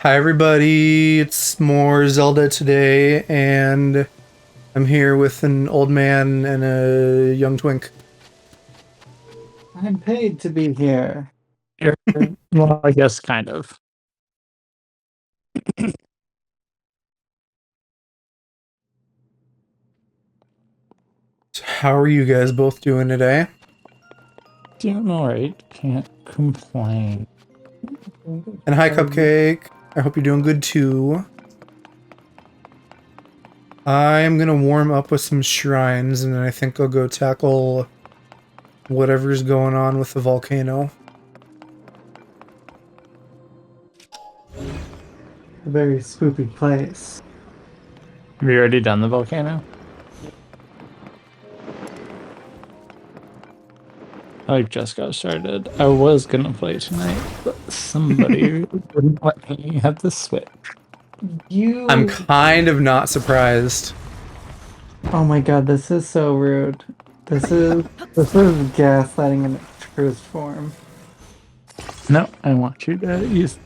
Hi everybody, it's more Zelda today, and I'm here with an old man and a young twink. I'm paid to be here. Sure. Well, I guess kind of. So how are you guys both doing today? Doing all right. Can't complain. And hi Cupcake, I hope you're doing good too. I'm gonna warm up with some shrines, and then I think I'll go tackle whatever's going on with the volcano. A very spooky place. Have you already done the volcano? I just got started. I was gonna play tonight, but somebody wouldn't let me have the Switch. I'm kind of not surprised. Oh my god, this is so rude. This is gaslighting in its truest form. No, I want you to use.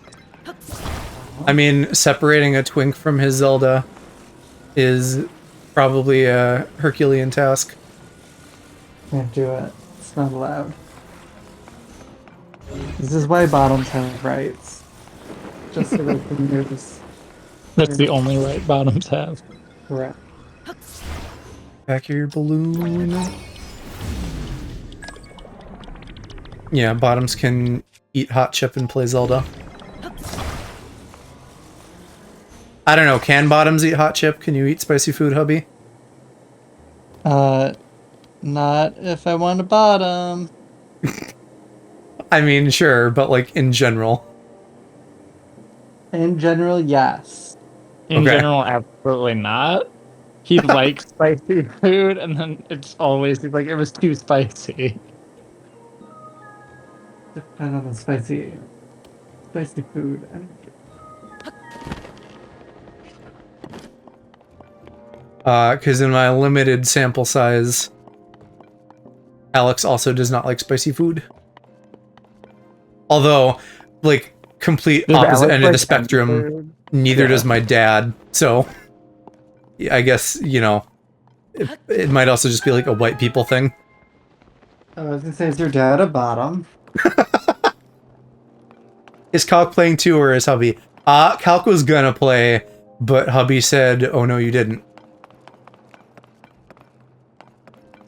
I mean, separating a twink from his Zelda is probably a Herculean task. Can't do it. It's not allowed. This is why bottoms have rights. Just so they can use. That's the only right bottoms have. Correct. Back your balloon. Yeah, bottoms can eat hot chip and play Zelda. I don't know, can bottoms eat hot chip? Can you eat spicy food, hubby? Not if I want a bottom. I mean, sure, but like in general. In general, yes. In Okay. general, absolutely not. He likes spicy food, and then it's always like it was too spicy. Depend on the spicy food. Because in my limited sample size, Alex also does not like spicy food. Although, like, complete Does opposite Alex end of the like spectrum, food? neither Yeah. does my dad. So, I guess, you know, it might also just be like a white people thing. I was gonna say, is your dad a bottom? Is Calc playing too, or is hubby? Calc was gonna play, but hubby said, oh no, you didn't.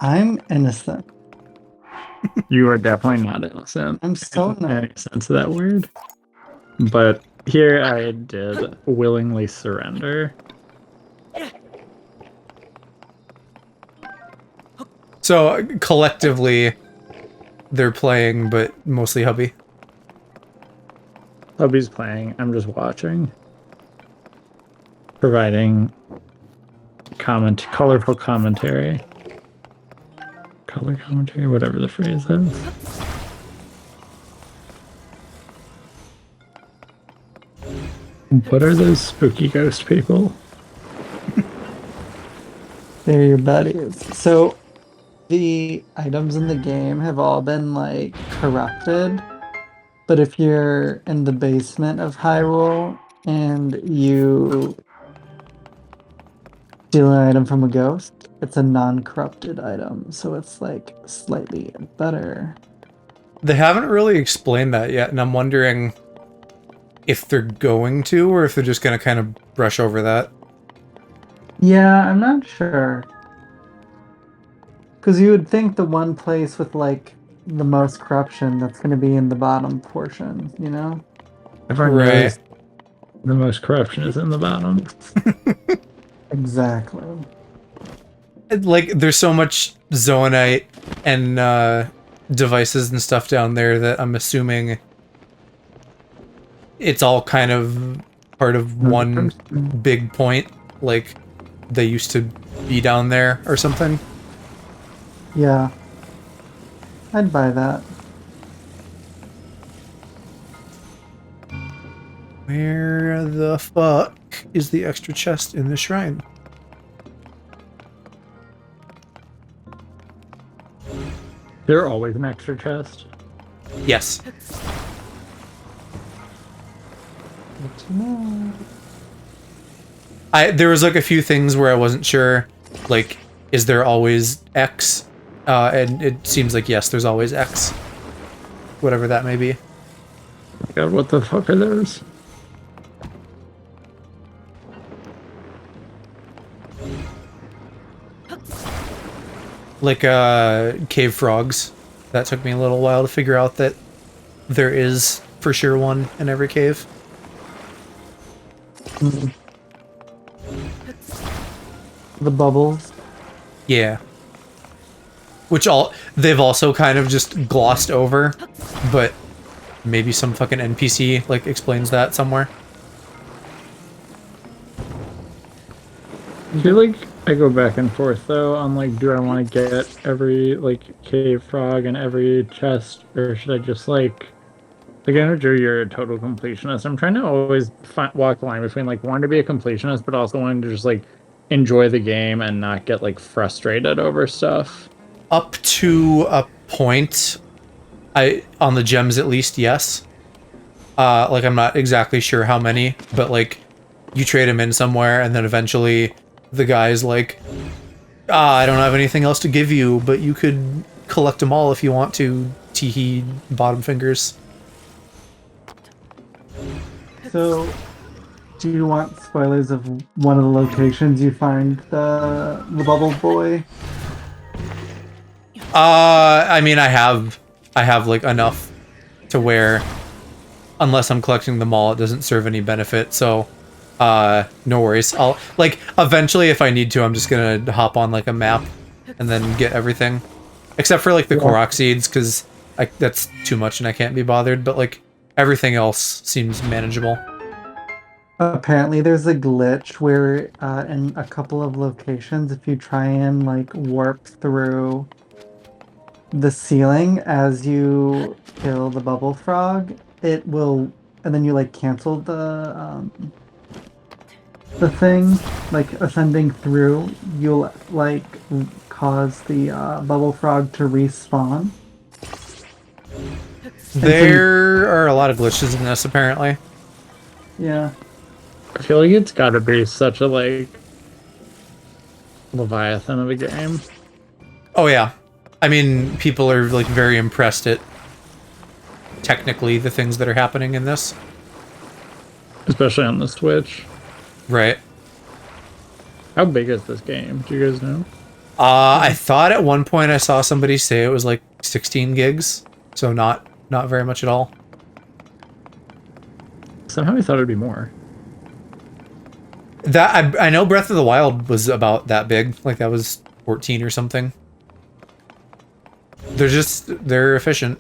I'm innocent. You are definitely not innocent. I'm so in not. any sense of that word. But here I did willingly surrender. So, collectively, they're playing, but mostly hubby. Hubby's playing. I'm just watching. Providing colorful commentary. Color commentary, whatever the phrase is. What are those spooky ghost people? They're your buddies. So, the items in the game have all been, like, corrupted. But if you're in the basement of Hyrule and you steal an item from a ghost, it's a non-corrupted item. So it's, like, slightly better. They haven't really explained that yet, and I'm wondering if they're going to, or if they're just gonna kind of brush over that. Yeah, I'm not sure. Because you would think the one place with, like, the most corruption that's going to be in the bottom portion, you know? Everyone Right. knows the most corruption is in the bottom. Exactly. Like, there's so much zoanite and devices and stuff down there that I'm assuming it's all kind of part of one big point. Like, they used to be down there or something. Yeah. I'd buy that. Where the fuck is the extra chest in the shrine? There's always an extra chest. Yes. Good to know. There was like a few things where I wasn't sure, like, is there always X? And it seems like yes, there's always X. Whatever that may be. God, what the fuck are those? Like cave frogs. That took me a little while to figure out that there is for sure one in every cave. The bubbles. Yeah. Which they've also kind of just glossed over, but maybe some fucking NPC like explains that somewhere. I feel like I go back and forth though on like, do I want to get every like cave frog and every chest, or should I just like I know Drew, you're a total completionist. I'm trying to always walk the line between like wanting to be a completionist, but also wanting to just like enjoy the game and not get like frustrated over stuff. Up to a point, on the gems at least, yes. Like I'm not exactly sure how many, but like you trade them in somewhere, and then eventually the guy's like, I don't have anything else to give you, but you could collect them all if you want to. Teehee bottom fingers. So, do you want spoilers of one of the locations you find the bubble boy? I mean, I have like enough to where, unless I'm collecting them all, it doesn't serve any benefit. So, no worries. I'll like eventually, if I need to, I'm just gonna hop on like a map and then get everything, except for like the Korok seeds, because that's too much and I can't be bothered. But like everything else seems manageable. Apparently, there's a glitch where, in a couple of locations, if you try and like warp through the ceiling as you kill the bubble frog, it will, and then you like cancel the thing, like ascending through, you'll like cause the bubble frog to respawn. There are a lot of glitches in this, apparently. Yeah. I feel like it's got to be such a like Leviathan of a game. Oh yeah, I mean, people are like very impressed at technically the things that are happening in this. Especially on the Switch. Right. How big is this game? Do you guys know? I thought at one point I saw somebody say it was like 16 gigs, so not very much at all. Somehow I thought it'd be more. That I know Breath of the Wild was about that big, like that was 14 or something. They're efficient.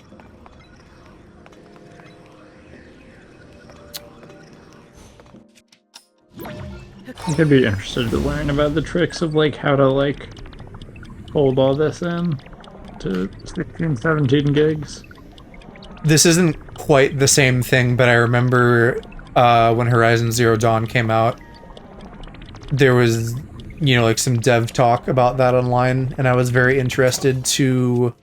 I could be interested to learn about the tricks of like how to like hold all this in to 16, 17 gigs. This isn't quite the same thing, but I remember when Horizon Zero Dawn came out, there was, you know, like some dev talk about that online, and I was very interested to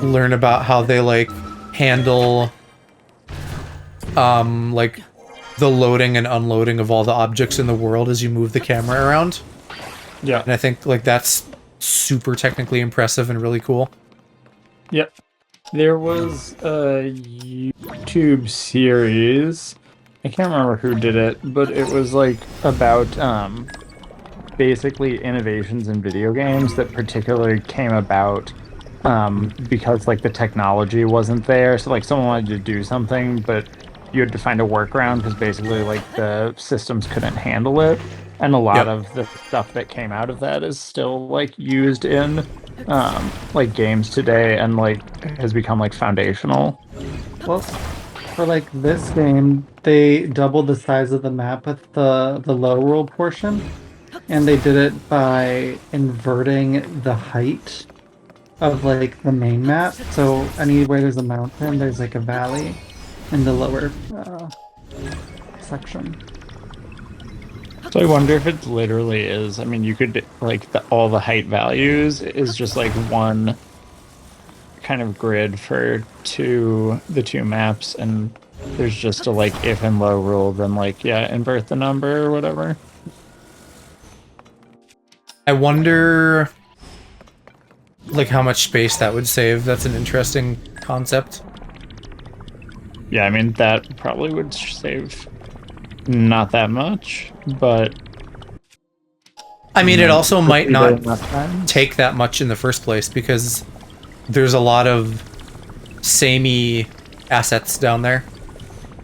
learn about how they like handle like the loading and unloading of all the objects in the world as you move the camera around. Yeah. And I think like that's super technically impressive and really cool. Yep. There was a YouTube series. I can't remember who did it, but it was like about basically innovations in video games that particularly came about because like the technology wasn't there. So like someone wanted to do something, but you had to find a workaround because basically like the systems couldn't handle it. And a lot of the stuff that came out of that is still like used in like games today and like has become like foundational. Well, for like this game, they doubled the size of the map with the low roll portion, and they did it by inverting the height of like the main map. So anywhere there's a mountain, there's like a valley in the lower section. So I wonder if it literally is. I mean, you could like all the height values is just like one kind of grid for the two maps, and there's just a like if and low rule, then like yeah, invert the number or whatever. I wonder, like, how much space that would save. That's an interesting concept. Yeah, I mean that probably would save not that much, but I mean, it also might not enough time. take that much in the first place because there's a lot of samey assets down there.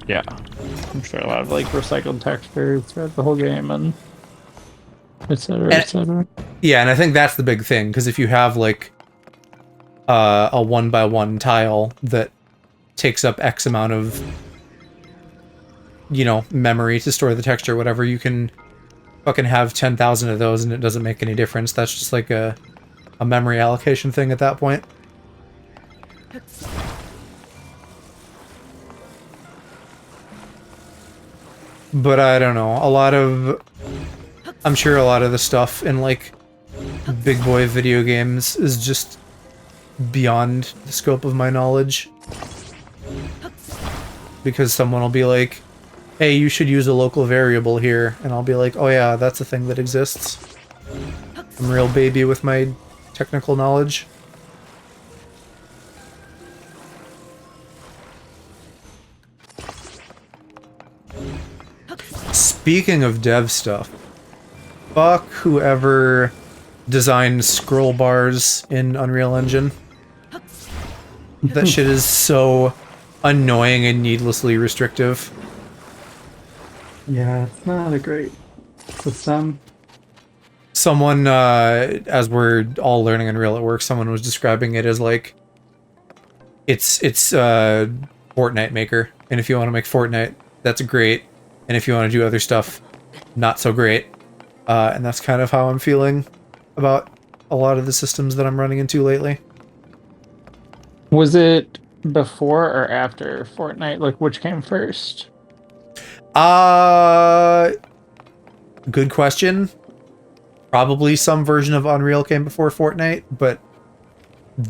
yeah, I'm sure a lot of like recycled textures throughout the whole game and etc. etc. Yeah, and I think that's the big thing, because if you have, like, a 1x1 tile that takes up X amount of, you know, memory to store the texture or whatever, you can fucking have 10,000 of those and it doesn't make any difference. That's just like a memory allocation thing at that point. But I don't know, I'm sure a lot of the stuff in, like, big boy video games is just beyond the scope of my knowledge. Because someone will be like, hey, you should use a local variable here, and I'll be like, oh yeah, that's a thing that exists. I'm a real baby with my technical knowledge. Speaking of dev stuff, fuck whoever designed scroll bars in Unreal Engine. That shit is so annoying and needlessly restrictive. Yeah, it's not a great system. Someone, as we're all learning Unreal at work, someone was describing it as like, it's Fortnite Maker, and if you want to make Fortnite, that's great, and if you want to do other stuff, not so great. And that's kind of how I'm feeling about a lot of the systems that I'm running into lately. Was it before or after Fortnite? Like, which came first? Good question. Probably some version of Unreal came before Fortnite, but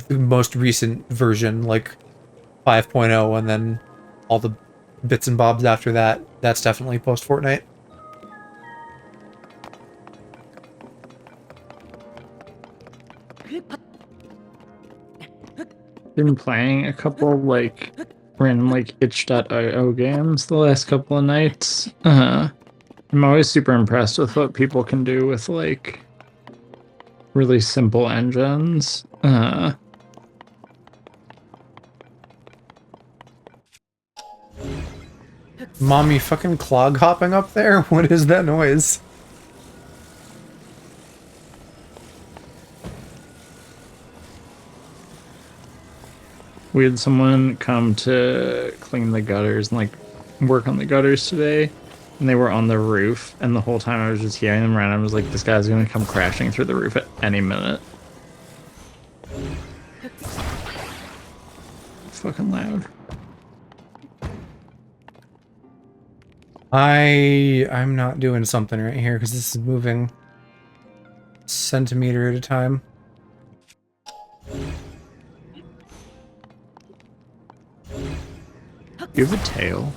the most recent version, like 5.0, and then all the bits and bobs after that, that's definitely post Fortnite. Been playing a couple like random like itch.io games the last couple of nights. I'm always super impressed with what people can do with like really simple engines. Mommy fucking clog hopping up there? What is that noise? We had someone come to clean the gutters and like work on the gutters today, and they were on the roof, and the whole time I was just hearing them around. I was like, this guy's gonna come crashing through the roof at any minute. It's fucking loud. I'm not doing something right here because this is moving centimeter at a time. You have a tail?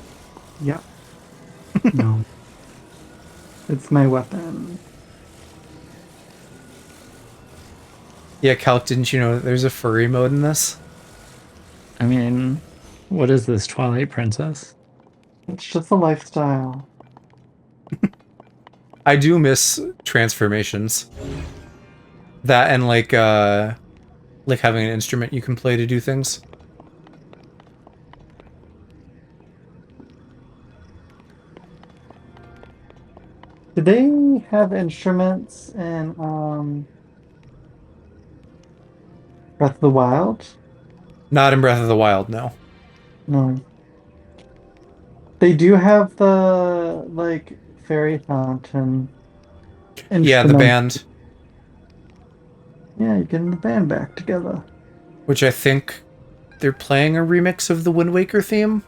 Yep. No. It's my weapon. Yeah, Calc, didn't you know that there's a furry mode in this? I mean, what is this, Twilight Princess? It's just a lifestyle. I do miss transformations. That and like having an instrument you can play to do things. Did they have instruments in Breath of the Wild? Not in Breath of the Wild, no. No. They do have the like fairy fountain. Yeah, the instrument. band, Yeah, you're getting the band back together. which I think they're playing a remix of the Wind Waker theme.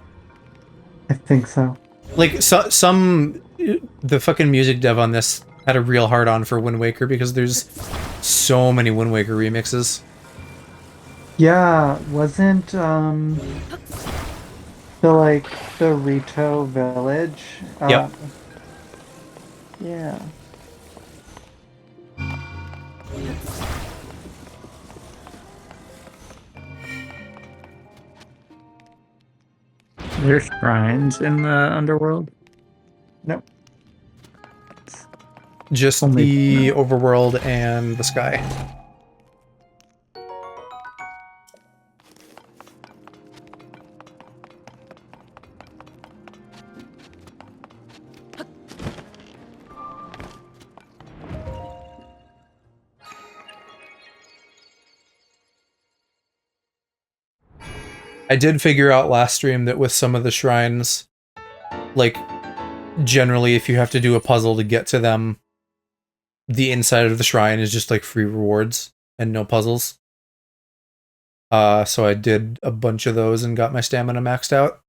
I think so. Like the fucking music dev on this had a real hard on for Wind Waker because there's so many Wind Waker remixes. Yeah, wasn't the like the Rito village? Yep. Yeah. There's shrines in the underworld. Nope. Just Only the overworld and the sky. I did figure out last stream that with some of the shrines, like, generally if you have to do a puzzle to get to them, the inside of the shrine is just like free rewards and no puzzles. So I did a bunch of those and got my stamina maxed out.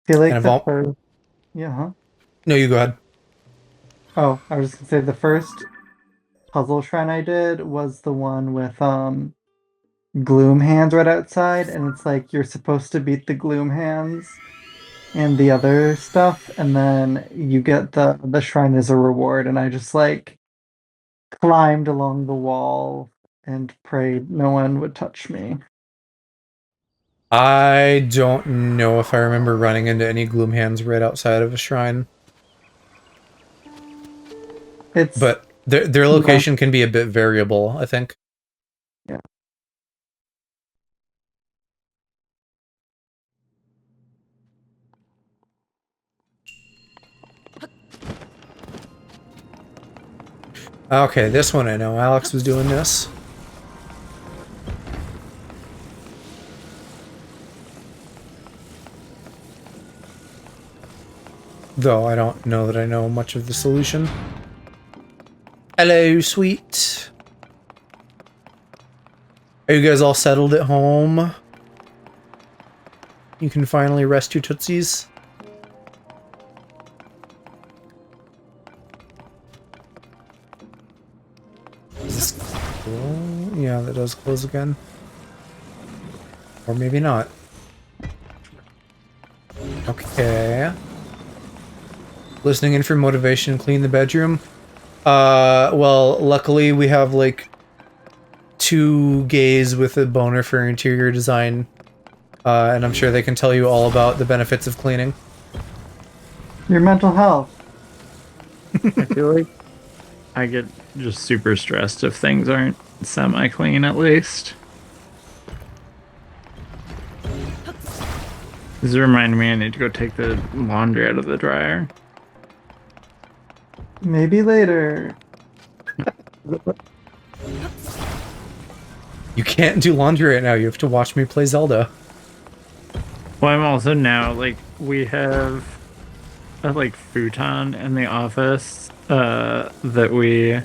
feel And like I've the all first. Yeah, huh? no, you go ahead. Oh, I was just gonna say the first puzzle shrine I did was the one with gloom hands right outside, and it's like you're supposed to beat the gloom hands and the other stuff, and then you get the shrine as a reward, and I just like climbed along the wall and prayed no one would touch me. I don't know if I remember running into any gloom hands right outside of a shrine, It's but their yeah, location can be a bit variable, I think. yeah. Okay, this one I know. Alex was doing this. Though I don't know that I know much of the solution. Hello, sweet. Are you guys all settled at home? You can finally rest your tootsies. Is this cool? Yeah, that does close again. Or maybe not. Okay. Listening in for motivation, clean the bedroom. Well, luckily we have like 2 gays with a boner for interior design. And I'm sure they can tell you all about the benefits of cleaning. Your mental health. I feel like I get just super stressed if things aren't semi-clean at least. This reminded me I need to go take the laundry out of the dryer. Maybe later. You can't do laundry right now. You have to watch me play Zelda. Well, I'm also now, like, we have a, like, futon in the office that we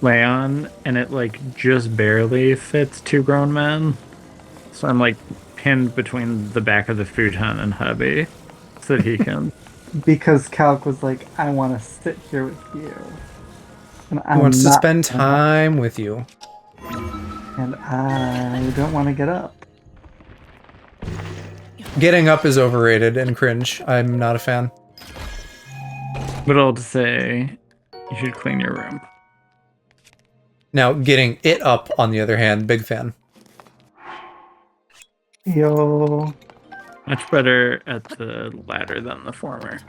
lay on, and it, like, just barely fits 2 grown men. So I'm, like, pinned between the back of the futon and hubby so that he can... Because Calc was like, I want to sit here with you. And He wants I'm to not spend gonna. time with you. And I don't want to get up. Getting up is overrated and cringe. I'm not a fan. But all to say, you should clean your room. Now, getting it up, on the other hand, big fan. Yo. Much better at the latter than the former.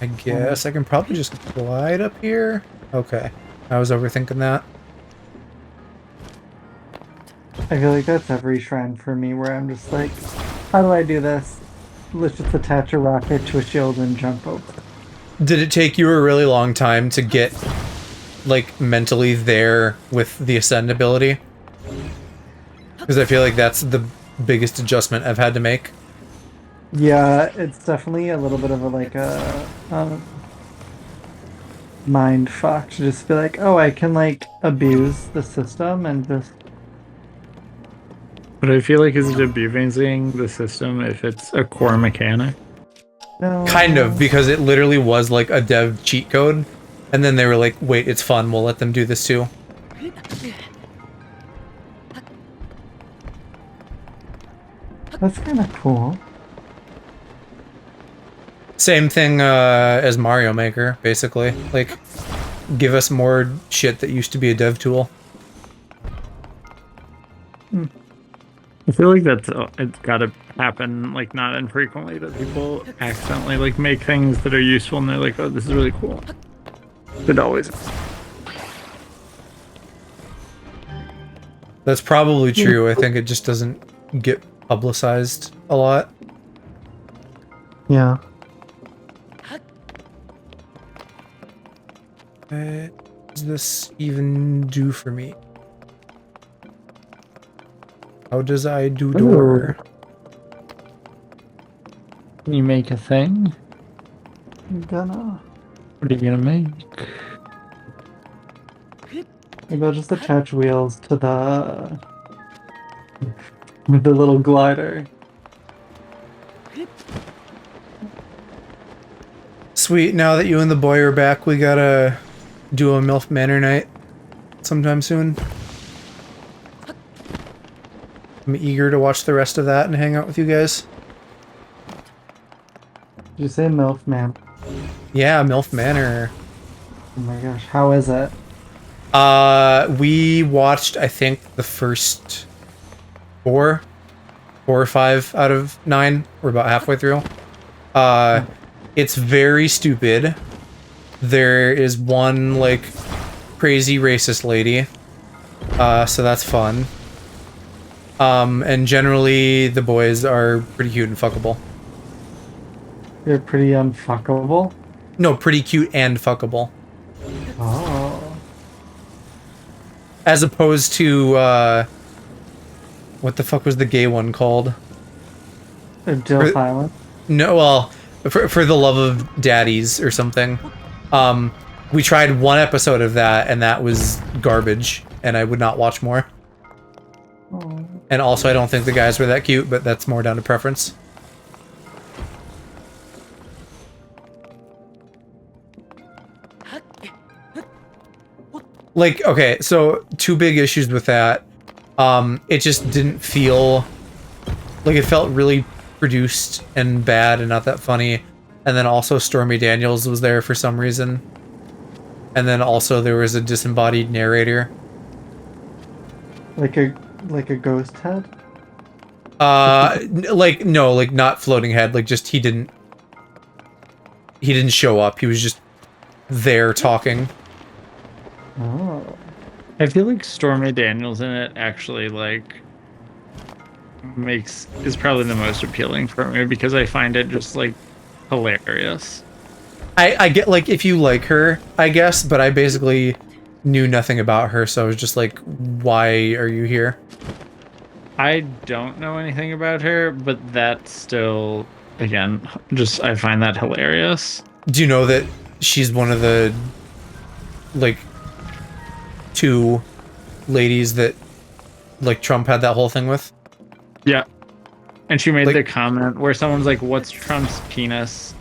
I guess I can probably just glide up here. Okay. I was overthinking that. I feel like that's every shrine for me where I'm just like, how do I do this? Let's just attach a rocket to a shield and jump over. Did it take you a really long time to get, like, mentally there with the Ascend ability? Because I feel like that's the biggest adjustment I've had to make. Yeah, it's definitely a little bit of a like mind fuck to just be like, oh, I can like abuse the system and just But I feel like is it abusing the system if it's a core mechanic? No. Kind of, because it literally was like a dev cheat code, and then they were like, wait, it's fun, we'll let them do this too. That's kind of cool. Same thing as Mario Maker, basically. Like, give us more shit that used to be a dev tool. I feel like that's it's got to happen like not infrequently that people accidentally like make things that are useful and they're like, oh, this is really cool. It always. That's probably true. I think it just doesn't get publicized a lot. Yeah. What does this even do for me? How does I do door? Can you make a thing? I'm gonna. What are you gonna make? Maybe I'll just attach wheels to the with the little glider. Sweet, now that you and the boy are back, we gotta do a MILF Manor night sometime soon. I'm eager to watch the rest of that and hang out with you guys. Did you say MILF, man? Yeah, MILF Manor. Oh my gosh, how is it? We watched, I think, the first 4 or 5 out of 9. We're about halfway through. It's very stupid. There is one, like, crazy racist lady. So that's fun. And generally, the boys are pretty cute and fuckable. You're pretty unfuckable. No, pretty cute and fuckable. Oh. As opposed to, what the fuck was the gay one called? Jill Silent. No, well, for the love of daddies or something. We tried one episode of that, and that was garbage, and I would not watch more. Oh. And also, I don't think the guys were that cute, but that's more down to preference. Like, okay, so 2 big issues with that. It just didn't feel... Like, it felt really produced and bad and not that funny. And then also Stormy Daniels was there for some reason. And then also there was a disembodied narrator. Like a ghost head? Like, no, like not floating head, like just he didn't show up. He was just there talking. Oh. I feel like Stormy Daniels in it actually like is probably the most appealing for me because I find it just like hilarious. I get like if you like her, I guess, but I basically knew nothing about her, so I was just like, why are you here? I don't know anything about her, but that's still, again, just I find that hilarious. Do you know that she's one of the like 2 ladies that like Trump had that whole thing with? Yeah. And she made like, the comment where someone's like, what's Trump's penis?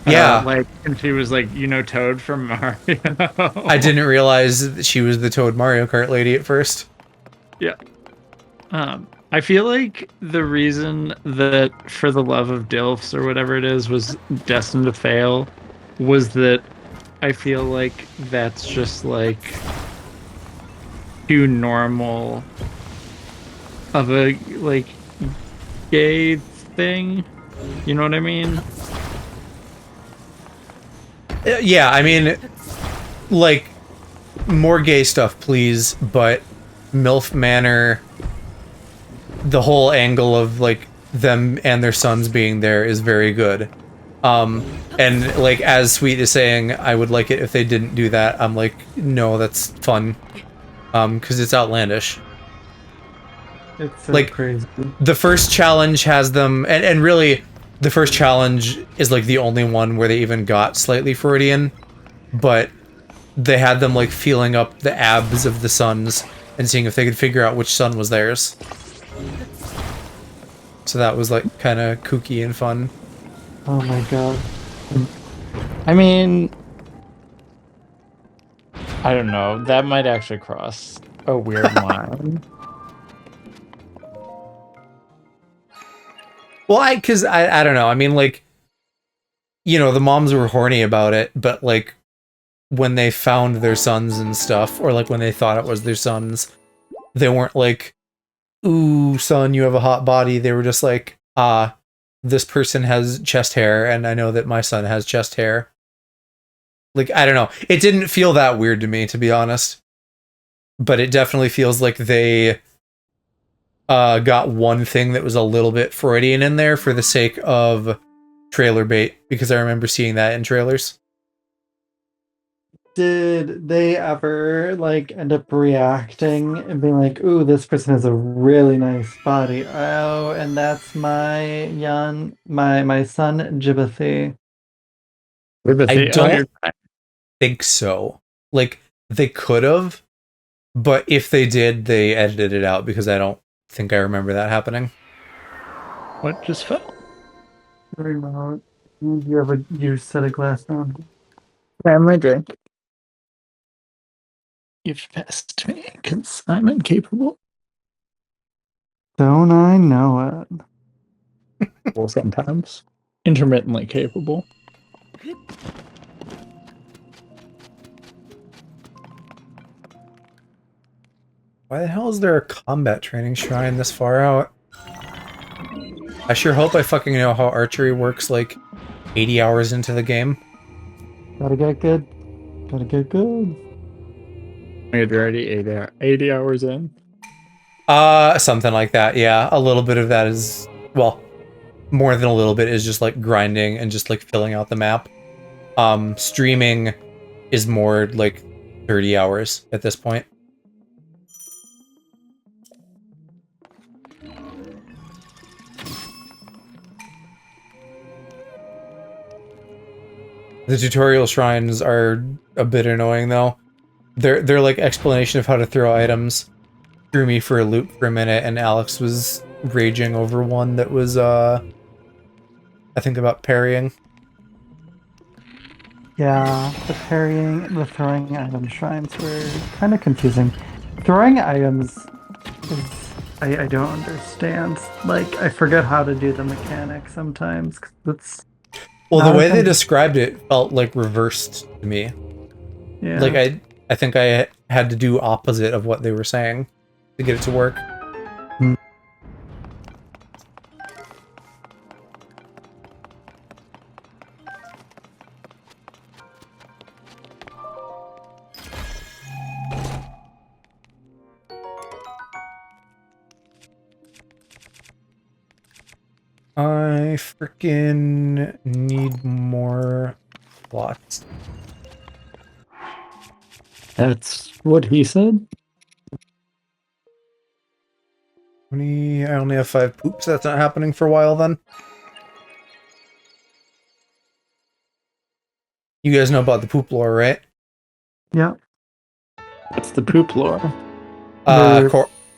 Yeah. Like, and she was like, you know, Toad from Mario. I didn't realize that she was the Toad Mario Kart lady at first. Yeah. I feel like the reason that For the Love of DILFs or whatever it is was destined to fail was that I feel like that's just like too normal of a like gay thing. You know what I mean? Yeah, I mean, like, more gay stuff, please, but MILF Manor, the whole angle of, like, them and their sons being there is very good. And, like, as Sweet is saying, I would like it if they didn't do that. I'm like, no, that's fun. Because it's outlandish. It's so like, crazy. The first challenge has them, and really... The first challenge is like the only one where they even got slightly Freudian, but they had them like feeling up the abs of the sons and seeing if they could figure out which son was theirs. So that was like kind of kooky and fun. Oh my god. I mean, I don't know. That might actually cross a weird line. Well, I don't know. I mean, like, you know, the moms were horny about it, but like when they found their sons and stuff, or like when they thought it was their sons, they weren't like, "Ooh, son, you have a hot body." They were just like, "Ah, this person has chest hair, and I know that my son has chest hair." Like, I don't know. It didn't feel that weird to me, to be honest. But it definitely feels like they got one thing that was a little bit Freudian in there for the sake of trailer bait, because I remember seeing that in trailers. Did they ever like end up reacting and being like, "Ooh, this person has a really nice body. Oh, and that's my son Jibbathy." I Oh, don't think so. Like, they could have, but if they did, they edited it out because I don't think I remember that happening. what just fell? Very well. You have a you set a glass down. Grab my drink. Give past me, because I'm incapable. Don't I know it? Well, sometimes. Intermittently capable. Why the hell is there a combat training shrine this far out? I sure hope I fucking know how archery works like 80 hours into the game. Gotta get good. Gotta get good. You're already 80 hours in. Something like that, yeah. A little bit of that is, well, more than a little bit is just like grinding and just like filling out the map. Streaming is more like 30 hours at this point. The tutorial shrines are a bit annoying though. They're like explanation of how to throw items. Threw me for a loop for a minute, and Alex was raging over one that was I think about parrying. Yeah, the throwing item shrines were kind of confusing. Throwing items is, I don't understand. Like, I forget how to do the mechanic sometimes, 'cause it's Well, the not way they as described it felt like reversed to me. yeah. Like I think I had to do opposite of what they were saying to get it to work. I freaking need more plots. That's what he said. I only have 5 poops. That's not happening for a while then. You guys know about the poop lore, right? Yeah. That's the poop lore. Where-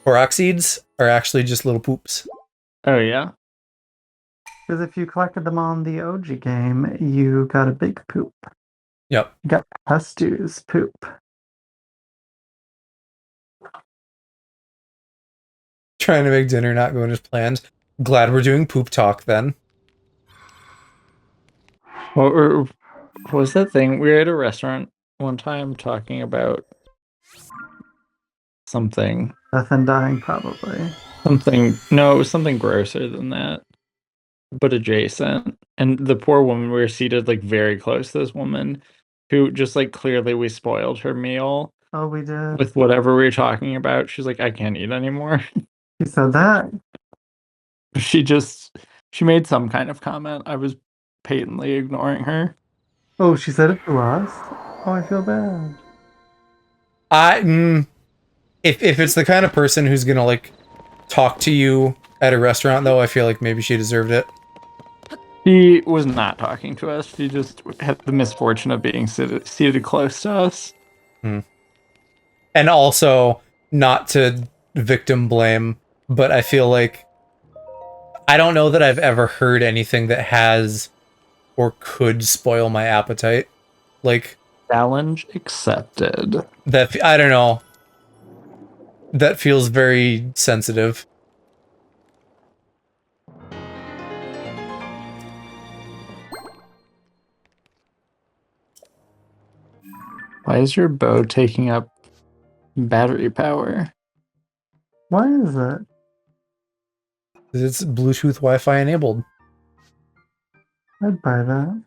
Korok seeds are actually just little poops. Oh, yeah? Because if you collected them on the OG game, you got a big poop. Yep. You got Pestu's poop. Trying to make dinner not going as planned. Glad we're doing poop talk then. What was that thing? We were at a restaurant one time talking about something. Death and dying, probably. No, it was something grosser than that, but adjacent. And the poor woman, we were seated like very close to this woman who just like clearly we spoiled her meal Oh, we did. with whatever we were talking about. She's like, I can't eat anymore. You said that. She made some kind of comment. I was patently ignoring her. Oh, she said it to us. Oh, I feel bad. If it's the kind of person who's gonna like talk to you at a restaurant, though, I feel like maybe she deserved it. She was not talking to us. She just had the misfortune of being seated close to us. And also, not to victim blame, but I feel like I don't know that I've ever heard anything that has or could spoil my appetite. Like Challenge accepted. that, I don't know. That feels very sensitive. Why is your bow taking up battery power? Why is it? It's Bluetooth Wi-Fi enabled. I'd buy that.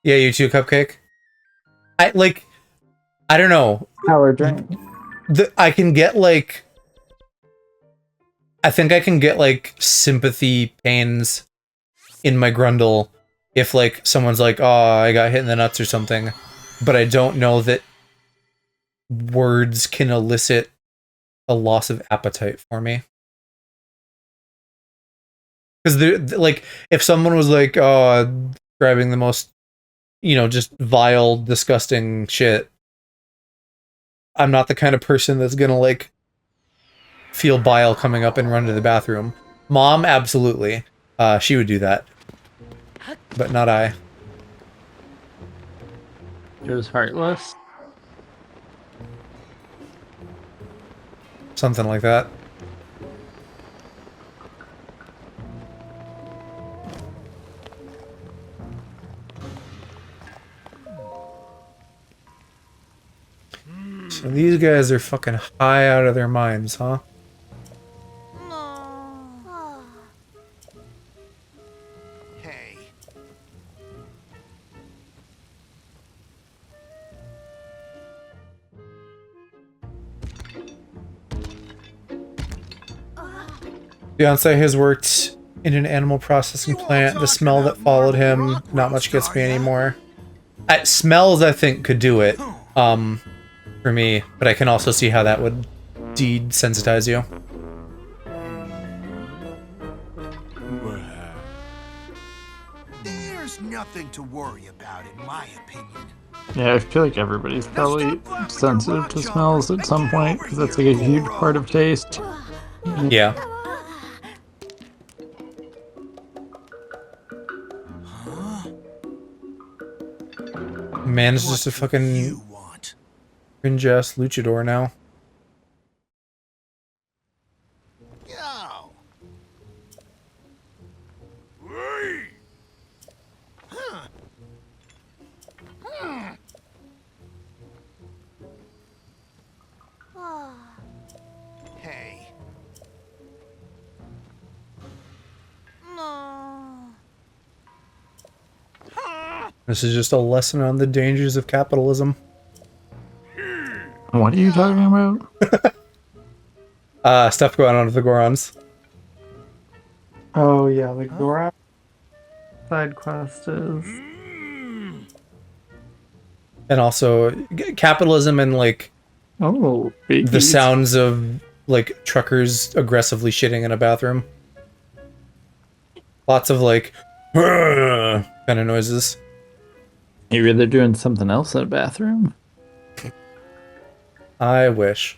Yeah, you too, Cupcake. I don't know. Power drink. I can get like, I think I can get like sympathy pains in my grundle if like someone's like, oh, I got hit in the nuts or something, but I don't know that words can elicit a loss of appetite for me. Because like, if someone was like, oh, grabbing the most, just vile, disgusting shit, I'm not the kind of person that's gonna like feel bile coming up and run to the bathroom. Mom, absolutely. She would do that. But not I. Joe's heartless. Something like that. So these guys are fucking high out of their minds, huh? Hey. Beyonce has worked in an animal processing plant. The smell that followed him, not much gets me anymore. Smells, I think, could do it. For me, but I can also see how that would desensitize you. There's nothing to worry about, in my opinion. Yeah, I feel like everybody's probably sensitive to smells at some point because that's like a huge part of taste. Yeah. Man is just a fucking You want? cringe-ass luchador now. Yo. Hey. Huh. Hey. This is just a lesson on the dangers of capitalism. What are you talking about? Stuff going on with the Gorons. Oh yeah, the Goron side quest is. And also, capitalism and, like, Oh, the biggies. sounds of, like, truckers aggressively shitting in a bathroom. Lots of, like, kind of noises. Maybe they're doing something else in a bathroom. I wish.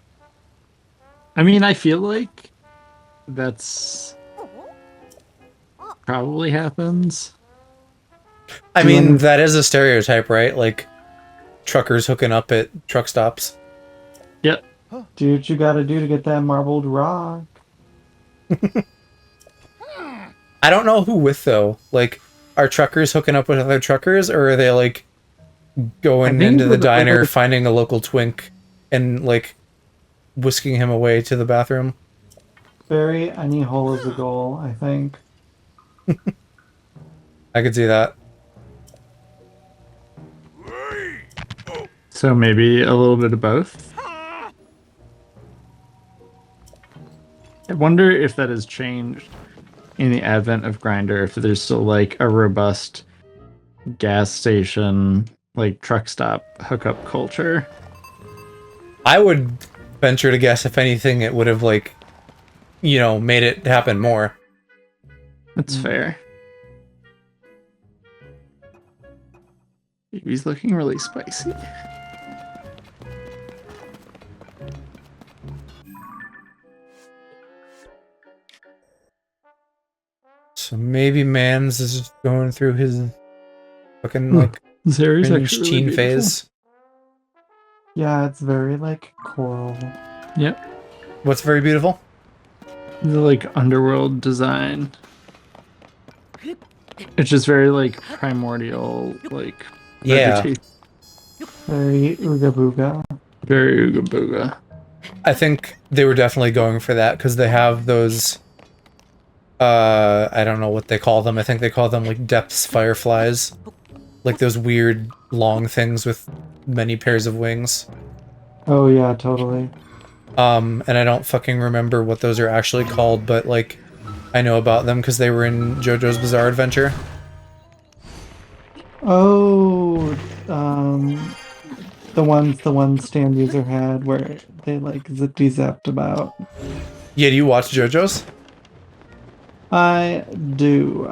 I mean, I feel like that's probably happens. I mean, that is a stereotype, right? Like, truckers hooking up at truck stops. Yep. Do what you gotta do to get that marbled rock. I don't know who with, though. Like, are truckers hooking up with other truckers, or are they, like, going think into the with diner, other- finding a local twink, and, like, whisking him away to the bathroom? Very any hole is a goal, I think. I could see that. So maybe a little bit of both. I wonder if that has changed in the advent of Grindr, if there's still like a robust gas station, like truck stop hookup culture. I would venture to guess, if anything, it would have, like, made it happen more. That's fair. He's looking really spicy. So maybe Mans is just going through his fucking like This area's cringe actually teen really beautiful. phase. Yeah, it's very like coral. Yep. What's very beautiful? The like underworld design. It's just very like primordial, like Yeah. vegetation. Very ooga booga. Very ooga booga. I think they were definitely going for that because they have those. I don't know what they call them. I think they call them like depths fireflies, like those weird long things with many pairs of wings. Oh yeah, totally. And I don't fucking remember what those are actually called, but like, I know about them because they were in JoJo's Bizarre Adventure. Oh, the one stand user had where they like zippity zapped about. Yeah, do you watch JoJo's? I do.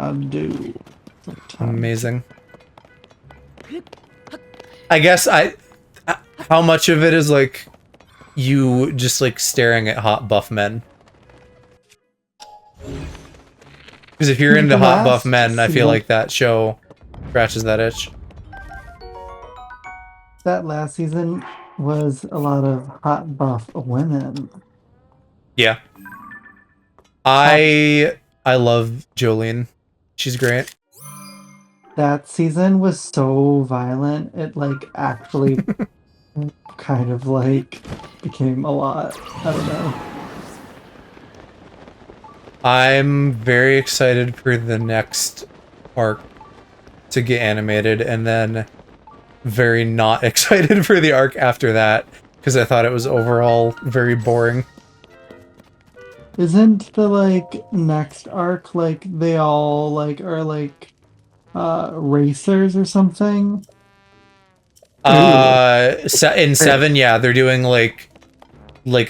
Sometimes. Amazing. I guess how much of it is like you just like staring at hot buff men? Because if you're into hot buff men, I feel like that show scratches that itch. That last season was a lot of hot buff women. Yeah. I love Jolene. She's great. That season was so violent, it like actually kind of like became a lot. I don't know. I'm very excited for the next arc to get animated, and then very not excited for the arc after that, because I thought it was overall very boring. Isn't the like next arc like they all like are like racers or something? In 7, yeah, they're doing like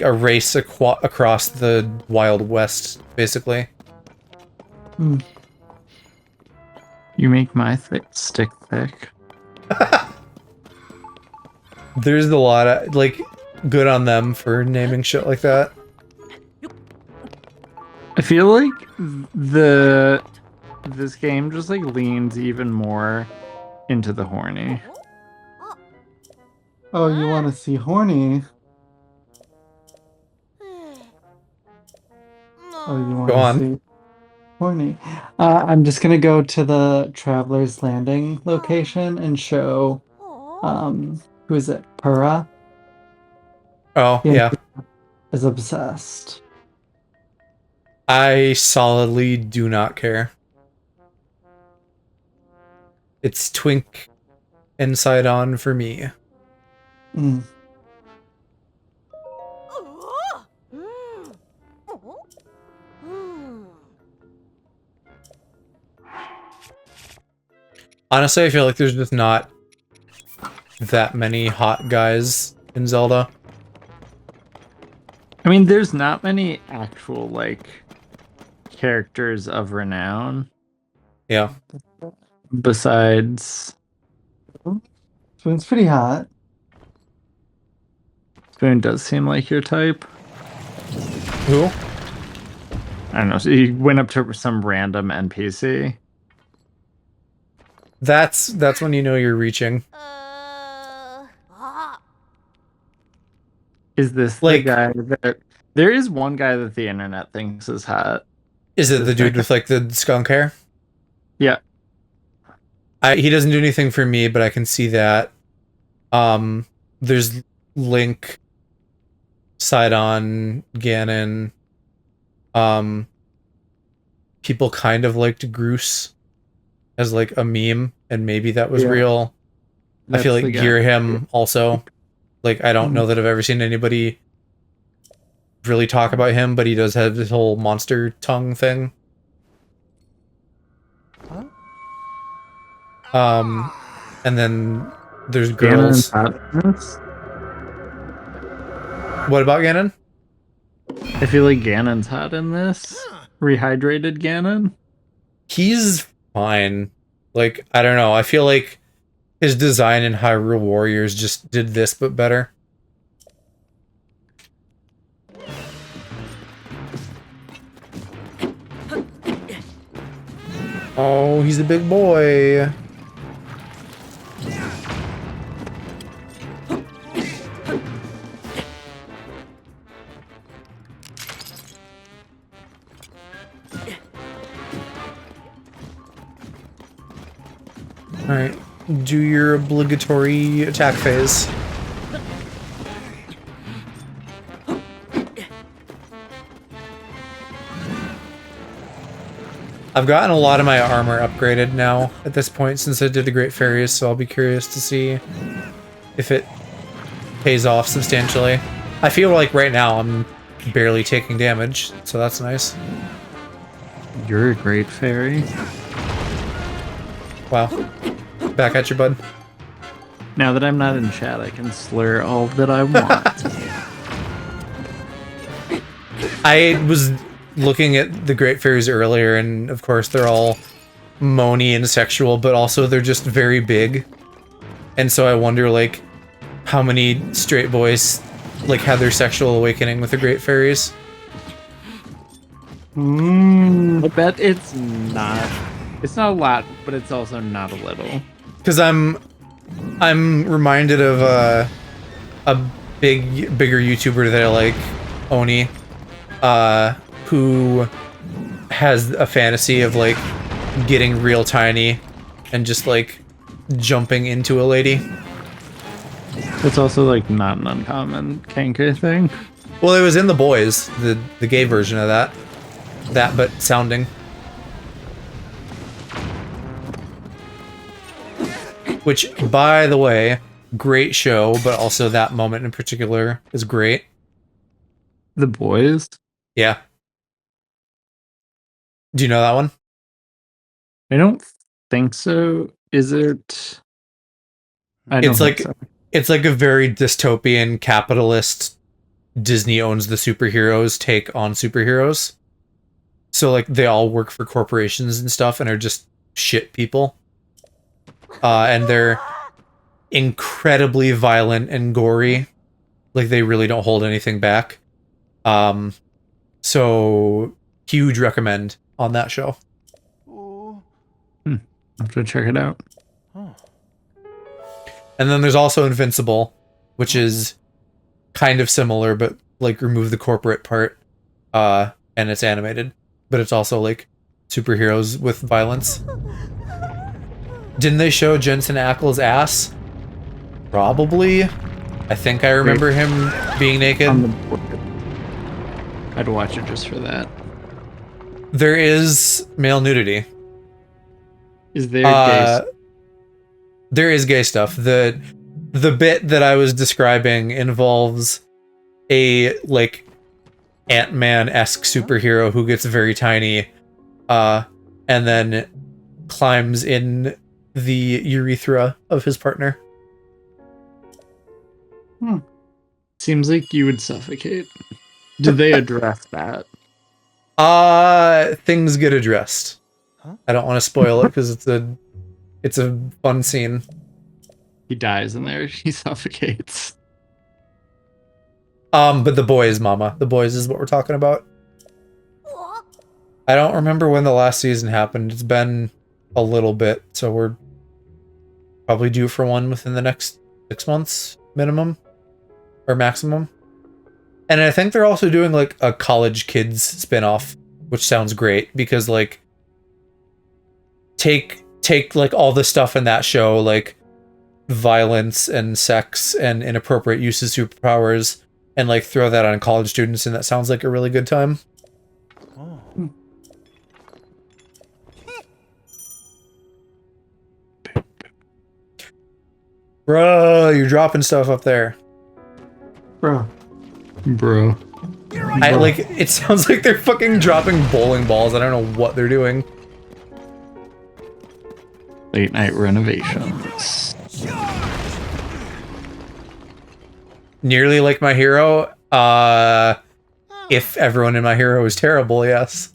a race across the Wild West, basically. You make my stick thick. There's a lot of like good on them for naming shit like that. I feel like this game just like leans even more into the horny. Oh, you want to see horny? Oh, you want Go on. to see horny? I'm just gonna go to the Traveler's Landing location and show, who is it? Pura Oh, yeah. is obsessed. I solidly do not care. It's twink inside on for me. Mm. Honestly, I feel like there's just not that many hot guys in Zelda. I mean, there's not many actual like characters of renown Yeah. besides Spoon's pretty hot. Spoon does seem like your type. Who? I don't know. So you went up to some random NPC. That's when you know you're reaching. Is this Like- the guy that... There is one guy that the internet thinks is hot. Is it the dude with like the skunk hair? Yeah. He doesn't do anything for me, but I can see that. There's Link, Sidon, Ganon. People kind of liked Groose as like a meme, and maybe that was Yeah. real. I feel That's like the guy. Gearhim also. Like, I don't know that I've ever seen anybody really talk about him, but he does have this whole monster tongue thing. And then there's girls. Ganon's hot in this? What about Ganon? I feel like Ganon's hot in this. Rehydrated Ganon? He's fine. Like, I don't know. I feel like his design in Hyrule Warriors just did this, but better. Oh, he's a big boy. Alright, do your obligatory attack phase. I've gotten a lot of my armor upgraded now at this point since I did the Great Fairies, so I'll be curious to see if it pays off substantially. I feel like right now I'm barely taking damage, so that's nice. You're a great fairy. Wow. Back at you, bud. Now that I'm not in chat, I can slur all that I want. I was looking at the Great Fairies earlier, and of course they're all moany and sexual, but also they're just very big. And so I wonder, like, how many straight boys, like, had their sexual awakening with the Great Fairies? I bet it's not. It's not a lot, but it's also not a little. Because I'm reminded of a bigger YouTuber that I like, Oni, who has a fantasy of like getting real tiny and just like jumping into a lady. It's also like not an uncommon kanker thing. Well, it was in The Boys, the gay version of that. That, but sounding. Which, by the way, great show, but also that moment in particular is great. The Boys? Yeah. Do you know that one? I don't think so. Is it? I don't It's think like so. it's like a very dystopian capitalist Disney owns the superheroes take on superheroes. So like they all work for corporations and stuff and are just shit people. And they're incredibly violent and gory. Like they really don't hold anything back. So huge recommend on that show. I'll have to check it out. And then there's also Invincible, which is kind of similar, but like remove the corporate part, and it's animated, but it's also like superheroes with violence. Didn't they show Jensen Ackles' ass? Probably. I think I remember him being naked. On the board. I'd watch it just for that. There is male nudity. Is there gay? There is gay stuff. The bit that I was describing involves a like Ant-Man-esque superhero who gets very tiny, and then climbs in the urethra of his partner. Seems like you would suffocate. Did they address that? Things get addressed. I don't want to spoil it because it's a fun scene. He dies in there. He suffocates. But The Boys, mama. The Boys is what we're talking about. I don't remember when the last season happened. It's been a little bit, so we're probably due for one within the next 6 months, minimum. Or maximum. And I think they're also doing, like, a college kids spin-off, which sounds great, because, like, take like, all the stuff in that show, like, violence and sex and inappropriate use of superpowers, and, like, throw that on college students, and that sounds like a really good time. Bro, you're dropping stuff up there. Bro. I like it sounds like they're fucking dropping bowling balls. I don't know what they're doing. Late night renovations. Nearly like My Hero. If everyone in My Hero is terrible, yes.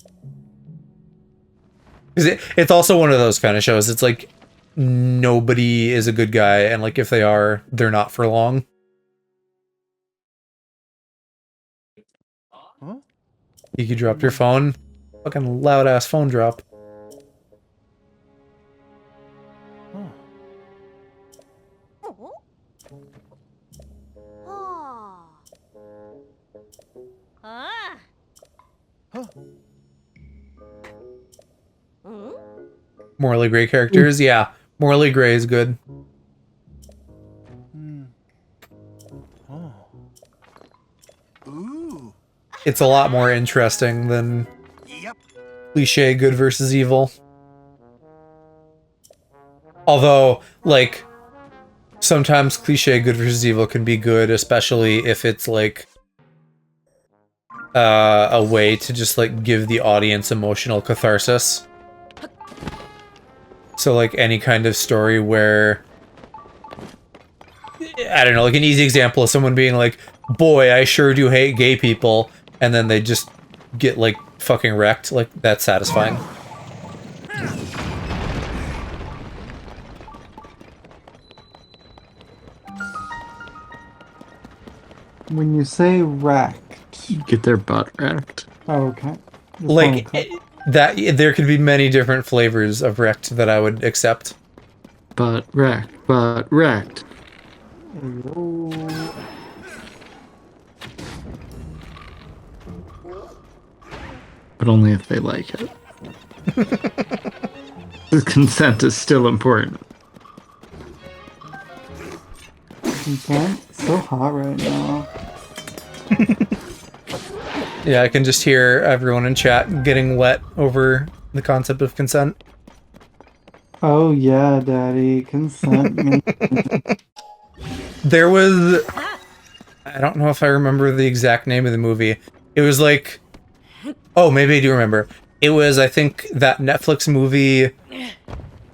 Because it's also one of those kind of shows. It's like nobody is a good guy, and like if they are, they're not for long. You dropped your phone. Fucking loud ass phone drop. Morally gray characters, yeah. Morally gray is good. Ooh. It's a lot more interesting than Yep. cliche good versus evil. Although, like, sometimes cliche good versus evil can be good, especially if it's like a way to just like give the audience emotional catharsis. So like any kind of story where, I don't know, like an easy example of someone being like, boy, I sure do hate gay people, and then they just get like fucking wrecked, like that's satisfying. When you say wrecked, Get their butt wrecked. oh, okay. Just Like wanna that, there could be many different flavors of wrecked that I would accept. Butt wrecked. Butt wrecked. Hello. But only if they like it. The consent is still important. Consent? So hot right now. Yeah, I can just hear everyone in chat getting wet over the concept of consent. Oh yeah, daddy, consent me. There was, I don't know if I remember the exact name of the movie. It was like, oh, maybe I do remember. It was, I think, that Netflix movie,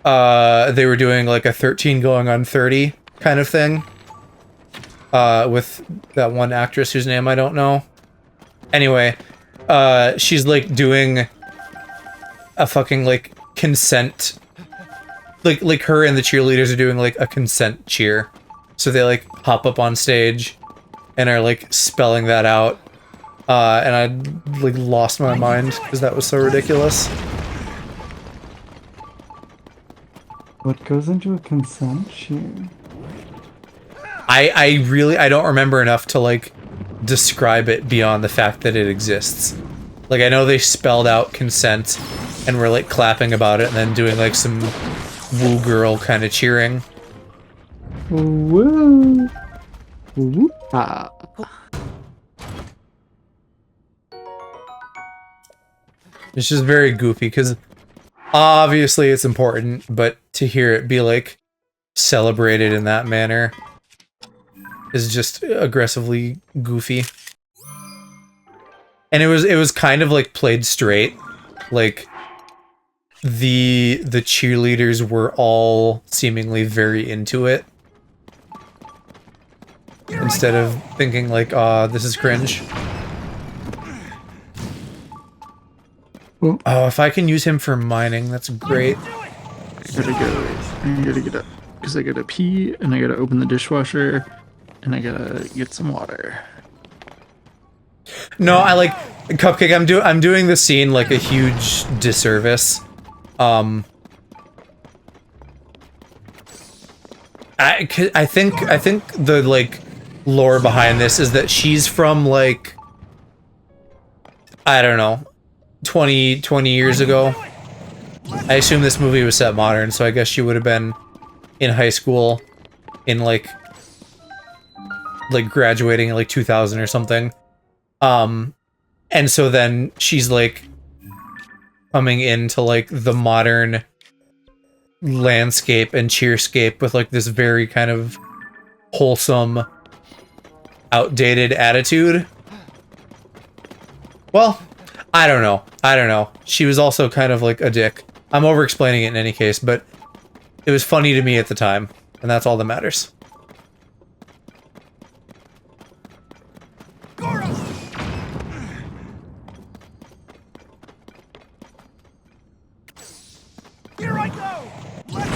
they were doing like a 13 going on 30 kind of thing. With that one actress whose name I don't know. Anyway, she's like doing a fucking like consent, like her and the cheerleaders are doing like a consent cheer. So they like hop up on stage and are like spelling that out. And I like lost my mind because that was so ridiculous. What goes into a consent cheer? I don't remember enough to like describe it beyond the fact that it exists. Like I know they spelled out consent and were like clapping about it and then doing like some woo girl kind of cheering. Woo! Woo! Ah. It's just very goofy because obviously it's important, but to hear it be like celebrated in that manner is just aggressively goofy. And it was kind of like played straight. Like the cheerleaders were all seemingly very into it. Instead of thinking like, this is cringe. Oh, if I can use him for mining, that's great. I gotta get up. Because I gotta pee, and I gotta open the dishwasher, and I gotta get some water. No, I like Cupcake. I'm doing the scene like a huge disservice. I think the like lore behind this is that she's from like, I don't know, 20 years ago. I assume this movie was set modern, so I guess she would have been in high school in like graduating in like 2000 or something. And so then she's like coming into like the modern landscape and cheerscape with like this very kind of wholesome, outdated attitude. Well, I don't know. She was also kind of like a dick. I'm over explaining it in any case, but it was funny to me at the time, and that's all that matters. Here I go! Let's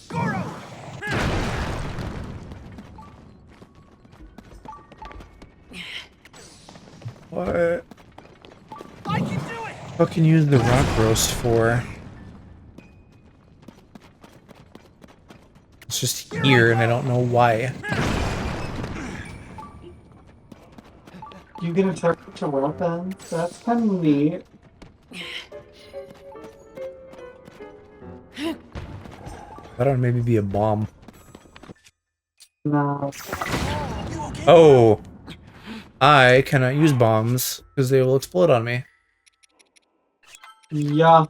go! Goro! What? I can do it! What can you use the rock roast for? It's just here, and I don't know why. You can interpret to weapons. That's kind of neat. That would maybe be a bomb. No. Oh! I cannot use bombs because they will explode on me. Yeah.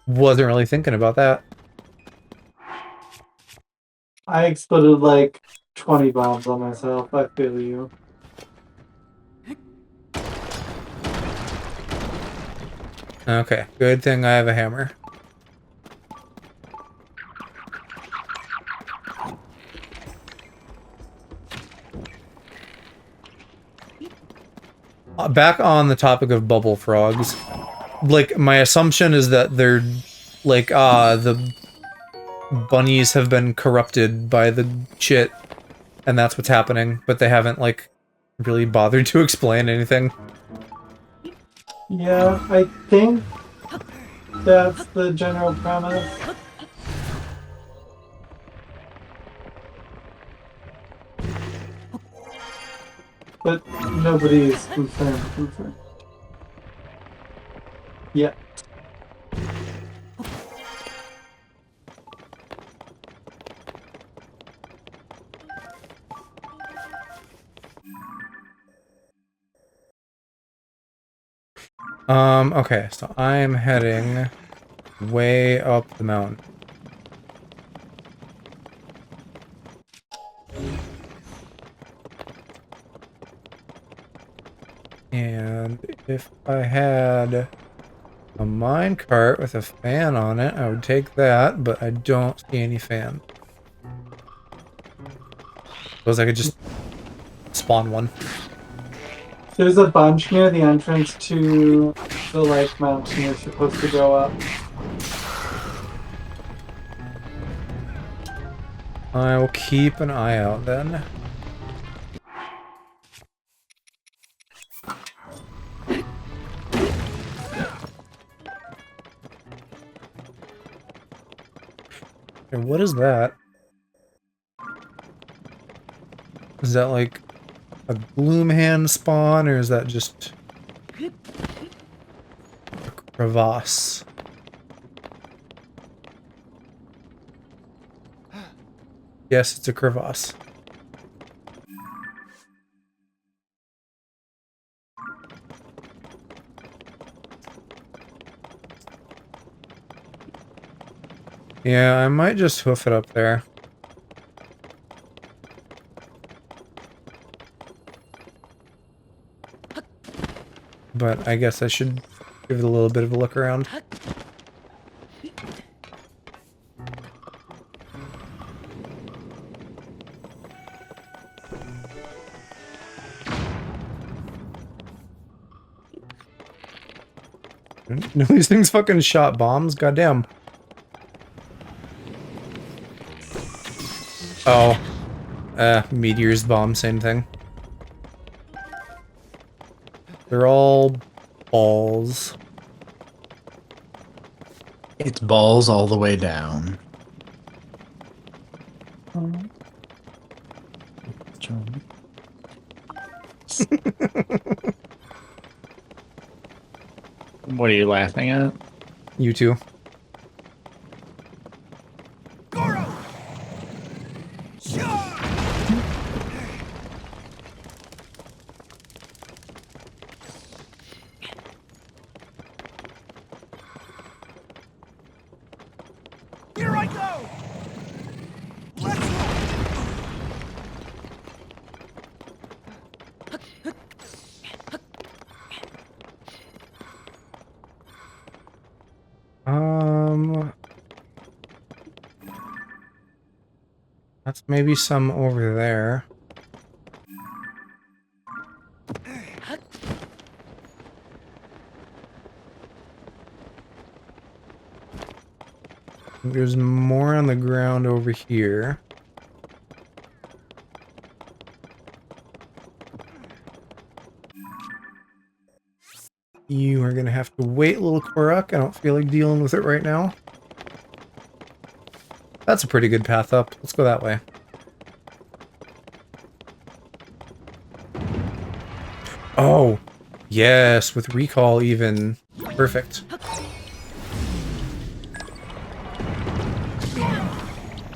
Wasn't really thinking about that. I exploded like 20 bombs on myself. I feel you. Okay, good thing I have a hammer. Back on the topic of bubble frogs, like, my assumption is that they're, like, the bunnies have been corrupted by the shit, and that's what's happening, but they haven't, like, really bothered to explain anything. Yeah, I think that's the general premise. But nobody's confirmed. Yeah. Okay, so I'm heading way up the mountain. And if I had a minecart with a fan on it, I would take that, but I don't see any fan. Suppose I could just spawn one. There's a bunch near the entrance to the like mountain you're supposed to go up. I will keep an eye out then. And what is that? Is that like a Gloomhand spawn, or is that just a crevasse? Yes, it's a crevasse. Yeah, I might just hoof it up there. But I guess I should give it a little bit of a look around. No, these things fucking shot bombs? Goddamn. Oh. Meteors, bomb, same thing. They're all balls. It's balls all the way down. What are you laughing at? You too. Goro! Charge! Here I go! Let's roll! That's maybe some over there. There's more on the ground over here. You are gonna have to wait, little Korok. I don't feel like dealing with it right now. That's a pretty good path up. Let's go that way. Oh, yes, with recall even. Perfect.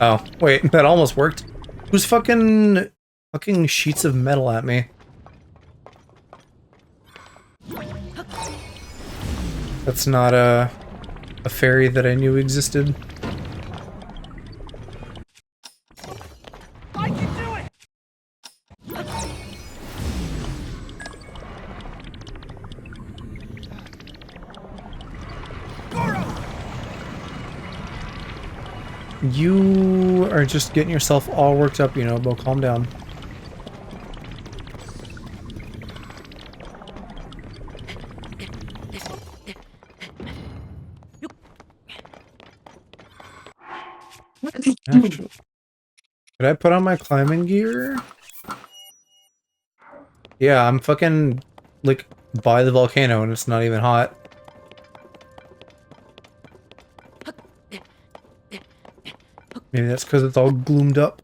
Oh, wait, that almost worked. Who's fucking sheets of metal at me? That's not a fairy that I knew existed. I can do it! Goro! You are just getting yourself all worked up, you know, Bo. Calm down. Actually, could I put on my climbing gear? Yeah, I'm fucking, like, by the volcano and it's not even hot. Maybe that's because it's all gloomed up.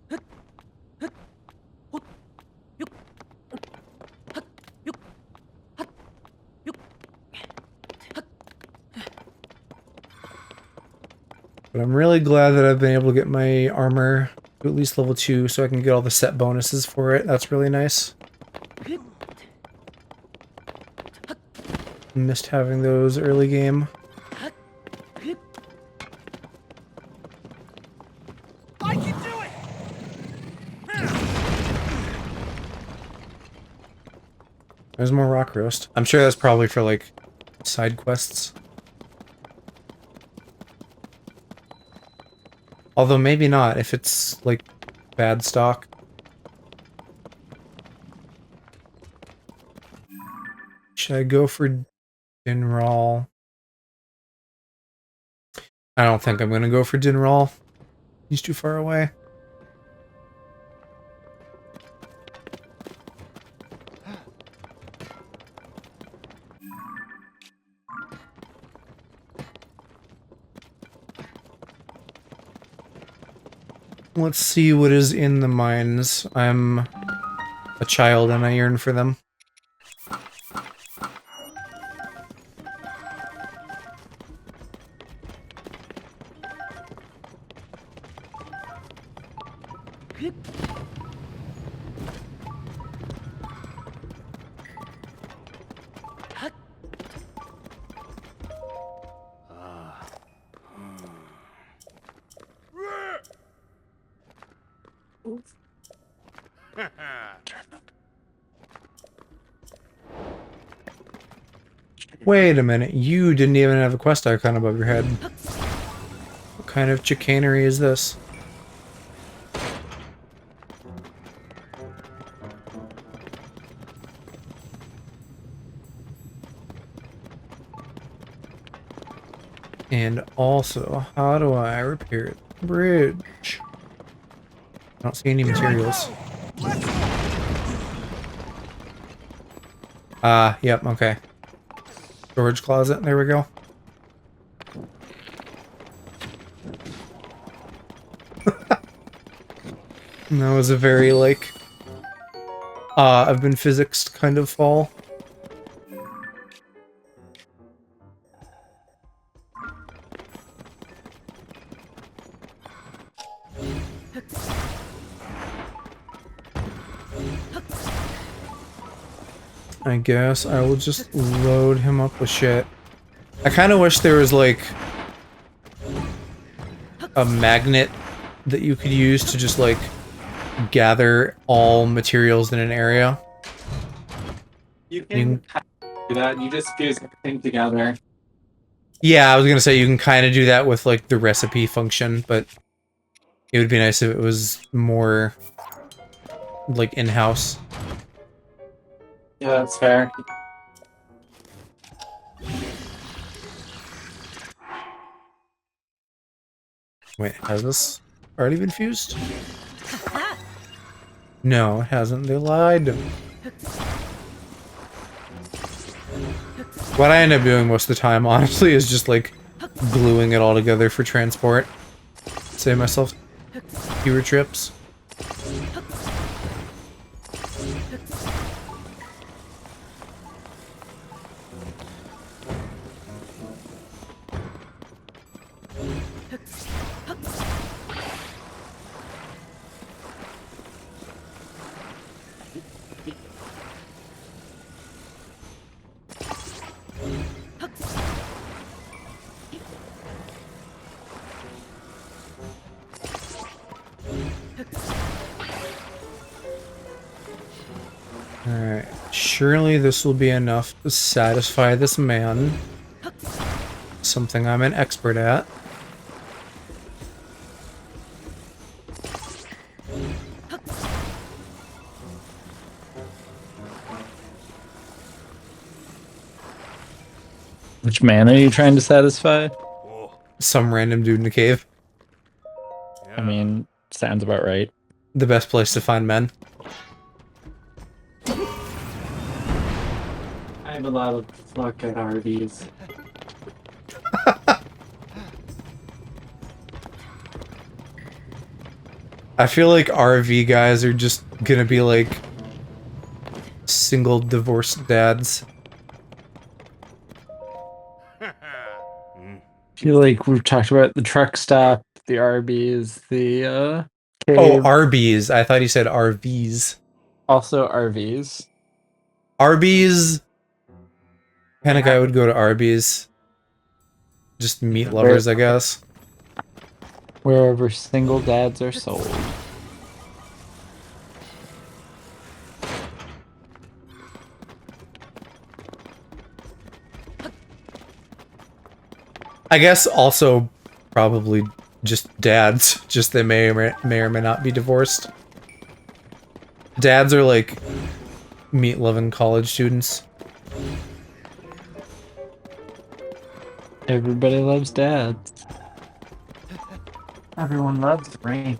But I'm really glad that I've been able to get my armor to at least level 2 so I can get all the set bonuses for it. That's really nice. Missed having those early game. I can do it! There's more rock roast. I'm sure that's probably for, like, side quests. Although maybe not, if it's, like, bad stock. Should I go for Dinral? I don't think I'm gonna go for Dinral. He's too far away. Let's see what is in the mines. I'm a child and I yearn for them. Wait a minute, you didn't even have a quest icon above your head. What kind of chicanery is this? And also, how do I repair the bridge? I don't see any materials. Yep, okay. Storage closet, there we go. And that was a very, like, I've been physics kind of fall. I guess I will just load him up with shit. I kind of wish there was, like, a magnet that you could use to just, like, gather all materials in an area. You can do that. You just fuse everything together. Yeah, I was gonna say you can kind of do that with, like, the recipe function, but it would be nice if it was more, like, in-house. Yeah, that's fair. Wait, has this already been fused? No, it hasn't. They lied to me. What I end up doing most of the time, honestly, is just, like, gluing it all together for transport. Save myself fewer trips. Surely this will be enough to satisfy this man. Something I'm an expert at. Which man are you trying to satisfy? Some random dude in a cave. I mean, sounds about right. The best place to find men. I have a lot of luck at RVs. I feel like RV guys are just gonna be like single divorced dads. I feel like we've talked about the truck stop, the RBs, the cave, Oh, Arby's. I thought he said RVs. also RVs. Arby's. Kind of guy would go to Arby's. Just meat lovers, I guess. Wherever single dads are sold. I guess also probably just dads. Just they may or may not be divorced. Dads are like meat-loving college students. Everybody loves dads. Everyone loves rain.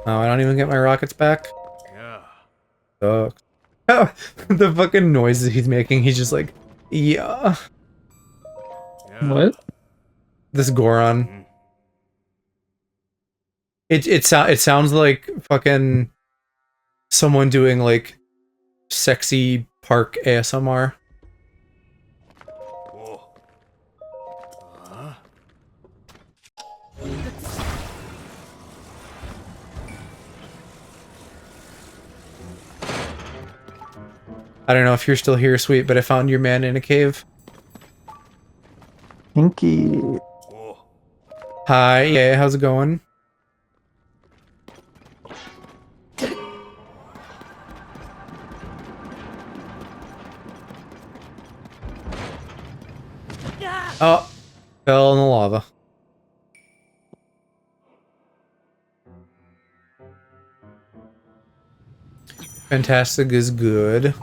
Oh, I don't even get my rockets back? Yeah. Sucks. Oh, the fucking noises he's making, he's just like, yeah. What? This Goron. It sounds like fucking someone doing like sexy park ASMR. I don't know if you're still here, sweet, but I found your man in a cave. Pinky. Hi, yeah, how's it going? Oh, fell in the lava. Fantastic is good.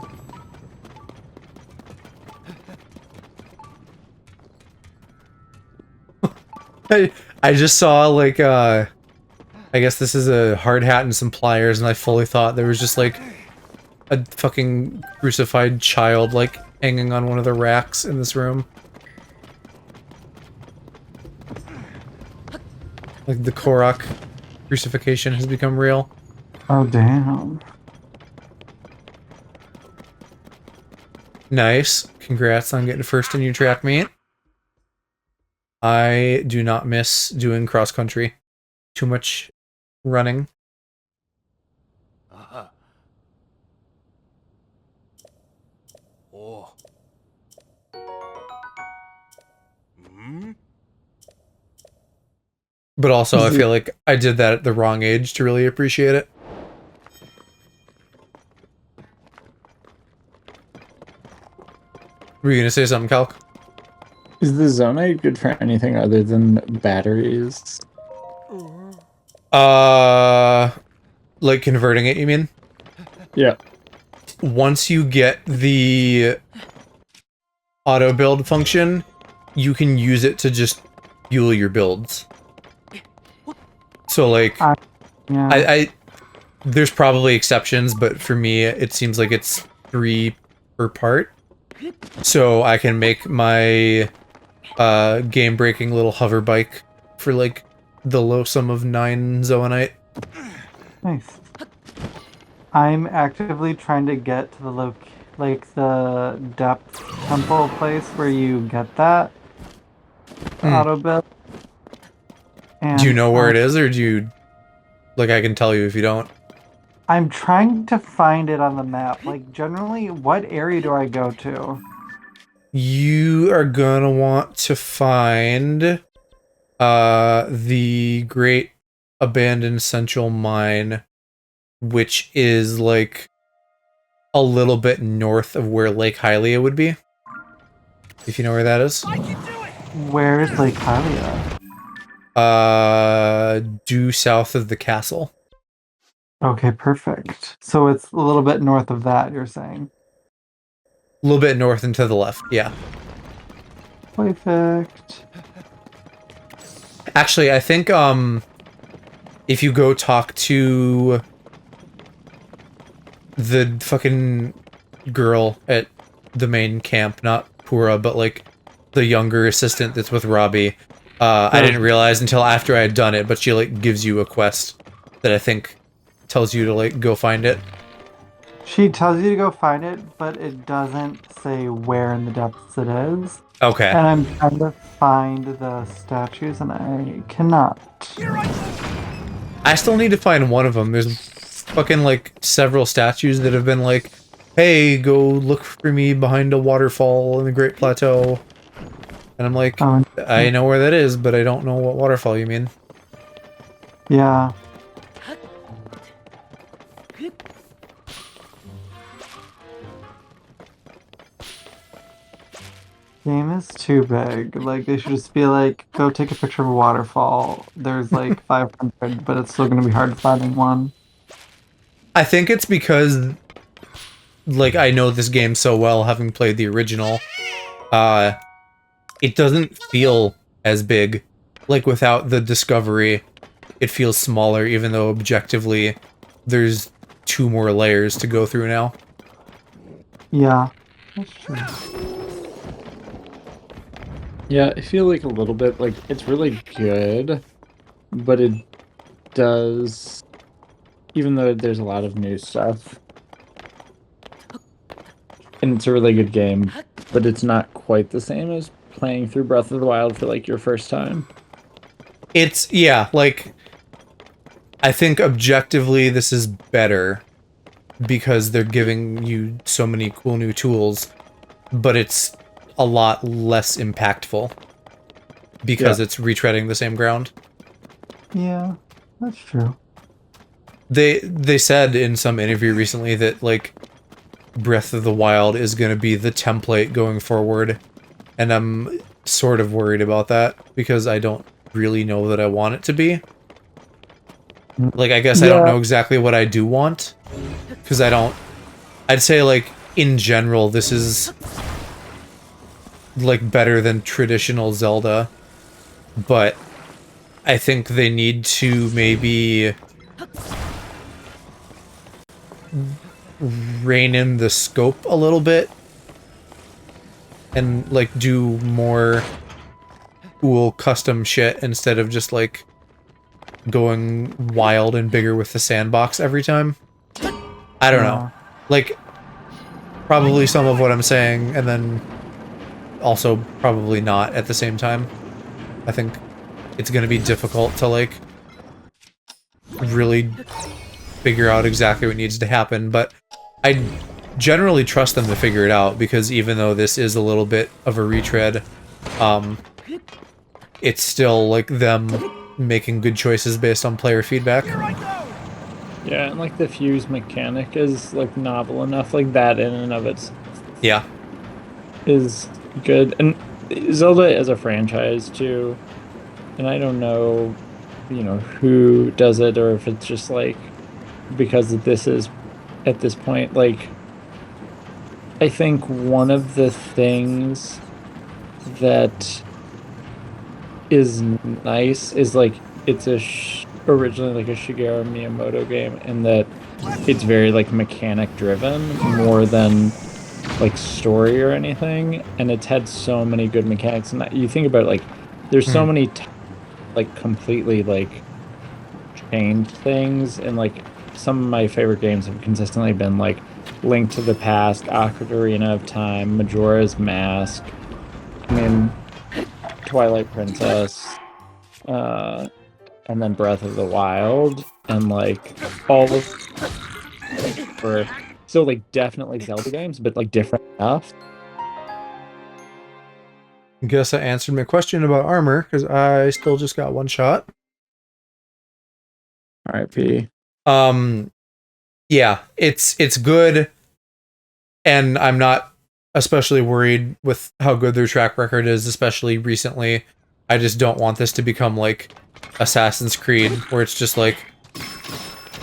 I just saw like I guess this is a hard hat and some pliers, and I fully thought there was just like a fucking crucified child like hanging on one of the racks in this room. Like the Korok crucifixion has become real. Oh, damn. Nice. Congrats on getting first in your track meet. I do not miss doing cross country. Too much running. Oh. Hmm? But also I feel like I did that at the wrong age to really appreciate it. Were you gonna say something, Calc? Is the Zonite good for anything other than batteries? Like converting it, you mean? Yeah. Once you get the auto build function, you can use it to just fuel your builds. So like, Yeah. I there's probably exceptions, but for me, it seems like it's 3 per part. So I can make my game-breaking little hover bike for like the low sum of 9 zoanite. Nice. I'm actively trying to get to the the depth temple place where you get that auto build. And Do you know where it is, or do you like I can tell you if you don't? I'm trying to find it on the map. Like, generally, what area do I go to? You are gonna want to find the Great Abandoned Central Mine, which is like a little bit north of where Lake Hylia would be. If you know where that is. Where is Lake Hylia? Due south of the castle. Okay, perfect. So it's a little bit north of that, you're saying? A little bit north and to the left, yeah. Perfect. Actually, I think if you go talk to the fucking girl at the main camp, not Pura, but like the younger assistant that's with Robbie, I didn't realize until after I had done it, but she like gives you a quest that I think tells you to like go find it. She tells you to go find it, but it doesn't say where in the depths it is. Okay. And I'm trying to find the statues, and I cannot. I still need to find one of them. There's fucking like several statues that have been like, hey, go look for me behind a waterfall in the Great Plateau. And I'm like, Oh, I know where that is, but I don't know what waterfall you mean. yeah. Game is too big. Like, they should just be like, go take a picture of a waterfall. There's like 500, but it's still gonna be hard finding one. I think it's because, like, I know this game so well, having played the original. It doesn't feel as big. Like, without the discovery, it feels smaller, even though objectively, there's 2 more layers to go through now. Yeah, that's true. Yeah, I feel like a little bit like it's really good, but it does, even though there's a lot of new stuff, and it's a really good game, but it's not quite the same as playing through Breath of the Wild for like your first time. It's, yeah, like, I think objectively this is better because they're giving you so many cool new tools, but it's a lot less impactful because it's retreading the same ground. Yeah, that's true. They said in some interview recently that, like, Breath of the Wild is going to be the template going forward, and I'm sort of worried about that because I don't really know that I want it to be. Like, I guess I don't know exactly what I do want, because I'd say, like, in general, this is, like, better than traditional Zelda, but I think they need to maybe rein in the scope a little bit and, like, do more cool custom shit instead of just, like, going wild and bigger with the sandbox every time. I don't know. Like, probably some of what I'm saying, and then also probably not at the same time. I think it's gonna be difficult to, like, really figure out exactly what needs to happen, but I generally trust them to figure it out, because even though this is a little bit of a retread, it's still, like, them making good choices based on player feedback. Yeah, and like the fuse mechanic is like novel enough, like that in and of it Yeah. is good. And Zelda as a franchise too, and I don't know, you know, who does it or if it's just like because this is at this point, like I think one of the things that is nice is like it's originally like a Shigeru Miyamoto game, and that it's very like mechanic driven more than like story or anything, and it's had so many good mechanics. And you think about it, like there's so many like completely like changed things, and like some of my favorite games have consistently been like Link to the Past, Ocarina of Time, Majora's Mask, I mean Twilight Princess, and then Breath of the Wild, and like all of were still like definitely Zelda games, but like different enough. Guess I answered my question about armor, because I still just got one shot. R.I.P. Yeah, it's good, and I'm not especially worried with how good their track record is, especially recently. I just don't want this to become like Assassin's Creed, where it's just like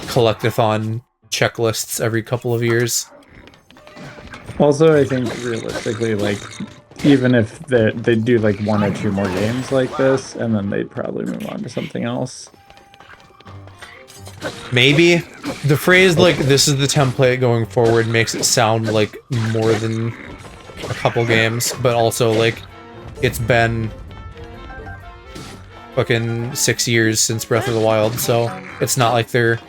collectathon checklists every couple of years. Also, I think realistically, like, even if they do like 1 or 2 more games like this, and then they'd probably move on to something else. Maybe the phrase like "this is the template going forward" makes it sound like more than a couple games, but also like it's been fucking 6 years since Breath of the Wild, so it's not like they're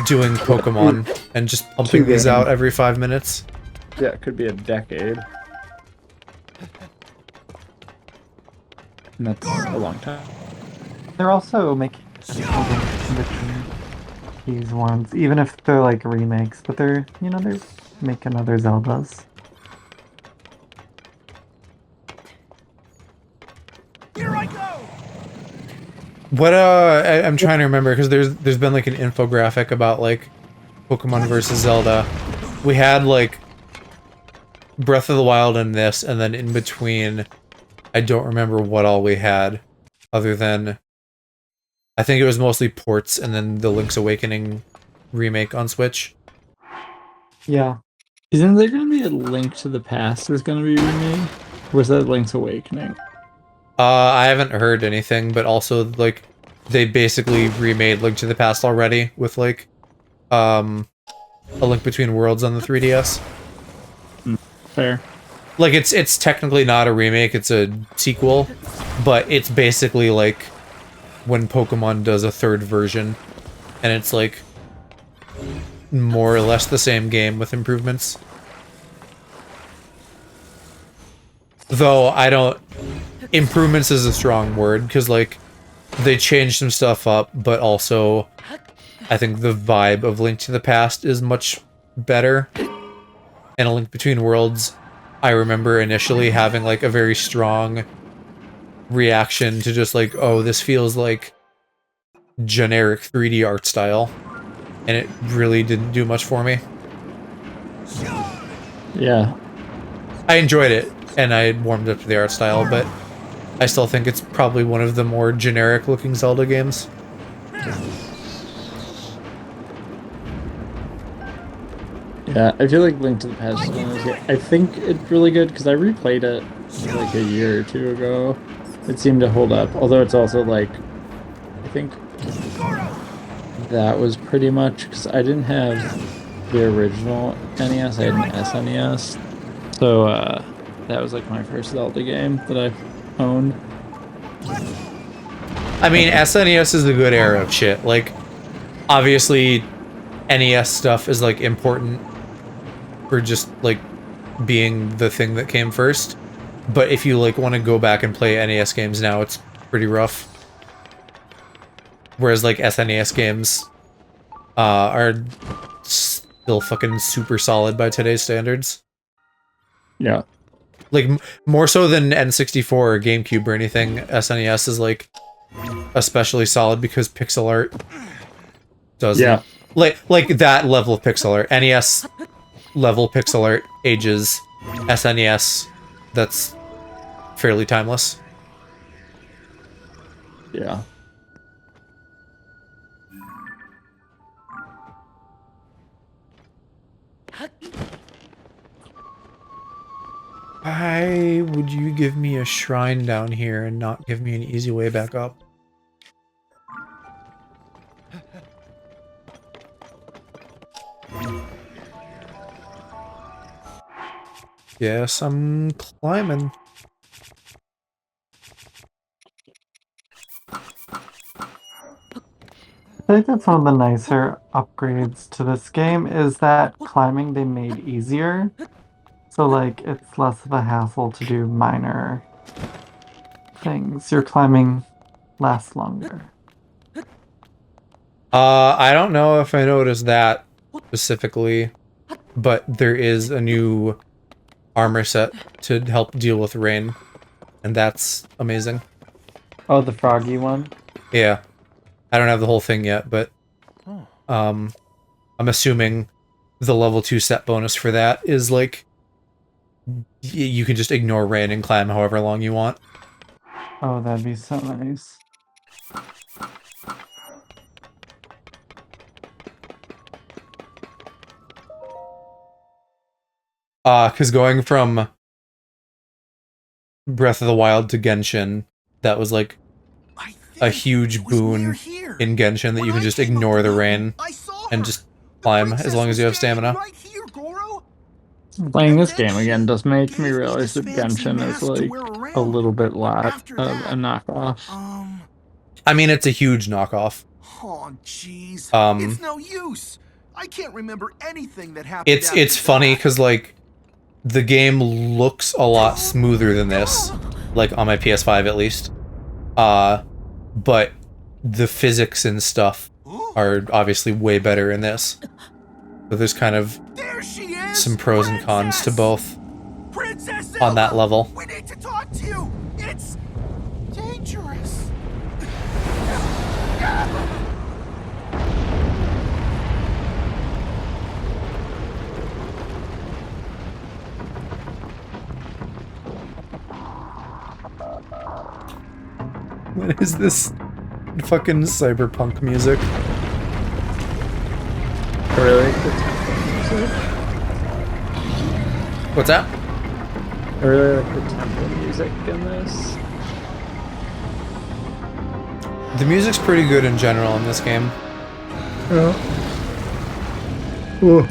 doing Pokemon and just pumping these out every 5 minutes. Yeah, it could be a decade. And that's a long time. They're also making in between these ones, even if they're like remakes, but they're making other Zeldas. What I'm trying to remember because there's been like an infographic about like Pokemon versus Zelda. We had like Breath of the Wild and this, and then in between, I don't remember what all we had, other than I think it was mostly ports and then the Link's Awakening remake on Switch. Yeah. Isn't there going to be a Link to the Past that's going to be remade? Or was that Link's Awakening? I haven't heard anything, but also like they basically remade Link to the Past already with like A Link Between Worlds on the 3DS. Fair. Like it's technically not a remake, it's a sequel, but it's basically like when Pokemon does a third version, and it's like more or less the same game with improvements. Though I don't... Improvements is a strong word, because like they changed some stuff up, but also I think the vibe of Link to the Past is much better. And A Link Between Worlds, I remember initially having like a very strong reaction to just like, oh, this feels like generic 3D art style, and it really didn't do much for me. Yeah. I enjoyed it, and I warmed up to the art style, but I still think it's probably one of the more generic looking Zelda games. Yeah, I feel like Link to the Past is one of those. I think it's really good because I replayed it like a year or two ago. It seemed to hold up, although it's also like, I think that was pretty much because I didn't have the original NES, I had an SNES. So that was like my first Zelda game that I owned. I mean, SNES is a good era of shit. Like, obviously, NES stuff is like important for just like being the thing that came first. But if you like want to go back and play NES games now, it's pretty rough. Whereas like SNES games are still fucking super solid by today's standards. Yeah. Like more so than N64 or GameCube or anything, SNES is like especially solid because pixel art does like that level of pixel art. NES level pixel art ages. SNES, that's fairly timeless. Yeah. Why would you give me a shrine down here and not give me an easy way back up? Yes, I'm climbing. I think that's one of the nicer upgrades to this game is that climbing they made easier. So like it's less of a hassle to do minor things. Your climbing lasts longer. I don't know if I noticed that specifically, but there is a new armor set to help deal with rain, and that's amazing. Oh, the froggy one? Yeah. I don't have the whole thing yet, but I'm assuming the level 2 set bonus for that is like you can just ignore rain and climb however long you want. Oh, that'd be so nice. Because going from Breath of the Wild to Genshin, that was like I a think huge it was near boon here. in Genshin that you When can I just came up ignore the mountain, rain I saw and her. just The climb as princess long as was you have standing stamina. Right here, Goro. Playing And this then game again she does make me gave realize this that fancy Genshin is mask to like wear a around. little bit lot After of a that, knockoff. I mean, it's a huge knockoff. oh jeez, Um, it's no use. I can't remember anything that happened after it's funny that. because like the game looks a lot smoother than this, like on my PS5 at least. But the physics and stuff are obviously way better in this. So there's kind of There she is. some pros and cons to both Princess on that Zelda! level. We need to talk to you. It's dangerous. What is this fucking cyberpunk music? I really like the tempo music. What's that? I really like the tempo music in this. The music's pretty good in general in this game. Ooh.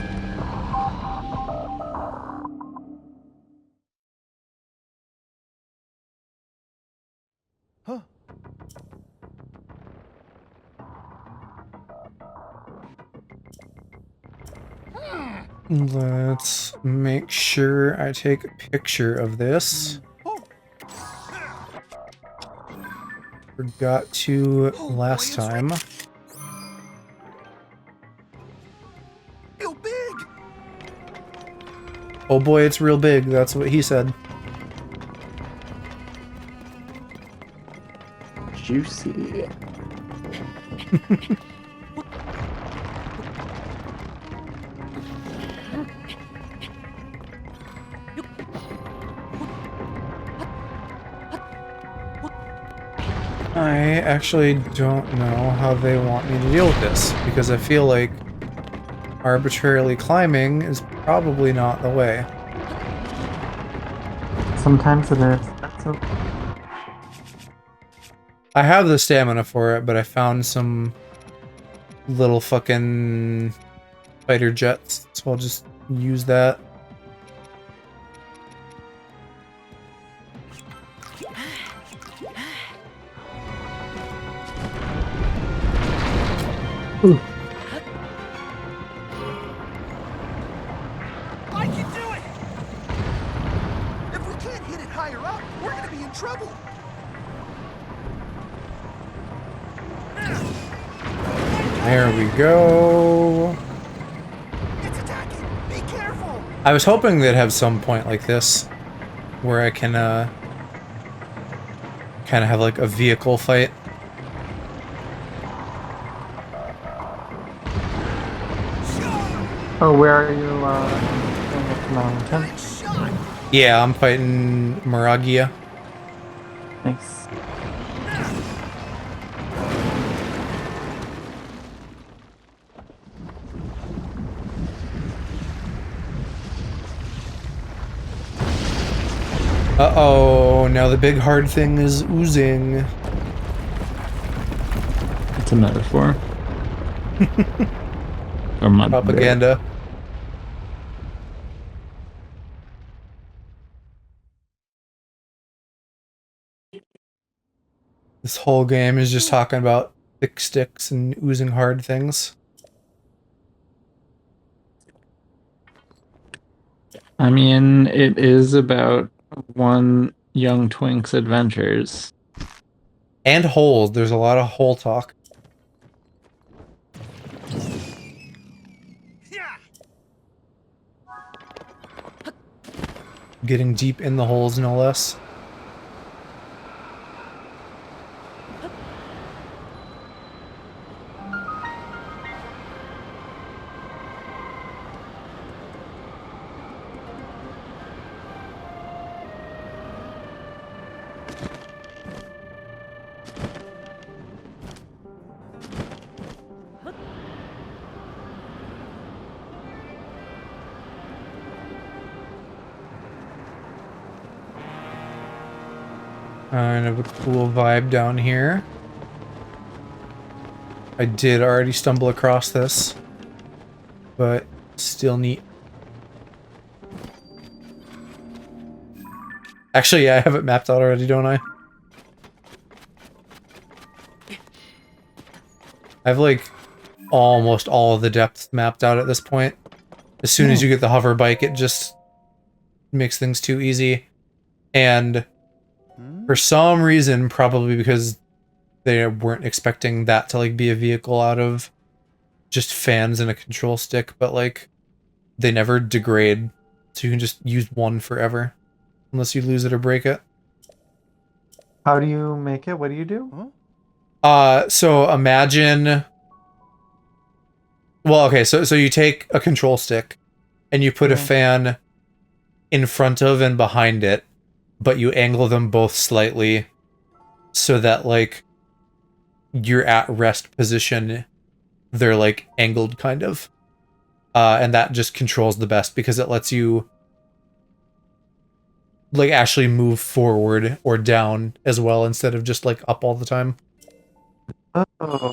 Huh. Let's make sure I take a picture of this. Forgot to last time. Real big. Oh boy, it's real big. That's what he said. Juicy. I actually don't know how they want me to deal with this, because I feel like arbitrarily climbing is probably not the way. Sometimes it is. That's okay. I have the stamina for it, but I found some little fucking fighter jets, so I'll just use that. Ooh. I can do it. If we can't hit it higher up, we're gonna be in trouble. There we go. It's attacking. Be careful. I was hoping they'd have some point like this where I can kind of have like a vehicle fight. Oh, where are you, in the mountain? Nice shot. Yeah, I'm fighting Moragia. Nice. Uh-oh, now the big hard thing is oozing. It's a metaphor. Or my Propaganda. This whole game is just talking about thick sticks and oozing hard things. I mean, it is about one young twink's adventures. And holes. There's a lot of hole talk. Yeah. Getting deep in the holes, no less. Kind of a cool vibe down here. I did already stumble across this, but still neat. Actually, yeah, I have it mapped out already, don't I? I have like almost all of the depths mapped out at this point. As soon as you get the hover bike, it just makes things too easy. And for some reason, probably because they weren't expecting that to like be a vehicle out of just fans and a control stick, but like they never degrade, so you can just use one forever unless you lose it or break it. How do you make it? What do you do? So imagine, well, okay, so you take a control stick and you put a fan in front of and behind it, but you angle them both slightly so that like you're at rest position, they're like angled kind of. And that just controls the best because it lets you like actually move forward or down as well instead of just like up all the time. Oh,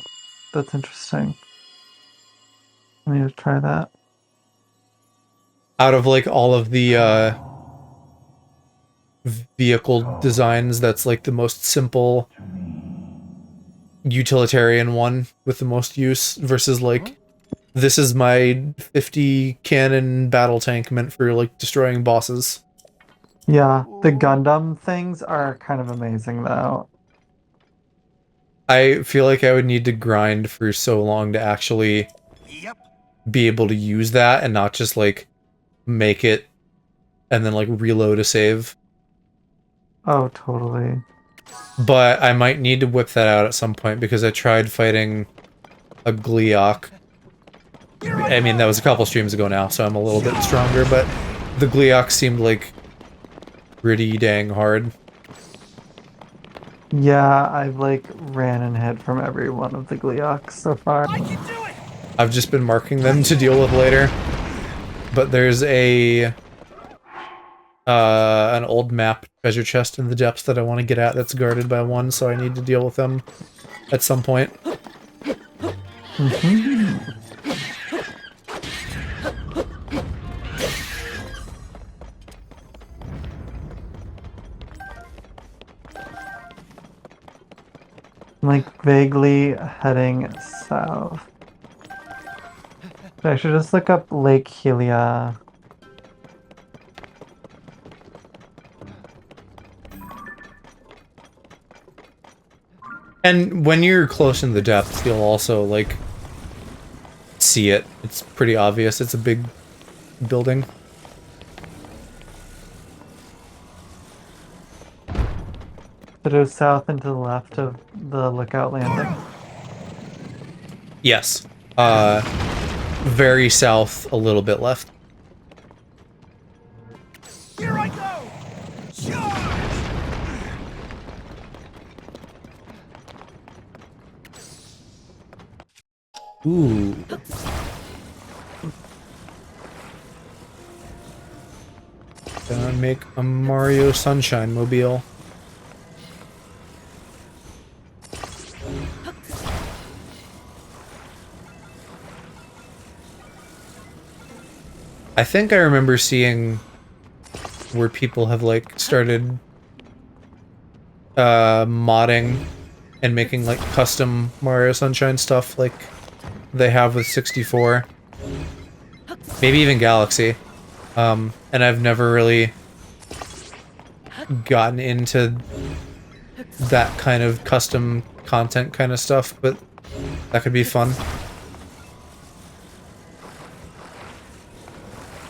that's interesting. I need to try that. Out of like all of the vehicle designs, that's like the most simple utilitarian one with the most use versus like this is my 50 cannon battle tank meant for like destroying bosses. Yeah, the Gundam things are kind of amazing though. I feel like I would need to grind for so long to actually be able to use that and not just like make it and then like reload a save. Oh, totally. But I might need to whip that out at some point because I tried fighting a Gliok. I mean, that was a couple streams ago now, so I'm a little bit stronger, but the Gliok seemed like pretty dang hard. Yeah, I've like ran and hid from every one of the Gleoks so far. I've just been marking them to deal with later. But there's a an old map treasure chest in the depths that I want to get at that's guarded by one, so I need to deal with them at some point. I'm like vaguely heading south. I should just look up Lake Helia. And when you're close in the depths, you'll also, like, see it. It's pretty obvious. It's a big building. It goes south and to the left of the Lookout Landing. Yes. Very south, a little bit left. Here I go! Charge! Ooh. Gonna make a Mario Sunshine mobile. I think I remember seeing where people have like started modding and making like custom Mario Sunshine stuff like they have with 64. Maybe even Galaxy. And I've never really gotten into that kind of custom content kind of stuff, but that could be fun.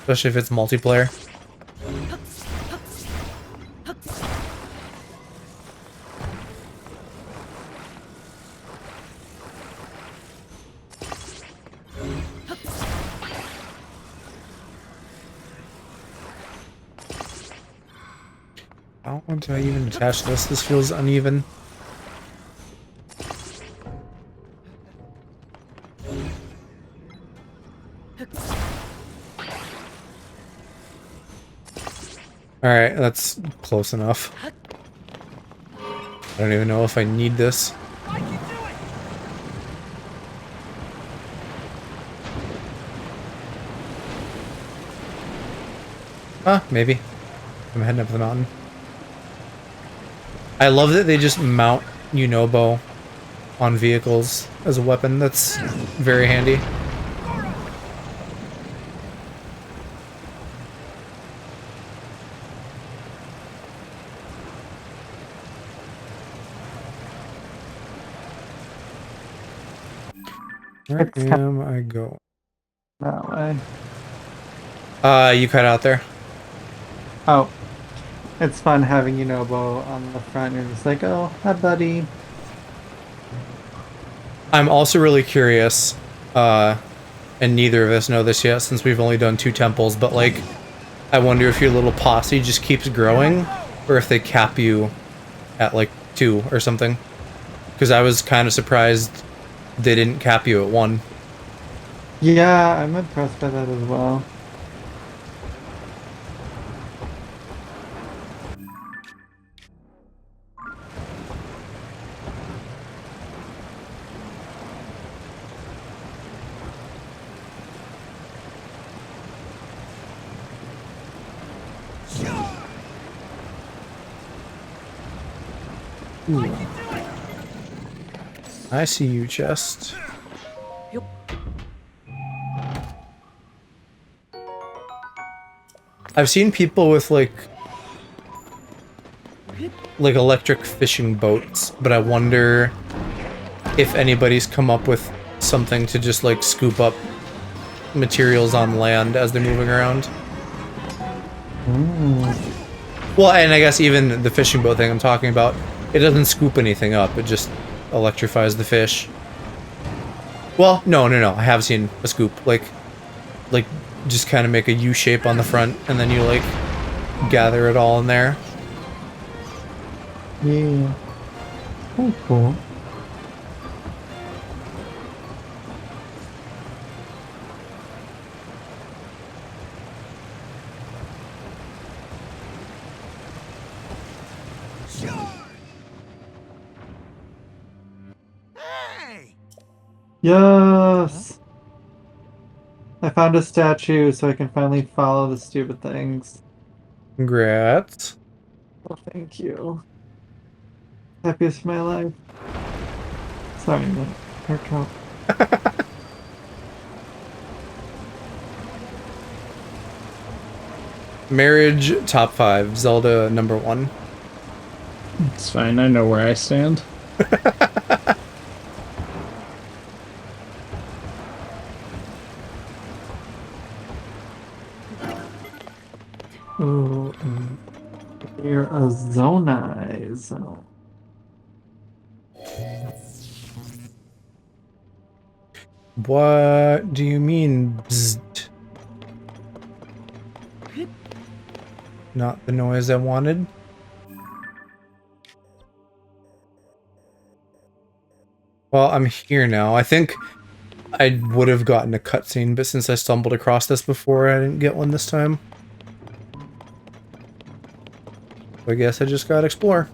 Especially if it's multiplayer. How do I even attach this? This feels uneven. Alright, that's close enough. I don't even know if I need this. I can do it! Maybe. I'm heading up the mountain. I love that they just mount Unobo on vehicles as a weapon. That's very handy. Where am I going? That way. You cut out there. Oh. It's fun having Unobo on the front. You're just like, oh, hi, buddy. I'm also really curious, and neither of us know this yet since we've only done 2 temples, but like, I wonder if your little posse just keeps growing, or if they cap you at like 2 or something. Because I was kind of surprised they didn't cap you at 1. Yeah, I'm impressed by that as well. Ooh. I see you, chest. Yep. I've seen people with like electric fishing boats, but I wonder if anybody's come up with something to just like scoop up materials on land as they're moving around. Well, and I guess even the fishing boat thing I'm talking about, it doesn't scoop anything up, it just electrifies the fish. Well, no, I have seen a scoop, like just kind of make a U shape on the front, and then you like gather it all in there. Yeah. Oh, cool. Hey! Yes! I found a statue so I can finally follow the stupid things. Congrats. Oh, thank you. Happiest of my life. Sorry, man. Haircut. Marriage top 5, Zelda number 1. It's fine. I know where I stand. Ooh, you're a Zonai zone. What do you mean, bzzzt? Not the noise I wanted. Well, I'm here now. I think I would have gotten a cutscene, but since I stumbled across this before, I didn't get one this time. I guess I just gotta explore.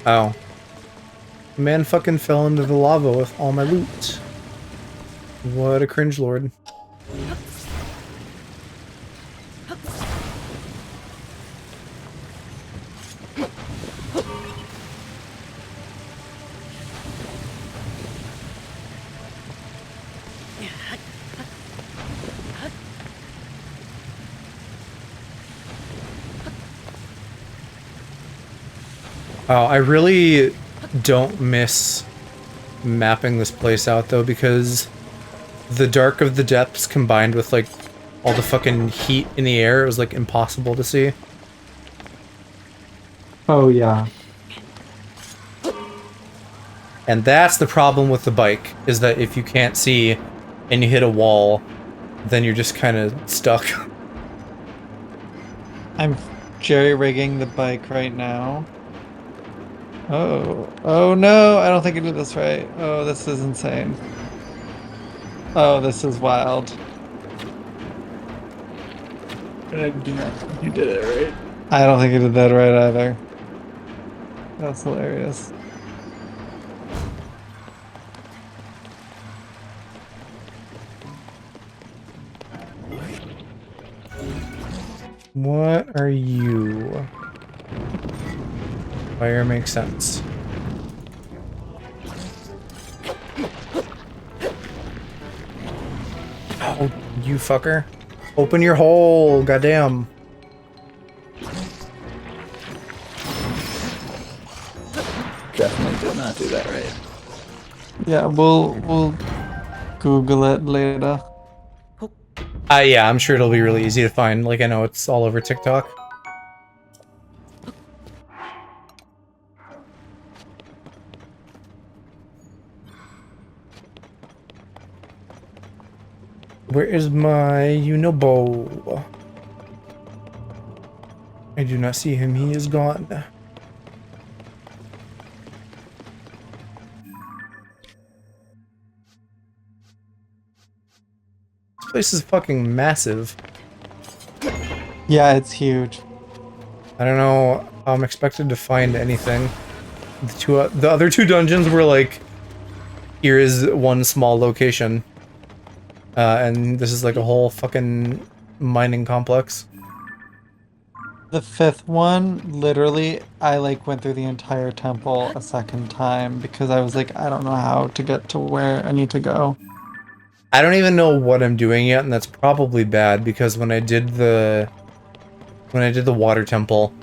Oh. The man fucking fell into the lava with all my loot. What a cringe lord. Oh, I really don't miss mapping this place out though, because the dark of the depths combined with like all the fucking heat in the air, it was like impossible to see. Oh, yeah. And that's the problem with the bike, is that if you can't see and you hit a wall, then you're just kind of stuck. I'm jerry-rigging the bike right now. Oh no, I don't think I did this right. Oh, this is insane. Oh, this is wild. I do not think you did it right. I don't think he did that right either. That's hilarious. What are you? Fire makes sense. Oh, you fucker. Open your hole, goddamn. Definitely did not do that right. Yeah, we'll Google it later. Yeah, I'm sure it'll be really easy to find. Like, I know it's all over TikTok. Where is my Unobo? I do not see him. He is gone. This place is fucking massive. Yeah, it's huge. I don't know how I'm expected to find anything. The other two dungeons were like, here is one small location. And this is like a whole fucking mining complex. The fifth one, literally, I like went through the entire temple a second time because I was like, I don't know how to get to where I need to go. I don't even know what I'm doing yet, and that's probably bad because when I did the water temple,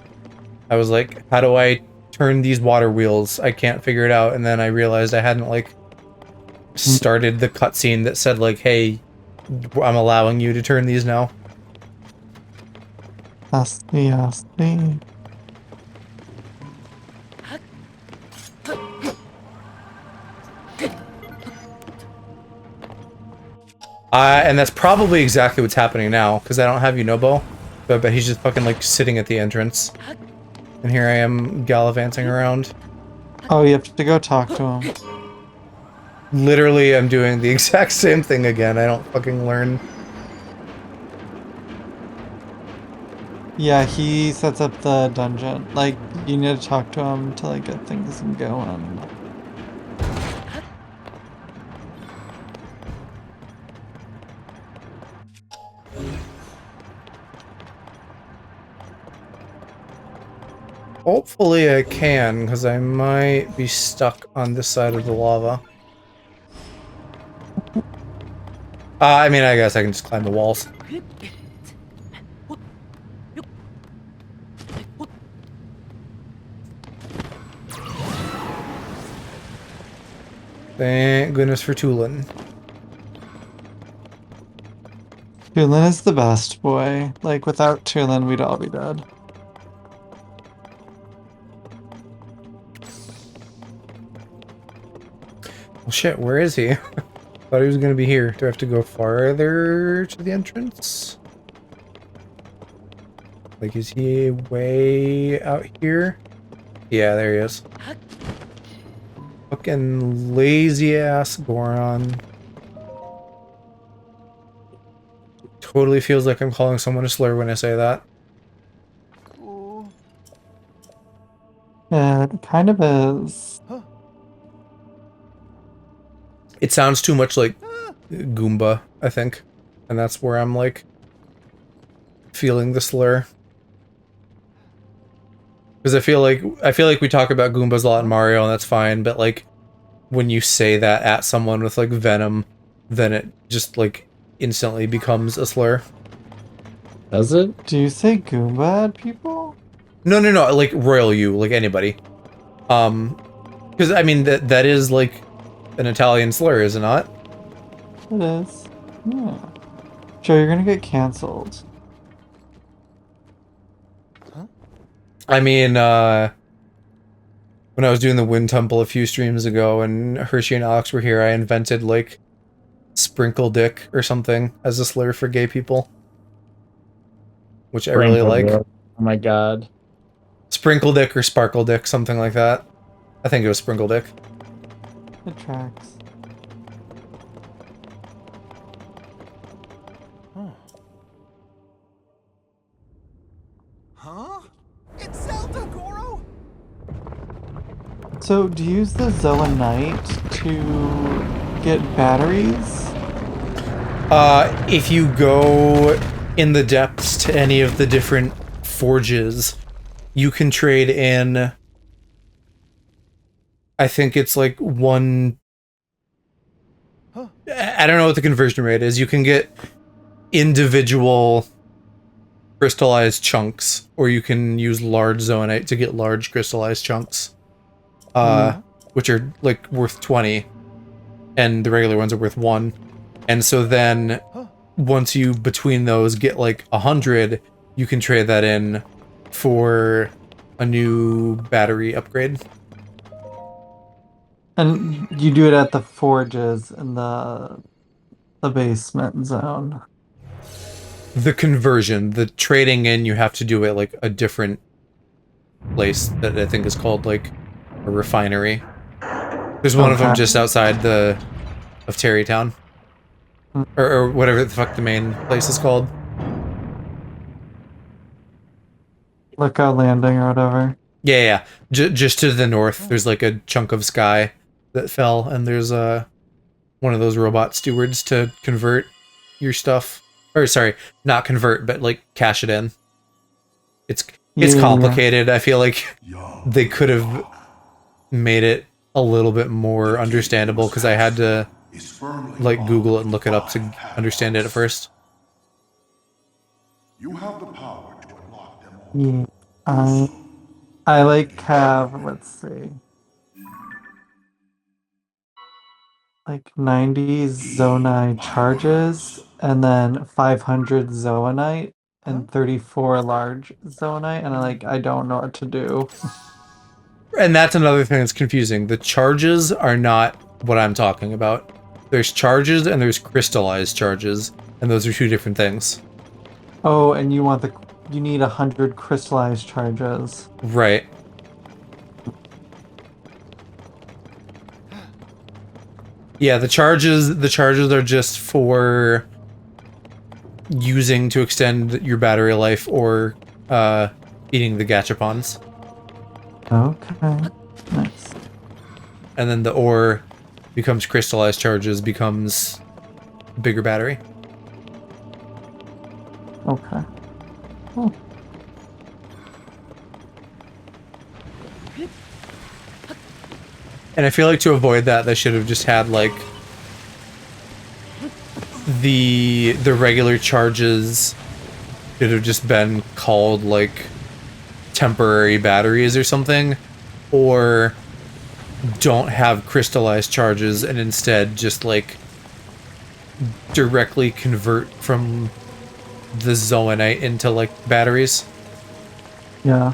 I was like, how do I turn these water wheels? I can't figure it out, and then I realized I hadn't like started the cutscene that said like, hey, I'm allowing you to turn these now. Asti. And that's probably exactly what's happening now, because I don't have Unobo, but I bet he's just fucking like sitting at the entrance. And here I am gallivanting around. Oh, you have to go talk to him. Literally, I'm doing the exact same thing again. I don't fucking learn. Yeah, he sets up the dungeon. Like, you need to talk to him to like get things going. Hopefully I can, because I might be stuck on this side of the lava. I mean, I guess I can just climb the walls. Thank goodness for Tulin. Tulin is the best boy. Like, without Tulin, we'd all be dead. Well, shit, where is he? Thought he was gonna be here. Do I have to go farther to the entrance? Like, is he way out here? Yeah, there he is. Fucking lazy ass Goron. Totally feels like I'm calling someone a slur when I say that. It kind of is. It sounds too much like Goomba, I think. And that's where I'm like feeling the slur. Because I feel like we talk about Goombas a lot in Mario and that's fine, but like when you say that at someone with like venom, then it just like instantly becomes a slur. Does it? Do you say Goomba at people? No, like royal you, like anybody. Because I mean that is like an Italian slur, is it not? It is. Yeah. Joe, you're gonna get canceled. I mean, when I was doing the Wind Temple a few streams ago and Hershey and Alex were here, I invented like Sprinkle Dick or something as a slur for gay people. Which I really like. Oh my god. Sprinkle Dick or Sparkle Dick, something like that. I think it was Sprinkle Dick. It tracks. So, do you use the Zoanite to get batteries? If you go in the depths to any of the different forges, you can trade in, I think it's like one... I don't know what the conversion rate is. You can get individual crystallized chunks, or you can use large zoanite to get large crystallized chunks, which are like worth 20, and the regular ones are worth 1. And so then once you between those get like 100, you can trade that in for a new battery upgrade. And you do it at the forges in the basement zone. The conversion, the trading in, you have to do it like a different place that I think is called like a refinery. There's one of them just outside of Terrytown. Or whatever the fuck the main place is called. Lookout Landing or whatever. Yeah. Just to the north, there's like a chunk of sky that fell, and there's one of those robot stewards to convert your stuff. Or sorry, not convert, but like cash it in. It's complicated. I feel like they could have made it a little bit more understandable, because I had to like Google it and look it up to understand it at first. You have the power to unlock them all. Yeah, I like have, let's see, like 90 Zonai charges, and then 500 Zoanite, and 34 large Zoanite, and I don't know what to do. And that's another thing that's confusing. The charges are not what I'm talking about. There's charges and there's crystallized charges, and those are two different things. Oh, and you need 100 crystallized charges. Right. Yeah, the charges are just for using to extend your battery life, or eating the gachapons. Okay, nice. And then the ore becomes crystallized charges, becomes bigger battery. Okay. Oh. And I feel like to avoid that, they should have just had like the regular charges should have just been called like temporary batteries or something, or don't have crystallized charges and instead just like directly convert from the zoanite into like batteries. Yeah.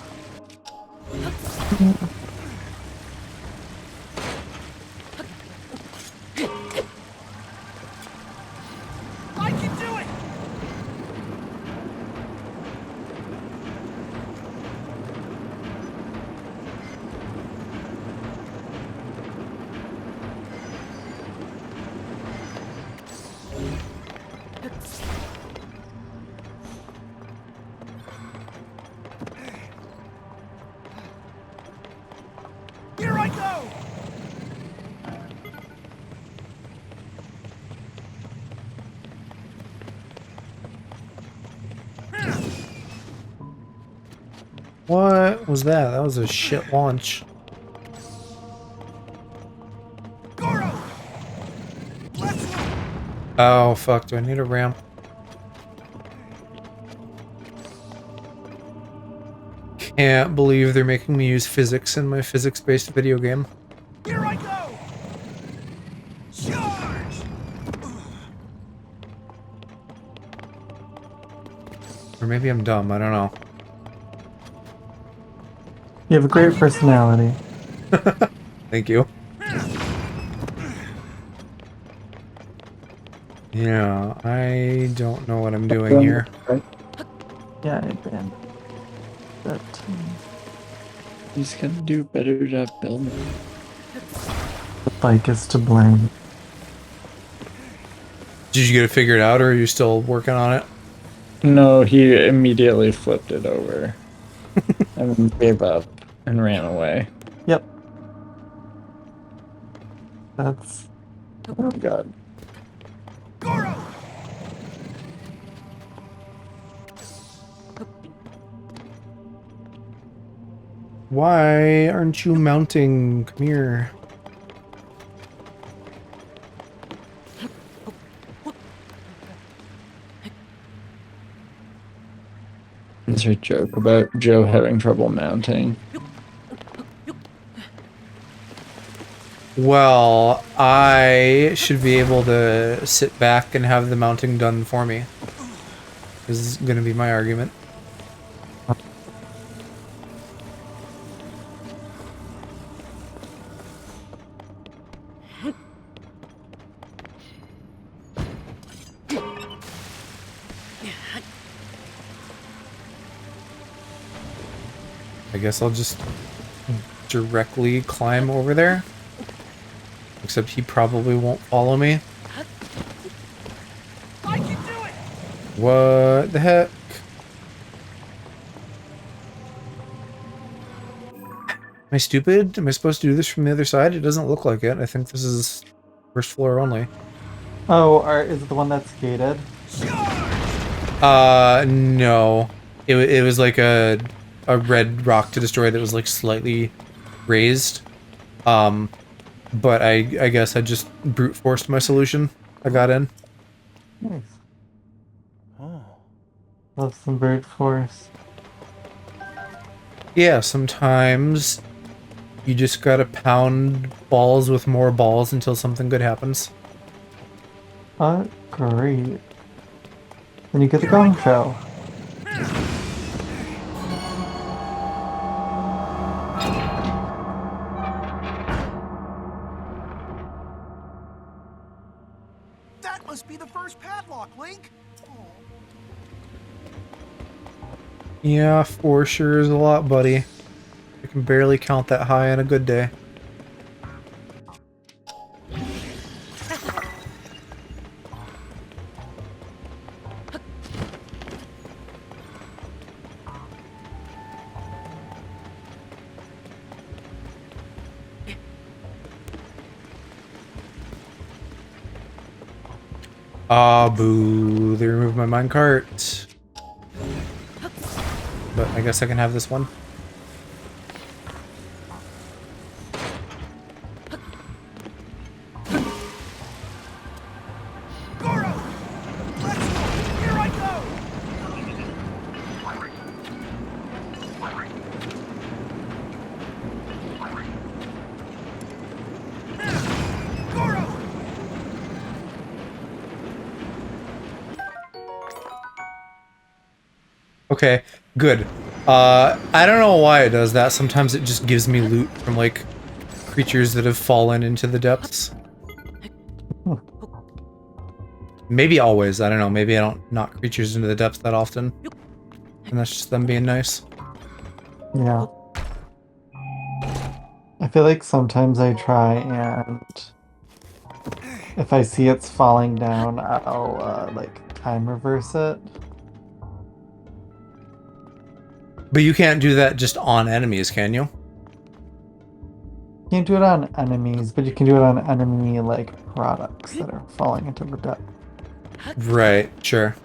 I can do it! Here I go! What was that? That was a shit launch. Goro! Let's go! Oh fuck, do I need a ramp? Can't believe they're making me use physics in my physics-based video game. Here I go! Charge! Or maybe I'm dumb, I don't know. You have a great personality. Thank you. Yeah, I don't know what I'm doing here. Yeah, I banned that. You just gotta do a better job building. The bike is to blame. Did you get it figured out, or are you still working on it? No, he immediately flipped it over and gave up and ran away. Yep. That's... Oh god. Goro! Why aren't you mounting? Come here. There's a joke about Joe having trouble mounting. Well, I should be able to sit back and have the mounting done for me. This is going to be my argument. I guess I'll just directly climb over there. Except he probably won't follow me. I can do it! What the heck? Am I stupid? Am I supposed to do this from the other side? It doesn't look like it. I think this is first floor only. Oh, is it the one that's gated? No. It was like a red rock to destroy that was like slightly raised. But I guess I just brute forced my solution. I got in. Nice. Oh. Love some brute force. Yeah, sometimes you just gotta pound balls with more balls until something good happens. Great. Then you get the gong show. That must be the first padlock, Link. Oh. Yeah, 4 sure is a lot, buddy. I can barely count that high on a good day. Ah, boo. They removed my minecart. But I guess I can have this one. Goro! Let's go! Here I go! Goro! Okay, good. I don't know why it does that. Sometimes it just gives me loot from, like, creatures that have fallen into the depths. Maybe always, I don't know. Maybe I don't knock creatures into the depths that often. And that's just them being nice. Yeah. I feel like sometimes I try and if I see it's falling down, I'll like time reverse it. But you can't do that just on enemies, can you? Can't do it on enemies, but you can do it on enemy like products that are falling into the depth. Right, sure.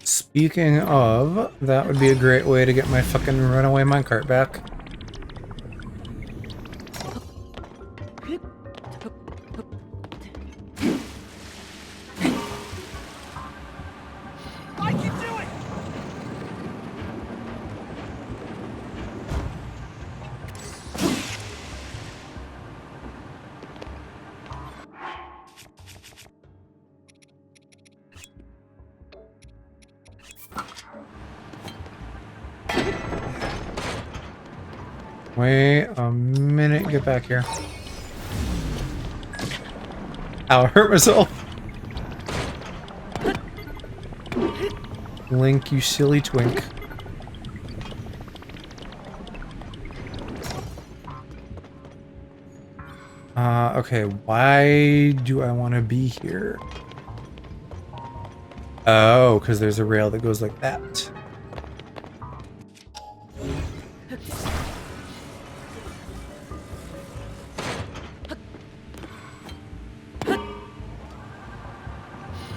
Speaking of, that would be a great way to get my fucking runaway minecart back. I can do it! Wait a minute, get back here. Ow, I hurt myself. Link, you silly twink. Okay, why do I want to be here? Oh, because there's a rail that goes like that.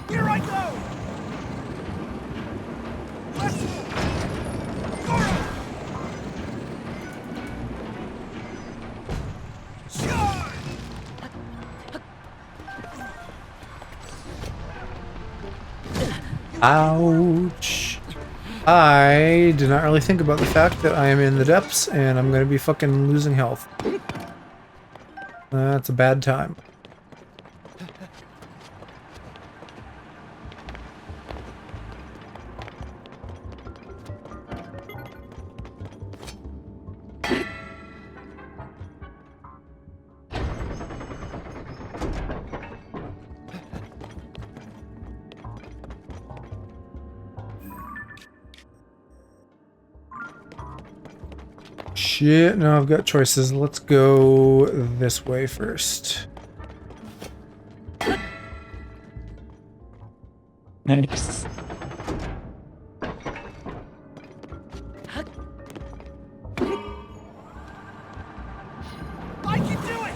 Here I go! Let's go! Charge! Ouch. I did not really think about the fact that I am in the depths and I'm gonna be fucking losing health. That's a bad time. Shit, no, I've got choices. Let's go this way first. Nice. I can do it!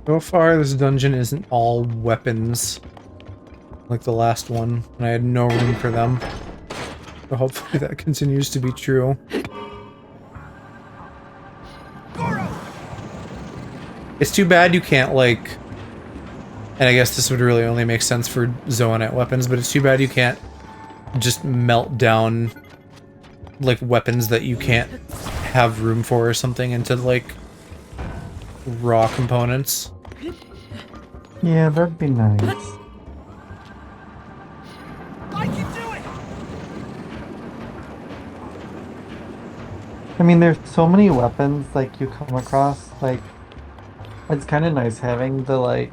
So far, this dungeon isn't all weapons like the last one, and I had no room for them. So hopefully that continues to be true. It's too bad you can't, like... And I guess this would really only make sense for Zoanite weapons, but it's too bad you can't just melt down, like, weapons that you can't have room for or something into, like, raw components. Yeah, that'd be nice. I can do it! I mean, there's so many weapons, like, you come across, like, it's kind of nice having the, like,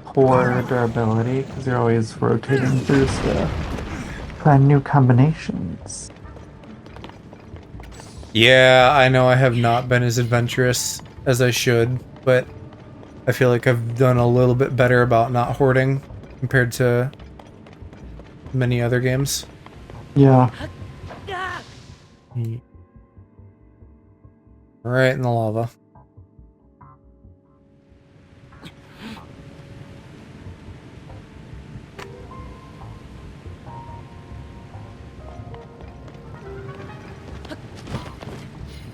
core durability, because you're always rotating through stuff. Find new combinations. Yeah, I know I have not been as adventurous as I should, but I feel like I've done a little bit better about not hoarding compared to many other games. Yeah. Right in the lava.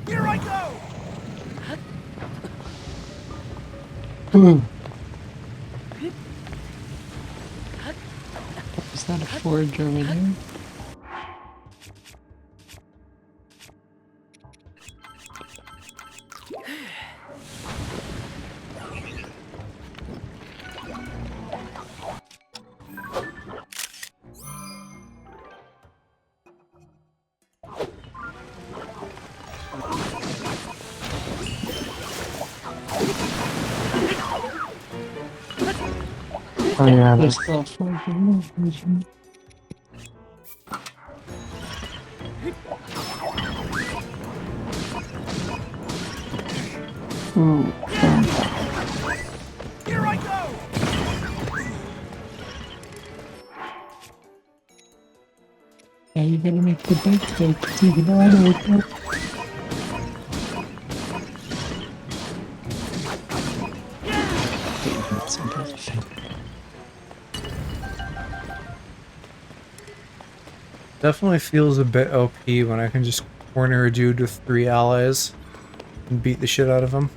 Here I go! Is that a forge over there? Oh yeah, There's there's still a forge in there. ooh. Here I go! Yeah, you gotta make the big take so you can auto it. Definitely feels a bit OP when I can just corner a dude with 3 allies and beat the shit out of him.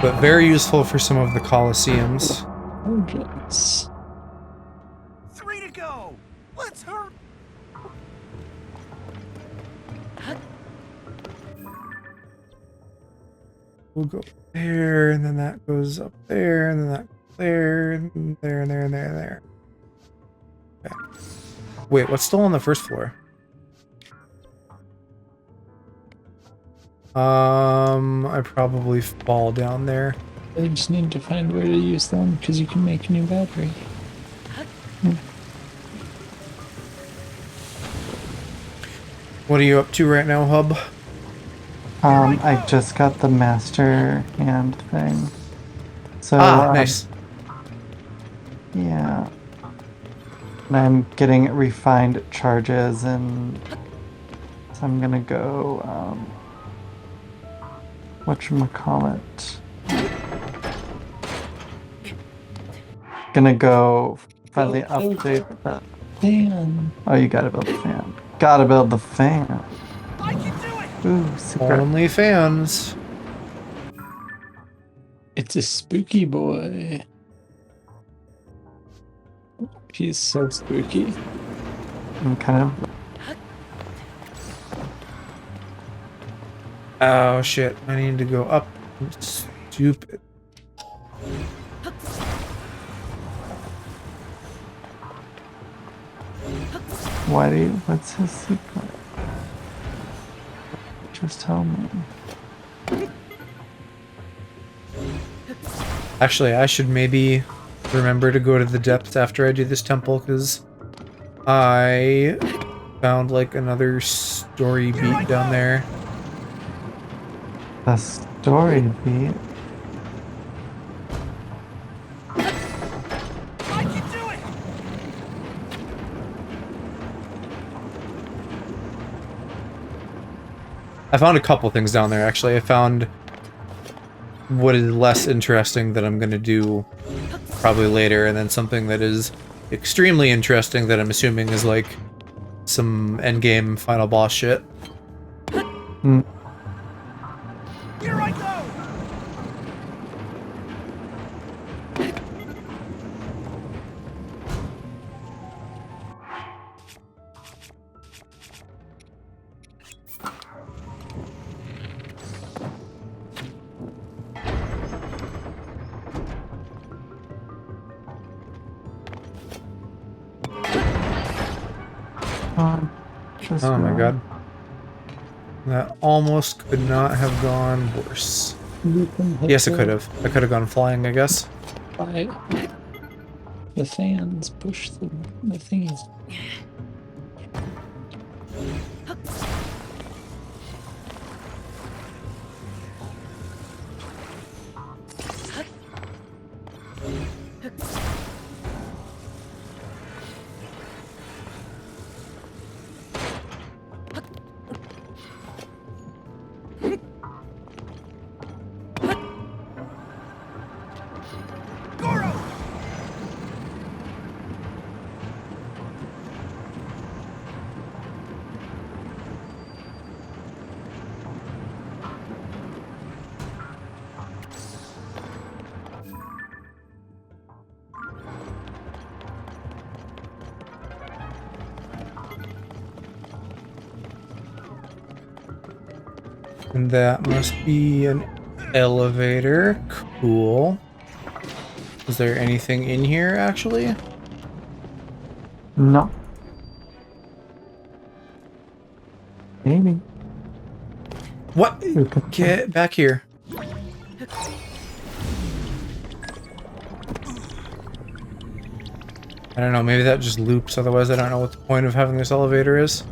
But very useful for some of the Colosseums. Forges. 3 to go! Let's hurry! will go there, and then that goes up there, and then that goes there, and there, and there, and there, and there. Okay. Wait, what's still on the first floor? I probably fall down there. I just need to find where to use them because you can make a new battery. What are you up to right now, Hub? I just got the master hand thing. So Nice. yeah. And I'm getting refined charges, and so I'm gonna go whatchamacallit. Gonna go finally update that. Fan. Oh, you gotta build the fan. Gotta build the fan. I can do it! Ooh, secret. Only fans. It's a spooky boy. He's so spooky. I'm kind of. Oh shit! I need to go up. I'm stupid. Why do you? What's his secret? Just tell me. Actually, I should maybe remember to go to the depths after I do this temple, because I found like another story beat down there. The story beat. I can do it! I found a couple things down there, actually. I found what is less interesting that I'm gonna do probably later, and then something that is extremely interesting that I'm assuming is like some endgame final boss shit. Hmm. Here I go! Just Oh my wrong. god. That almost could not have gone worse. You can hit Yes, it the- could have. I could have gone flying, I guess. By the fans push the thingies. Goro! And that must be an elevator. Cool. Is there anything in here, actually? No. Maybe. What? Who could- Get back here. I don't know, maybe that just loops, otherwise I don't know what the point of having this elevator is.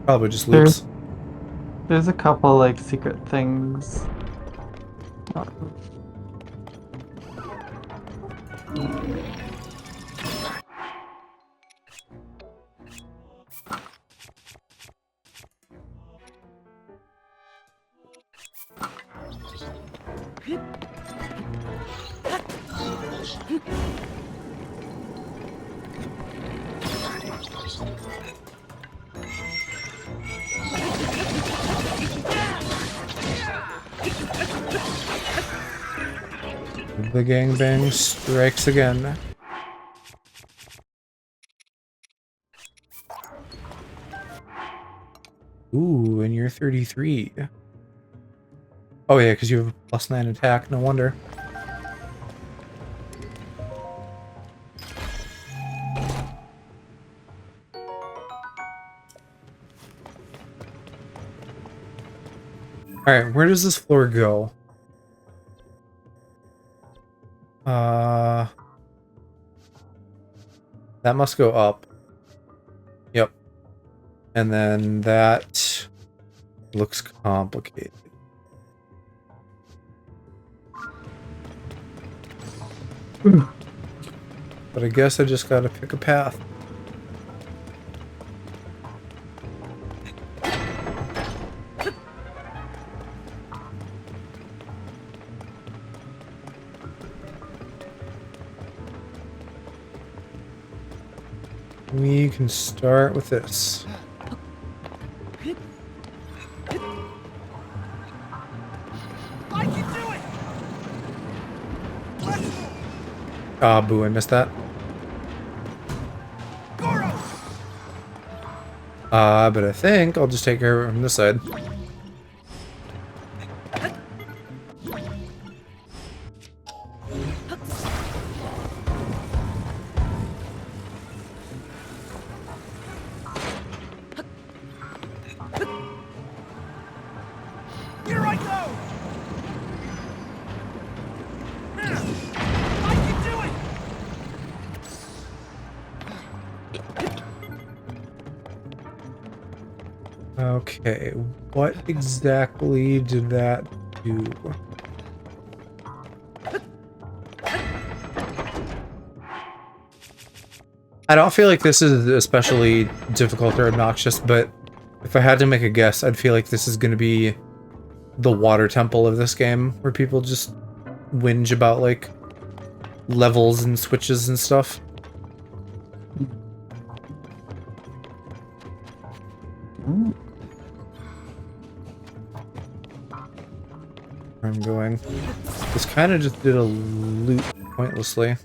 Probably just loops. There's a couple like secret things. The gangbang strikes again. Ooh, and you're 33. Oh yeah, because you have a +9 attack. No wonder. Alright, where does this floor go? That must go up. Yep. And then that looks complicated. But I guess I just gotta pick a path. We can start with this. I can do it! Let's move! Ah, boo, I missed that. Goro! But I think I'll just take her from this side. Here I go! I can do it! Okay, what exactly did that do? I don't feel like this is especially difficult or obnoxious, but if I had to make a guess, I'd feel like this is going to be the water temple of this game, where people just whinge about, like, levels and switches and stuff. Where I'm going. This kind of just did a loop pointlessly.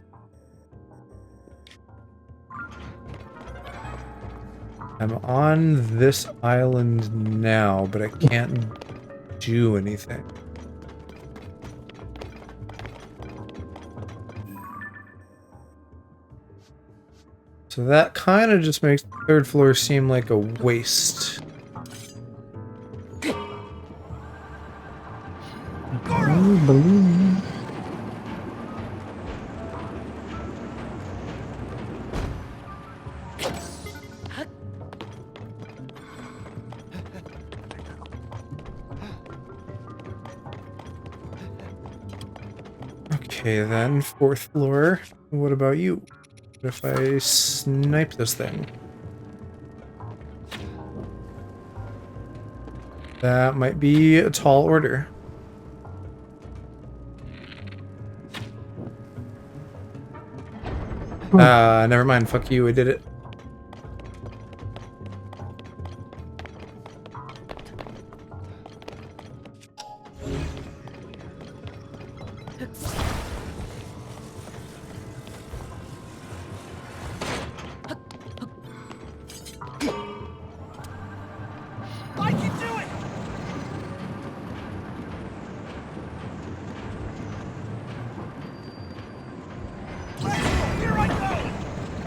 I'm on this island now, but I can't do anything. So that kind of just makes the third floor seem like a waste. Okay then, fourth floor. What about you? What if I snipe this thing? That might be a tall order. Never mind. Fuck you. I did it. I can do it! Let's go! Here I go!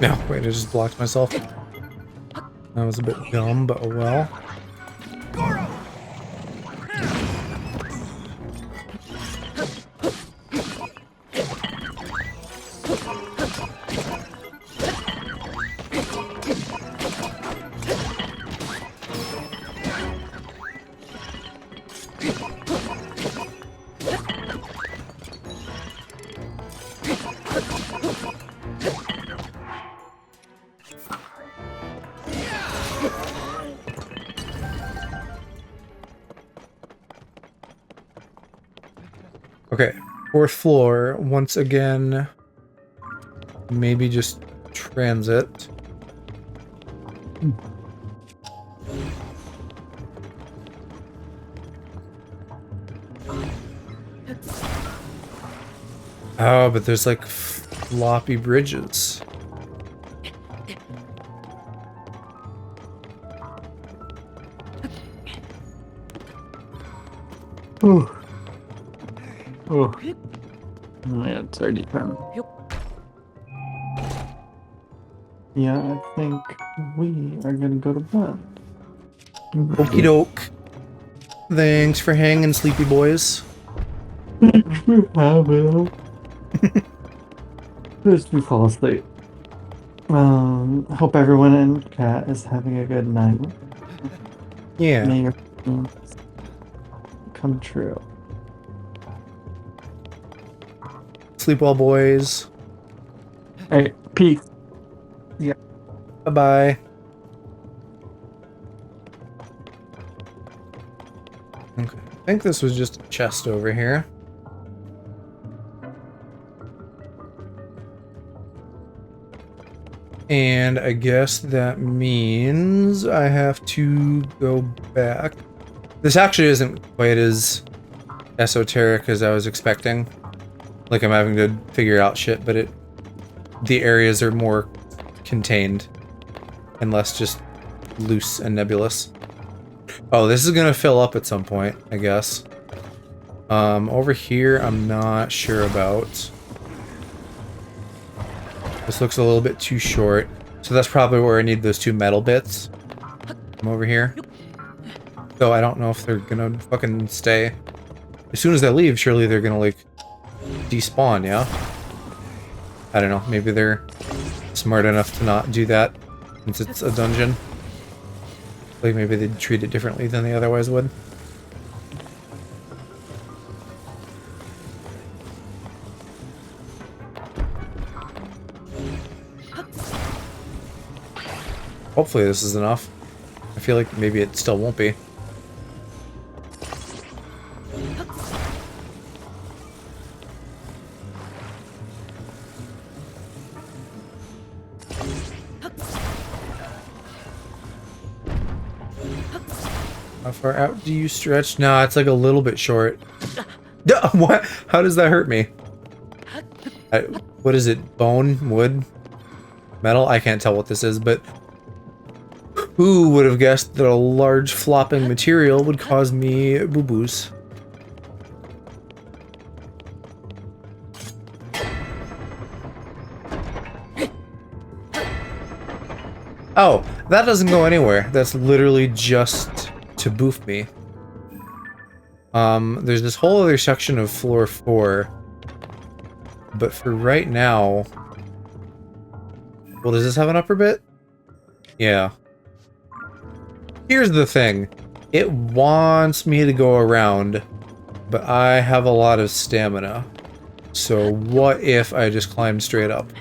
No, wait, I just blocked myself. That was a bit dumb, but oh well. Goro! Okay, fourth floor. Once again, maybe just transit. Oh, but there's like floppy bridges. Ooh. Oh. Yeah, it's already time. Yeah, I think we are gonna go to bed. Okie doke. Thanks for hanging, sleepy boys. I will. Just we fall asleep. Hope everyone in chat is having a good night. Yeah. May your dreams come true. Sleep well, boys. Hey, peace. Bye-bye. Okay. I think this was just a chest over here. And I guess that means I have to go back. This actually isn't quite as esoteric as I was expecting. Like I'm having to figure out shit, but the areas are more contained and less just loose and nebulous. Oh, this is gonna fill up at some point, I guess. Over here, I'm not sure about. This looks a little bit too short. So that's probably where I need those 2 metal bits. From over here. Though I don't know if they're gonna fucking stay. As soon as I leave, surely they're gonna, like, despawn, yeah? I don't know, maybe they're smart enough to not do that, since it's a dungeon. Like, maybe they'd treat it differently than they otherwise would. Hopefully this is enough. I feel like maybe it still won't be. How far out do you stretch? No, it's like a little bit short. What? How does that hurt me? What is it? Bone? Wood? Metal? I can't tell what this is, but who would have guessed that a large flopping material would cause me boo-boos? Oh, that doesn't go anywhere. That's literally just to boof me. There's this whole other section of floor 4. But for right now... Well, does this have an upper bit? Yeah. Here's the thing. It wants me to go around, but I have a lot of stamina. So what if I just climb straight up?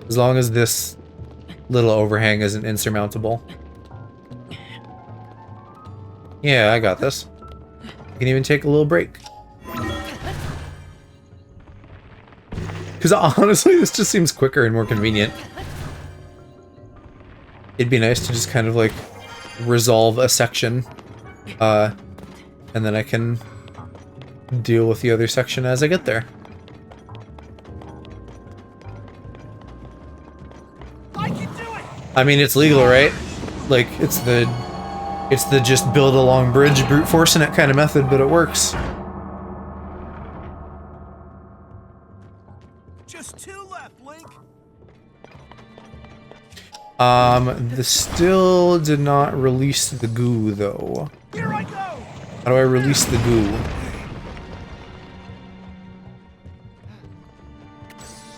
As long as this little overhang isn't insurmountable. Yeah, I got this. I can even take a little break. Because honestly, this just seems quicker and more convenient. It'd be nice to just kind of like resolve a section, and then I can deal with the other section as I get there. I can do it! I mean, it's legal, right? Like, it's the just build a long bridge, brute forcing it kind of method, but it works. Just 2 left, Link. This still did not release the goo, though. Here I go! How do I release the goo?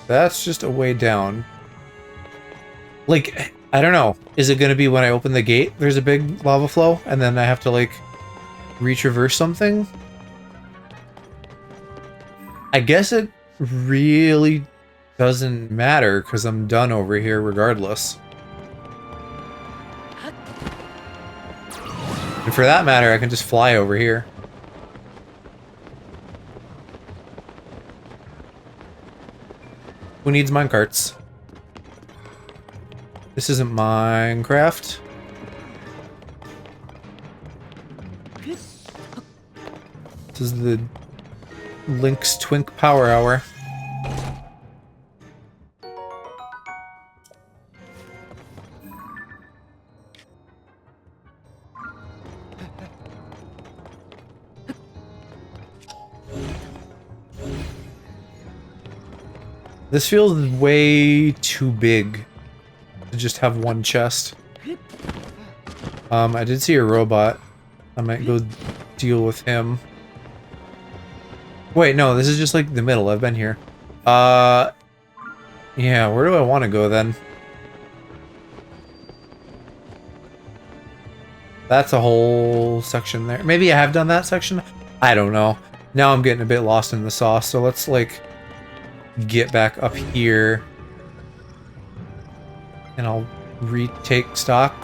That's just a way down. Like, I don't know. Is it gonna be when I open the gate, there's a big lava flow, and then I have to, like, retraverse something? I guess it really doesn't matter, because I'm done over here regardless. And for that matter, I can just fly over here. Who needs minecarts? This isn't Minecraft. This is the Link's Twink Power Hour. This feels way too big to just have one chest. I did see a robot. I might go deal with him. Wait, no, this is just like the middle. I've been here. Yeah, where do I want to go then? That's a whole section there. Maybe I have done that section? I don't know. Now I'm getting a bit lost in the sauce, so let's like get back up here. And I'll retake stock.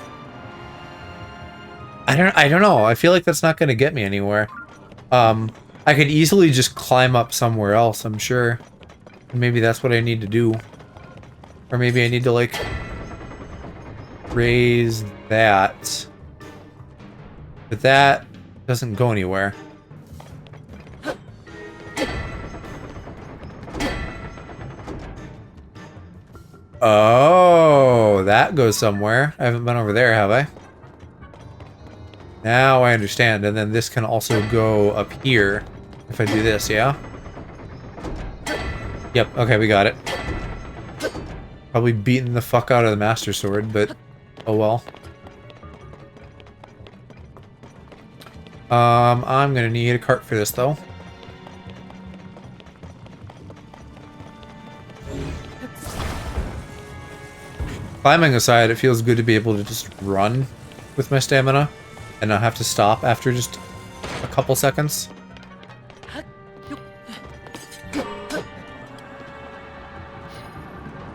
I don't know. I feel like that's not gonna get me anywhere. I could easily just climb up somewhere else, I'm sure. Maybe that's what I need to do. Or maybe I need to like raise that. But that doesn't go anywhere. Oh, that goes somewhere. I haven't been over there, have I? Now I understand. And then this can also go up here if I do this, yeah? Yep, okay, we got it. Probably beating the fuck out of the Master Sword, but oh well. I'm gonna need a cart for this, though. Climbing aside, it feels good to be able to just run with my stamina and not have to stop after just a couple seconds.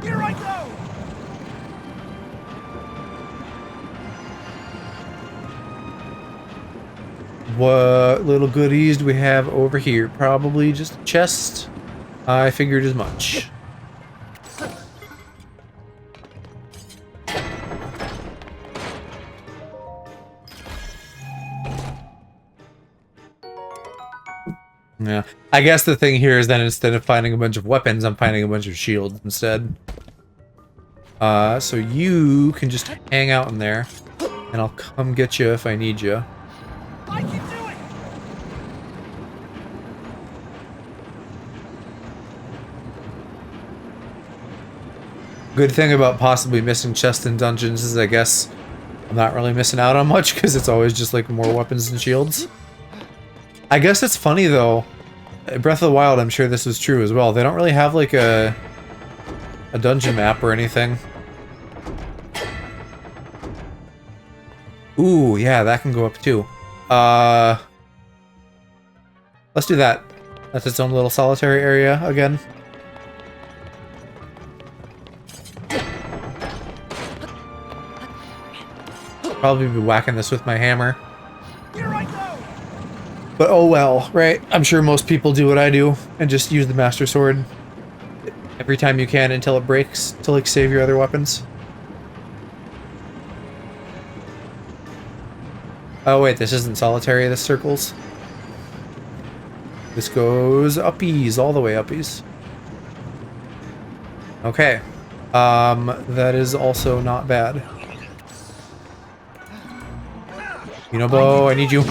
Here I go! What little goodies do we have over here? Probably just a chest. I figured as much. Yeah, I guess the thing here is that instead of finding a bunch of weapons, I'm finding a bunch of shields instead. So you can just hang out in there, and I'll come get you if I need you. I can do it! Good thing about possibly missing chests in dungeons is I guess I'm not really missing out on much because it's always just like more weapons and shields. I guess it's funny though. Breath of the Wild, I'm sure this is true as well. They don't really have like a dungeon map or anything. Ooh, yeah, that can go up too. Let's do that. That's its own little solitary area again. Probably be whacking this with my hammer. Here I go! But oh well, right? I'm sure most people do what I do and just use the Master Sword every time you can until it breaks to like save your other weapons. Oh wait, this isn't solitary, this circles. This goes uppies, all the way uppies. Okay. That is also not bad. You know, Bo, I need you.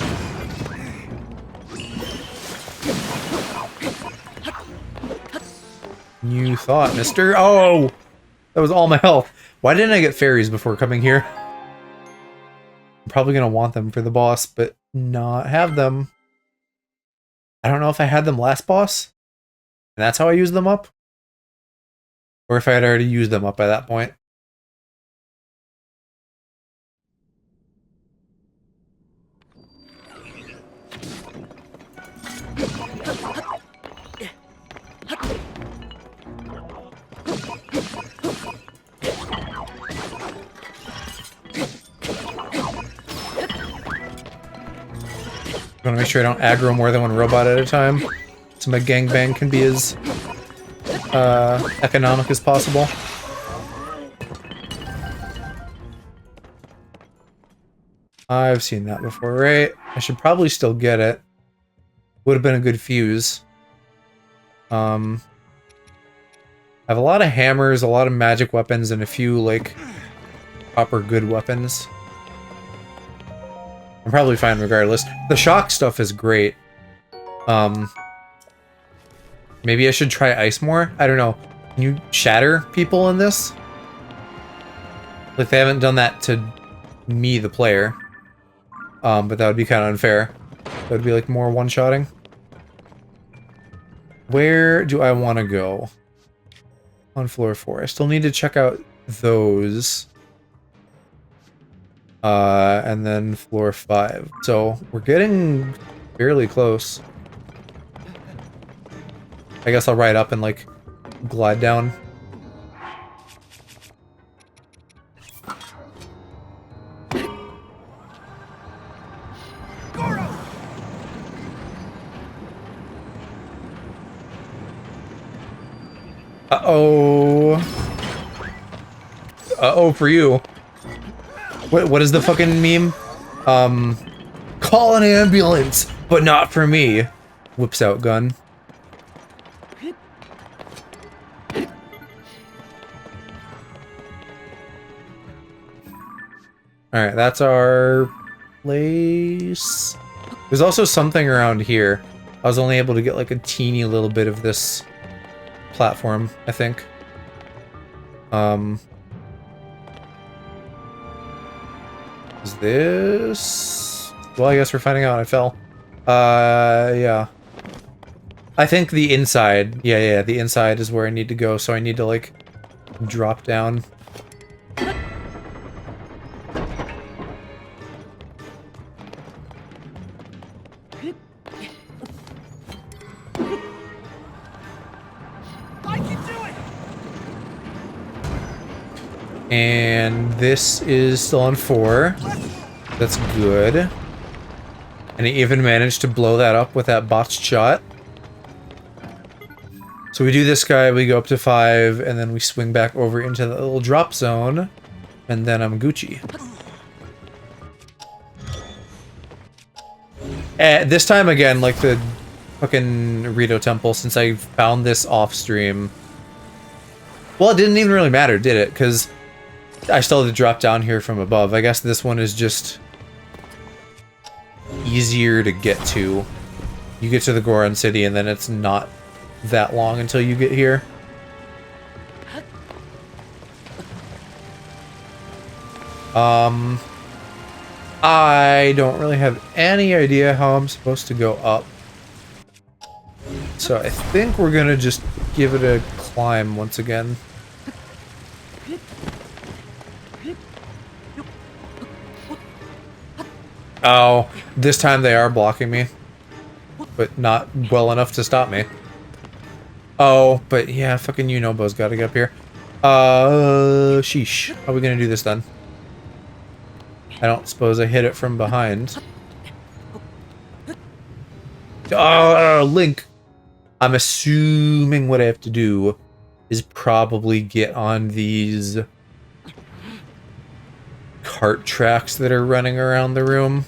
You thought, mister? Oh! That was all my health. Why didn't I get fairies before coming here? I'm probably gonna want them for the boss, but not have them. I don't know if I had them last boss, and that's how I used them up. Or if I had already used them up by that point. I want to make sure I don't aggro more than one robot at a time, so my gangbang can be as economic as possible. I've seen that before, right? I should probably still get it. Would have been a good fuse. I have a lot of hammers, a lot of magic weapons, and a few, like, proper good weapons. I'm probably fine regardless. The shock stuff is great. Maybe I should try ice more? I don't know. Can you shatter people in this? Like, they haven't done that to me, the player. But that would be kind of unfair. That would be, like, more one-shotting. Where do I want to go? On floor 4. I still need to check out those. And then floor 5. So, we're getting fairly close. I guess I'll ride up and, like, glide down. Uh-oh. Uh-oh for you. What is the fucking meme? Call an ambulance, but not for me. Whips out gun. Alright, that's our place. There's also something around here. I was only able to get like a teeny little bit of this platform, I think. Is this... Well, I guess we're finding out. I fell. Yeah. I think the inside... Yeah, the inside is where I need to go, so I need to, like, drop down. And this is still on 4. That's good. And it even managed to blow that up with that botched shot. So we do this guy, we go up to 5, and then we swing back over into the little drop zone. And then I'm Gucci. This time again, like the fucking Rito Temple, since I found this off stream. Well, it didn't even really matter, did it? Because I still had to drop down here from above. I guess this one is just easier to get to. You get to the Goron City and then it's not that long until you get here. I don't really have any idea how I'm supposed to go up. So I think we're gonna just give it a climb once again. Oh, this time they are blocking me. But not well enough to stop me. Oh, but yeah, fucking Unobo's gotta get up here. Sheesh. How are we gonna do this then? I don't suppose I hit it from behind. Oh, Link! I'm assuming what I have to do is probably get on these cart tracks that are running around the room.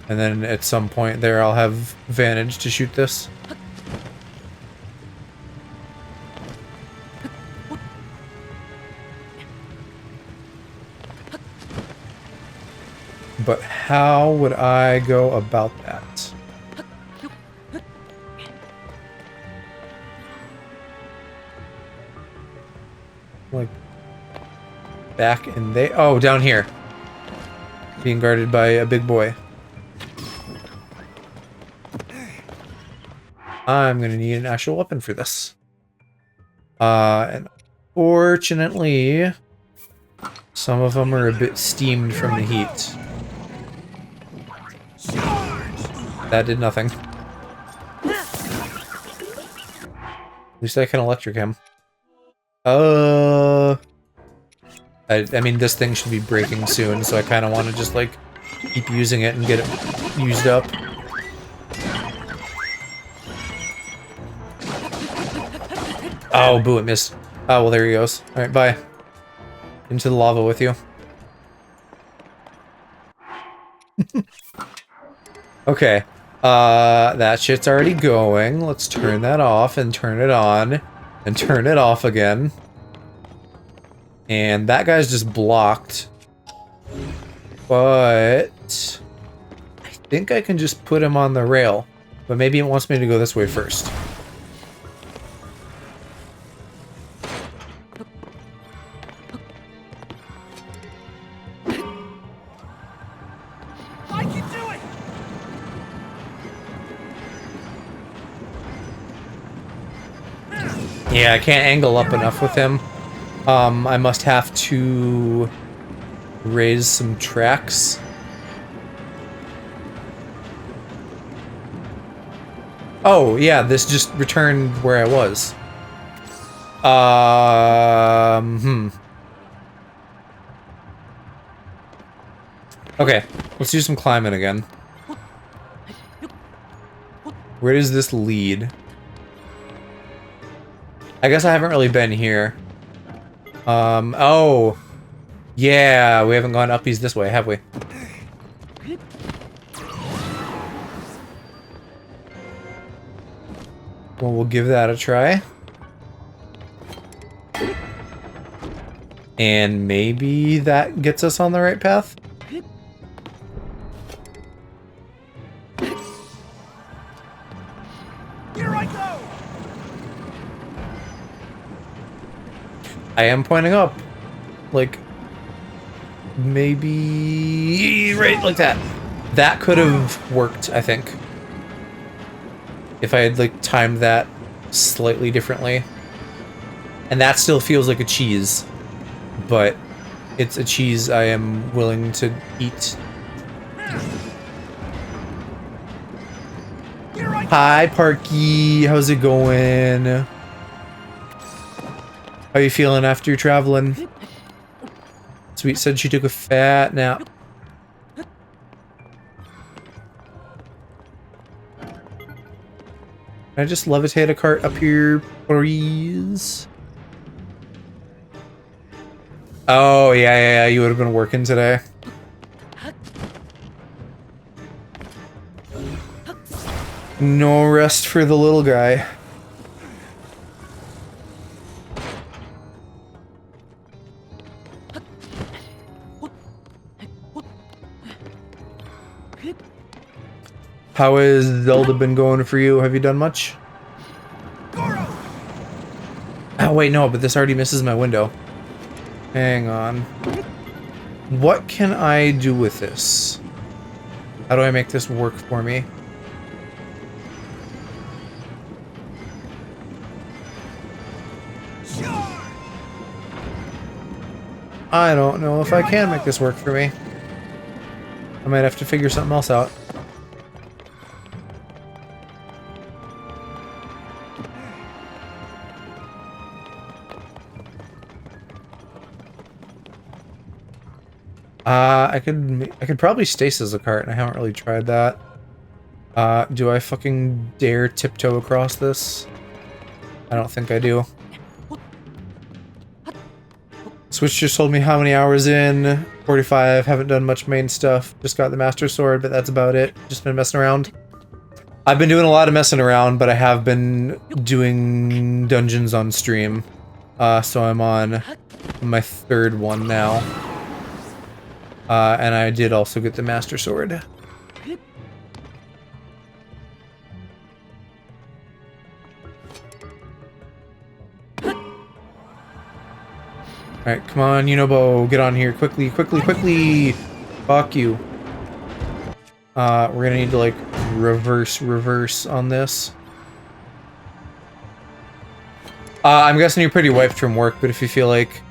And then at some point there I'll have vantage to shoot this. But how would I go about that? Like back in there. Oh, down here. Being guarded by a big boy. I'm gonna need an actual weapon for this. And fortunately, some of them are a bit steamed from the heat. That did nothing. At least I can electric him. I mean, this thing should be breaking soon, so I kind of want to just, like, keep using it and get it used up. Oh, boo, it missed. Oh, well, there he goes. Alright, bye. Into the lava with you. Okay. That shit's already going. Let's turn that off and turn it on. And turn it off again. And that guy's just blocked. But I think I can just put him on the rail. But maybe it wants me to go this way first. Yeah, I can't angle up enough with him. I must have to raise some tracks. Oh, yeah, this just returned where I was. Okay, let's do some climbing again. Where does this lead? I guess I haven't really been here. Oh. Yeah, we haven't gone uppies this way, have we? Well, we'll give that a try. And maybe that gets us on the right path? Here I go! I am pointing up. Like, maybe right like that. That could have worked, I think. If I had, like, timed that slightly differently. And that still feels like a cheese. But it's a cheese I am willing to eat. Hi, Parky. How's it going? How you feeling after you're traveling? Sweet said she took a fat nap. Can I just levitate a cart up here, please? Oh, yeah, you would have been working today. No rest for the little guy. How has Zelda been going for you? Have you done much? Oh, wait, no, but this already misses my window. Hang on. What can I do with this? How do I make this work for me? I don't know if I can make this work for me. I might have to figure something else out. I could probably stasis a cart, and I haven't really tried that. Do I fucking dare tiptoe across this? I don't think I do. Switch just told me how many hours in. 45, haven't done much main stuff. Just got the Master Sword, but that's about it. Just been messing around. I've been doing a lot of messing around, but I have been doing dungeons on stream. So I'm on my third one now. And I did also get the Master Sword. Alright, come on, Unobo, get on here. Quickly, quickly, quickly! Fuck you. We're gonna need to, like, reverse on this. I'm guessing you're pretty wiped from work, but if you feel like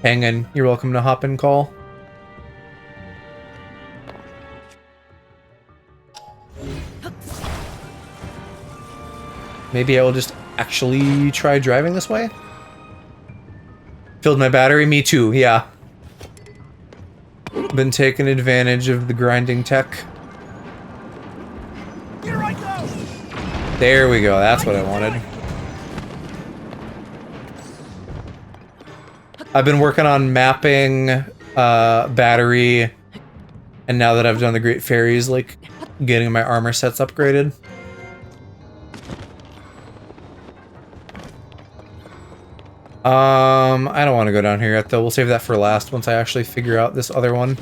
hanging, you're welcome to hop in call. Maybe I will just actually try driving this way? Filled my battery? Me too, yeah. Been taking advantage of the grinding tech. Here I go. There we go, that's what I wanted. I've been working on mapping, battery, and now that I've done the Great Fairies, like, getting my armor sets upgraded. I don't want to go down here yet, though. We'll save that for last once I actually figure out this other one.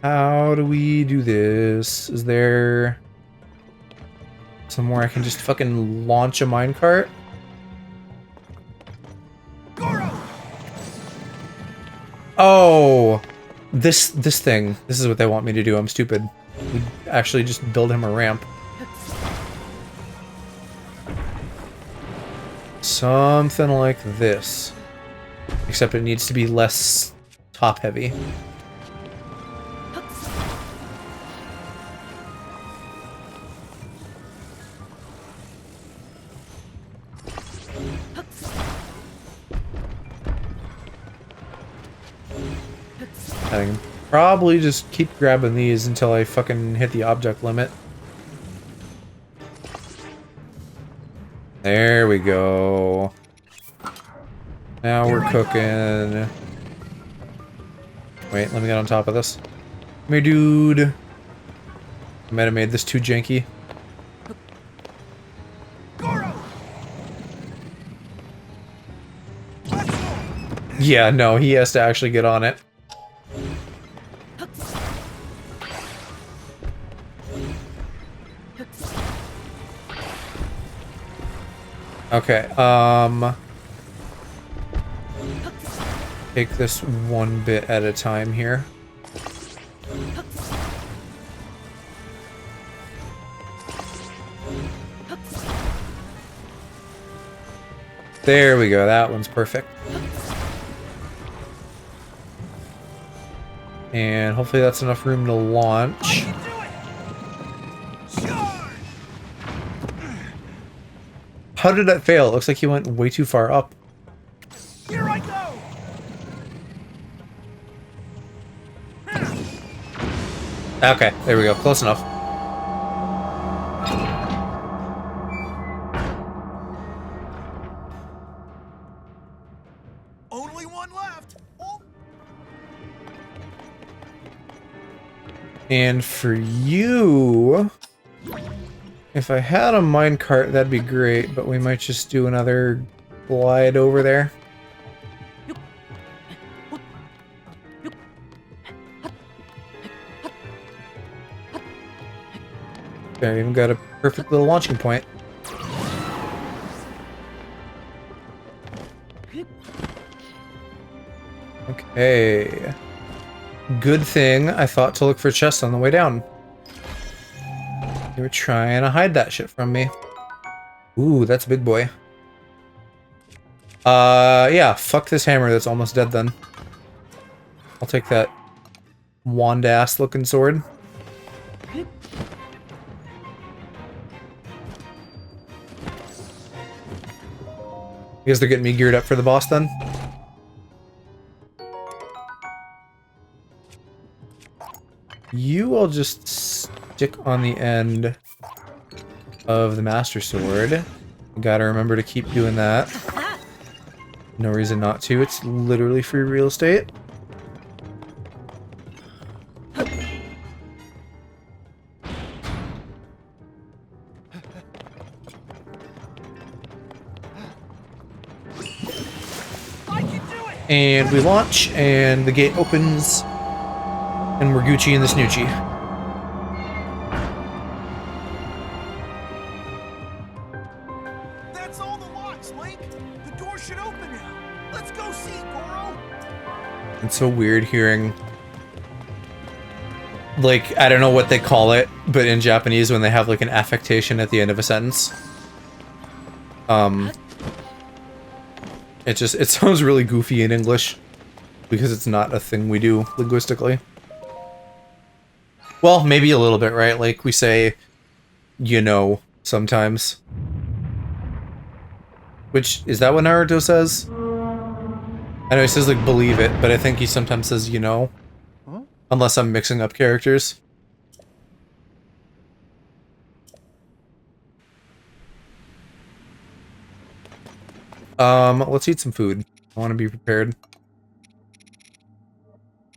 How do we do this? Is there somewhere I can just fucking launch a minecart? Oh! This thing. This is what they want me to do. I'm stupid. actually just build him a ramp. Something like this. Except it needs to be less top heavy. I can probably just keep grabbing these until I fucking hit the object limit. There we go. Now we're cooking. Wait, let me get on top of this. Come here, dude. I might have made this too janky. Yeah, no, he has to actually get on it. Okay, take this one bit at a time here. There we go, that one's perfect. And hopefully that's enough room to launch. How did that fail? It looks like he went way too far up. Here I go. Okay, there we go. Close enough. Only one left. Oh. And for you, if I had a minecart, that'd be great, but we might just do another glide over there. There, even got a perfect little launching point. Okay. Good thing I thought to look for chests on the way down. They were trying to hide that shit from me. Ooh, that's a big boy. Yeah, fuck this hammer that's almost dead then. I'll take that wand-ass looking sword. I guess they're getting me geared up for the boss then. You will just stick on the end of the Master Sword. Gotta remember to keep doing that. No reason not to. It's literally free real estate. And we launch, and the gate opens, and we're Gucci in the Snoochie. That's all the locks, Link. The door should open now. Let's go see, Goro. It's so weird hearing, like, I don't know what they call it, but in Japanese when they have like an affectation at the end of a sentence. It sounds really goofy in English because it's not a thing we do linguistically. Well, maybe a little bit, right? Like we say, you know, sometimes. Which, is that what Naruto says? I know he says like believe it, but I think he sometimes says you know. Huh? Unless I'm mixing up characters. Let's eat some food. I want to be prepared.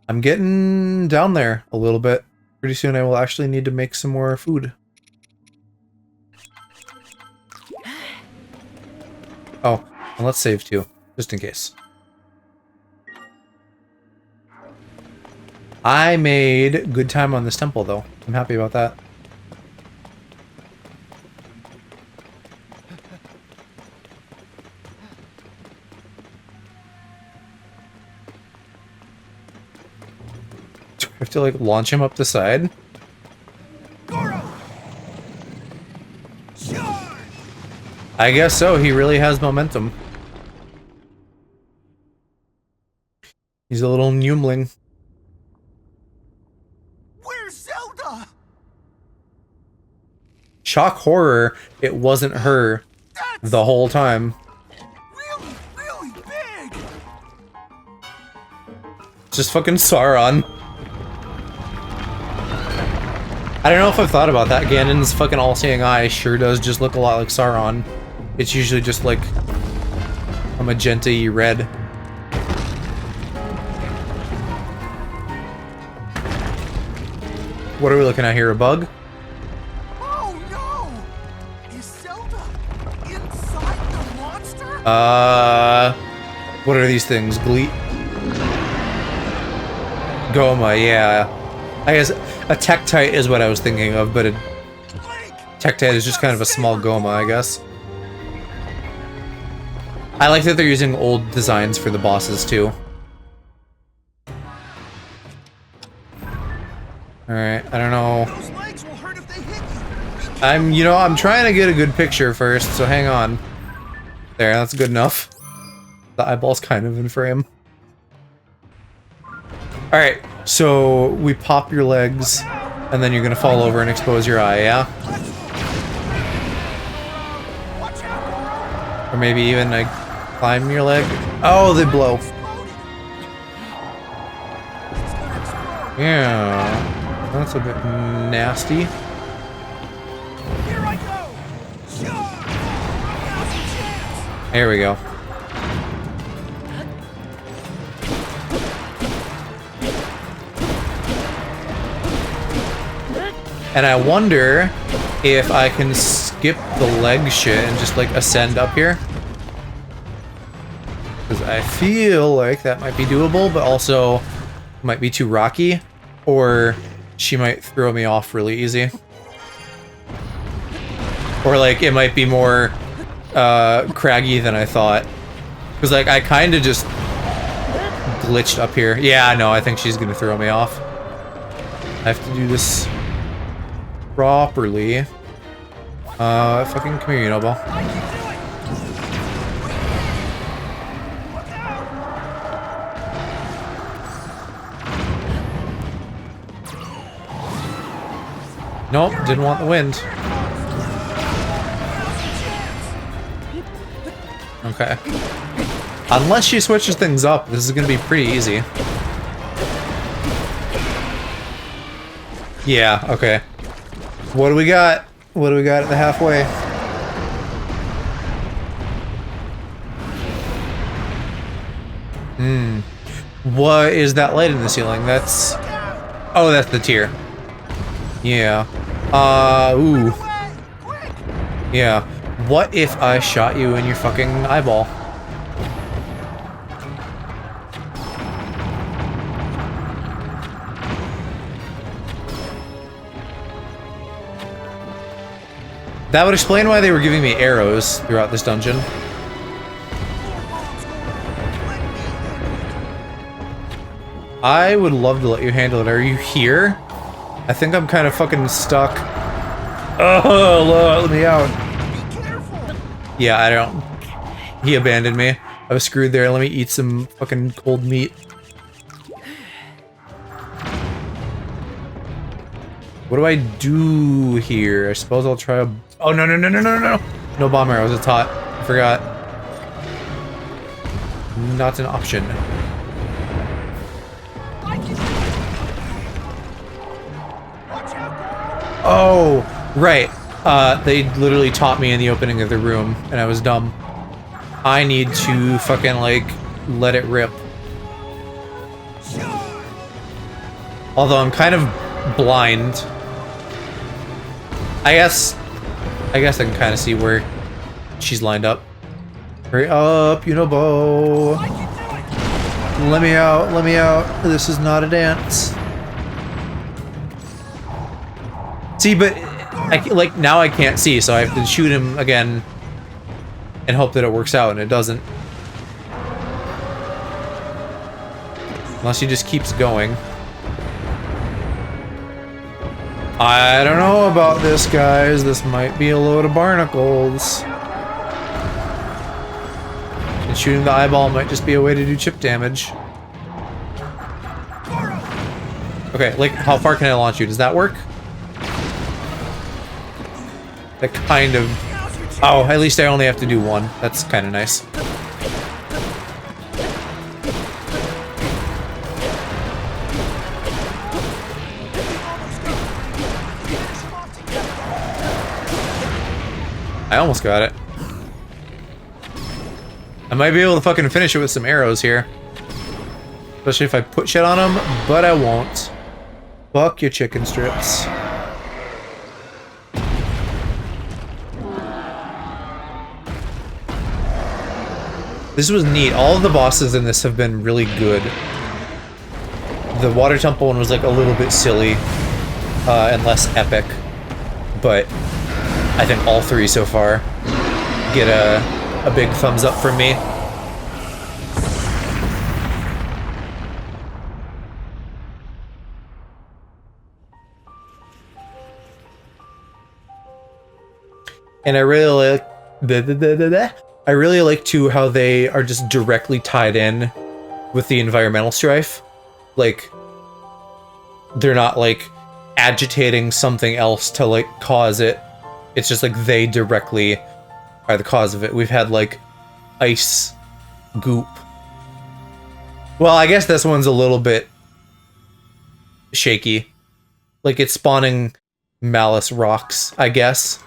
I'm getting down there a little bit. Pretty soon I will actually need to make some more food. Oh, and let's save too, just in case. I made good time on this temple though. I'm happy about that. Do I have to like launch him up the side? I guess so. He really has momentum. He's a little Numling. Where's Zelda? Shock horror, it wasn't her That's the whole time. really, really big. Just fucking Sauron. I don't know if I've thought about that. Ganon's fucking all-seeing eye sure does just look a lot like Sauron. It's usually just like a magenta-y red. What are we looking at here? A bug? Oh no! Is Zelda inside the monster? What are these things? Goma, yeah. I guess a Tektite is what I was thinking of, but a Tektite is just kind of a small Goma, I guess. I like that they're using old designs for the bosses, too. Alright, I don't know. Those legs will hurt if they hit you. I'm trying to get a good picture first, so hang on. There, that's good enough. The eyeball's kind of in frame. Alright, so we pop your legs, and then you're gonna fall over and expose your eye, yeah? Watch out! Or maybe even like climb your leg. Oh, they blow. Yeah, that's a bit nasty. Here I go! Now's your chance! There we go. And I wonder if I can skip the leg shit and just like ascend up here. Because I feel like that might be doable, but also might be too rocky, or she might throw me off really easy. Or like it might be more craggy than I thought. Because like I kind of just glitched up here. Yeah, no, I think she's gonna throw me off. I have to do this properly. Fucking come here, you know, ball. Nope, didn't want the wind. Okay. Unless she switches things up, this is gonna be pretty easy. Yeah, okay. What do we got? What do we got at the halfway? What is that light in the ceiling? That's... Oh, that's the tier. Yeah. Ooh. Yeah. What if I shot you in your fucking eyeball? That would explain why they were giving me arrows throughout this dungeon. I would love to let you handle it. Are you here? I think I'm kind of fucking stuck. Oh, let me out. Yeah, I don't... He abandoned me. I was screwed there. Let me eat some fucking cold meat. What do I do here? I suppose I'll try a... Oh, no, no, no, no, no, no. No bomb arrows. It's hot. I forgot. Not an option. Oh, right. They literally taught me in the opening of the room, and I was dumb. I need to fucking, like, let it rip. Although I'm kind of blind. I guess I can kind of see where she's lined up. Hurry up, Unibo. Let me out, let me out. This is not a dance. See, but like now I can't see, so I have to shoot him again and hope that it works out, and it doesn't. Unless he just keeps going. I don't know about this, guys. This might be a load of barnacles. shooting the eyeball might just be a way to do chip damage. Okay, like, how far can I launch you? Does that work? That kind of... Oh, at least I only have to do one. That's kind of nice. I almost got it. I might be able to fucking finish it with some arrows here. Especially if I put shit on them, but I won't. Fuck your chicken strips. This was neat. All of the bosses in this have been really good. The water temple one was like a little bit silly and less epic, but I think all three so far get a big thumbs up from me. And I really like too how they are just directly tied in with the environmental strife. Like, they're not like agitating something else to like cause it. It's just like they directly are the cause of it. We've had like ice goop. Well, I guess this one's a little bit shaky. Like, it's spawning malice rocks, I guess.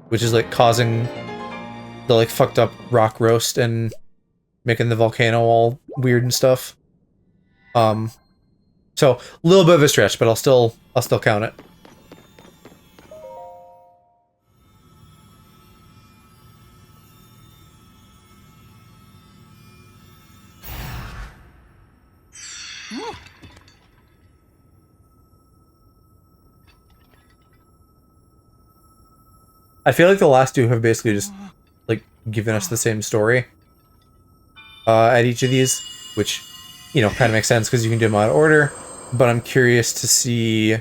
Which is like causing the like fucked up rock roast and making the volcano all weird and stuff. So a little bit of a stretch, but I'll still count it. I feel like the last two have basically just like given us the same story at each of these, which, you know, kind of makes sense because you can do them out of order. But I'm curious to see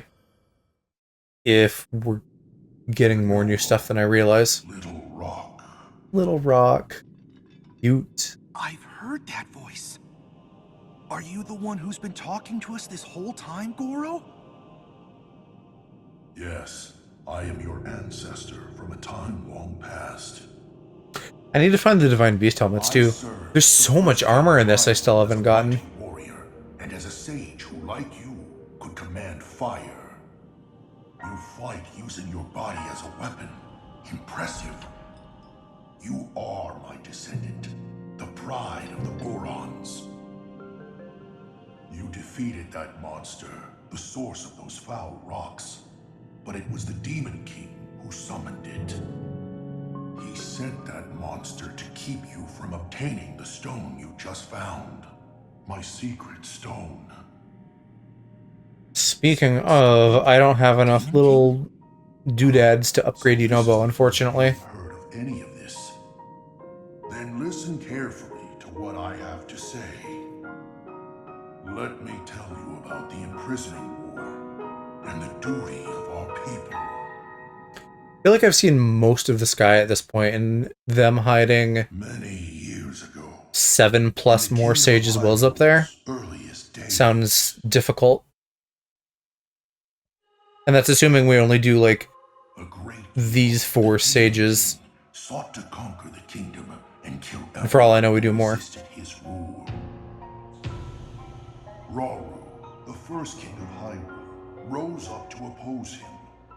if we're getting more new stuff than I realize. Little Rock. Little Rock. Cute. I've heard that voice. Are you the one who's been talking to us this whole time, Goro? Yes, I am your ancestor from a time long past. I need to find the Divine Beast helmets too. There's so much armor in this I still haven't gotten. Warrior, and as a sage who, like you, could command fire. You fight using your body as a weapon. Impressive. You are my descendant, the pride of the Gorons. You defeated that monster, the source of those foul rocks. But it was the Demon King who summoned it. He sent that monster to keep you from obtaining the stone you just found. My secret stone. Speaking of, I don't have enough little doodads to upgrade Yunobo, unfortunately. Heard of any of this? Then listen carefully to what I have to say. Let me tell you about the imprisoning war and the duty of our people. I feel like I've seen most of the sky at this point, and them hiding Many years ago, 7+ more Sage's Wills up there earliest days, sounds difficult. And that's assuming we only do like a great these 4 sages. sought to conquer the kingdom and kill And for all I know, we do more. resisted his rule. Rauru, the first king of Hyrule, rose up to oppose him,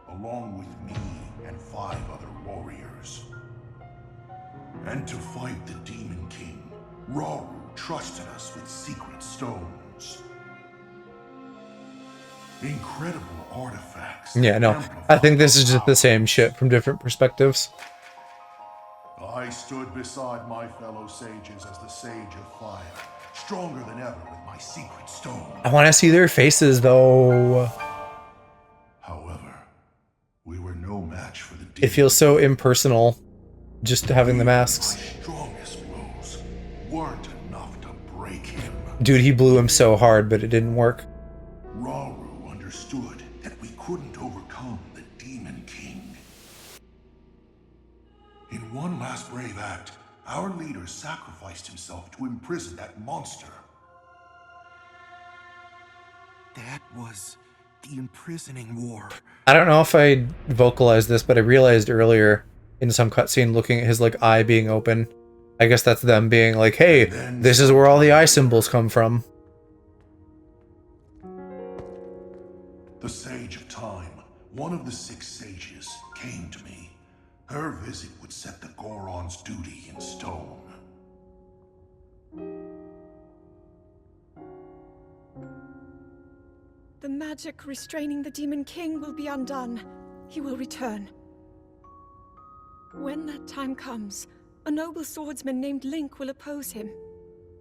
along with me and 5 other warriors. And to fight the Demon King, Rauru trusted us with secret stones. Incredible artifacts. Yeah, no, I think this is just the same shit from different perspectives. I stood beside my fellow sages as the Sage of Fire, stronger than ever with my secret stone. I want to see their faces, though. However, we were no match for the It Demon. feels so impersonal, just having the masks. My strongest blows weren't enough to break him. Dude, he blew him so hard, but it didn't work. Rauru understood that we couldn't overcome the Demon King. In one last brave act, Our leader sacrificed himself to imprison that monster. That was the imprisoning war. I don't know if I vocalized this, but I realized earlier in some cutscene looking at his like eye being open. I guess that's them being like, hey, this is where all the eye symbols come from. The Sage of Time, one of the 6 sages, came to me. Her visit would set the Goron's duty in stone. The magic restraining the Demon King will be undone. He will return. When that time comes, a noble swordsman named Link will oppose him.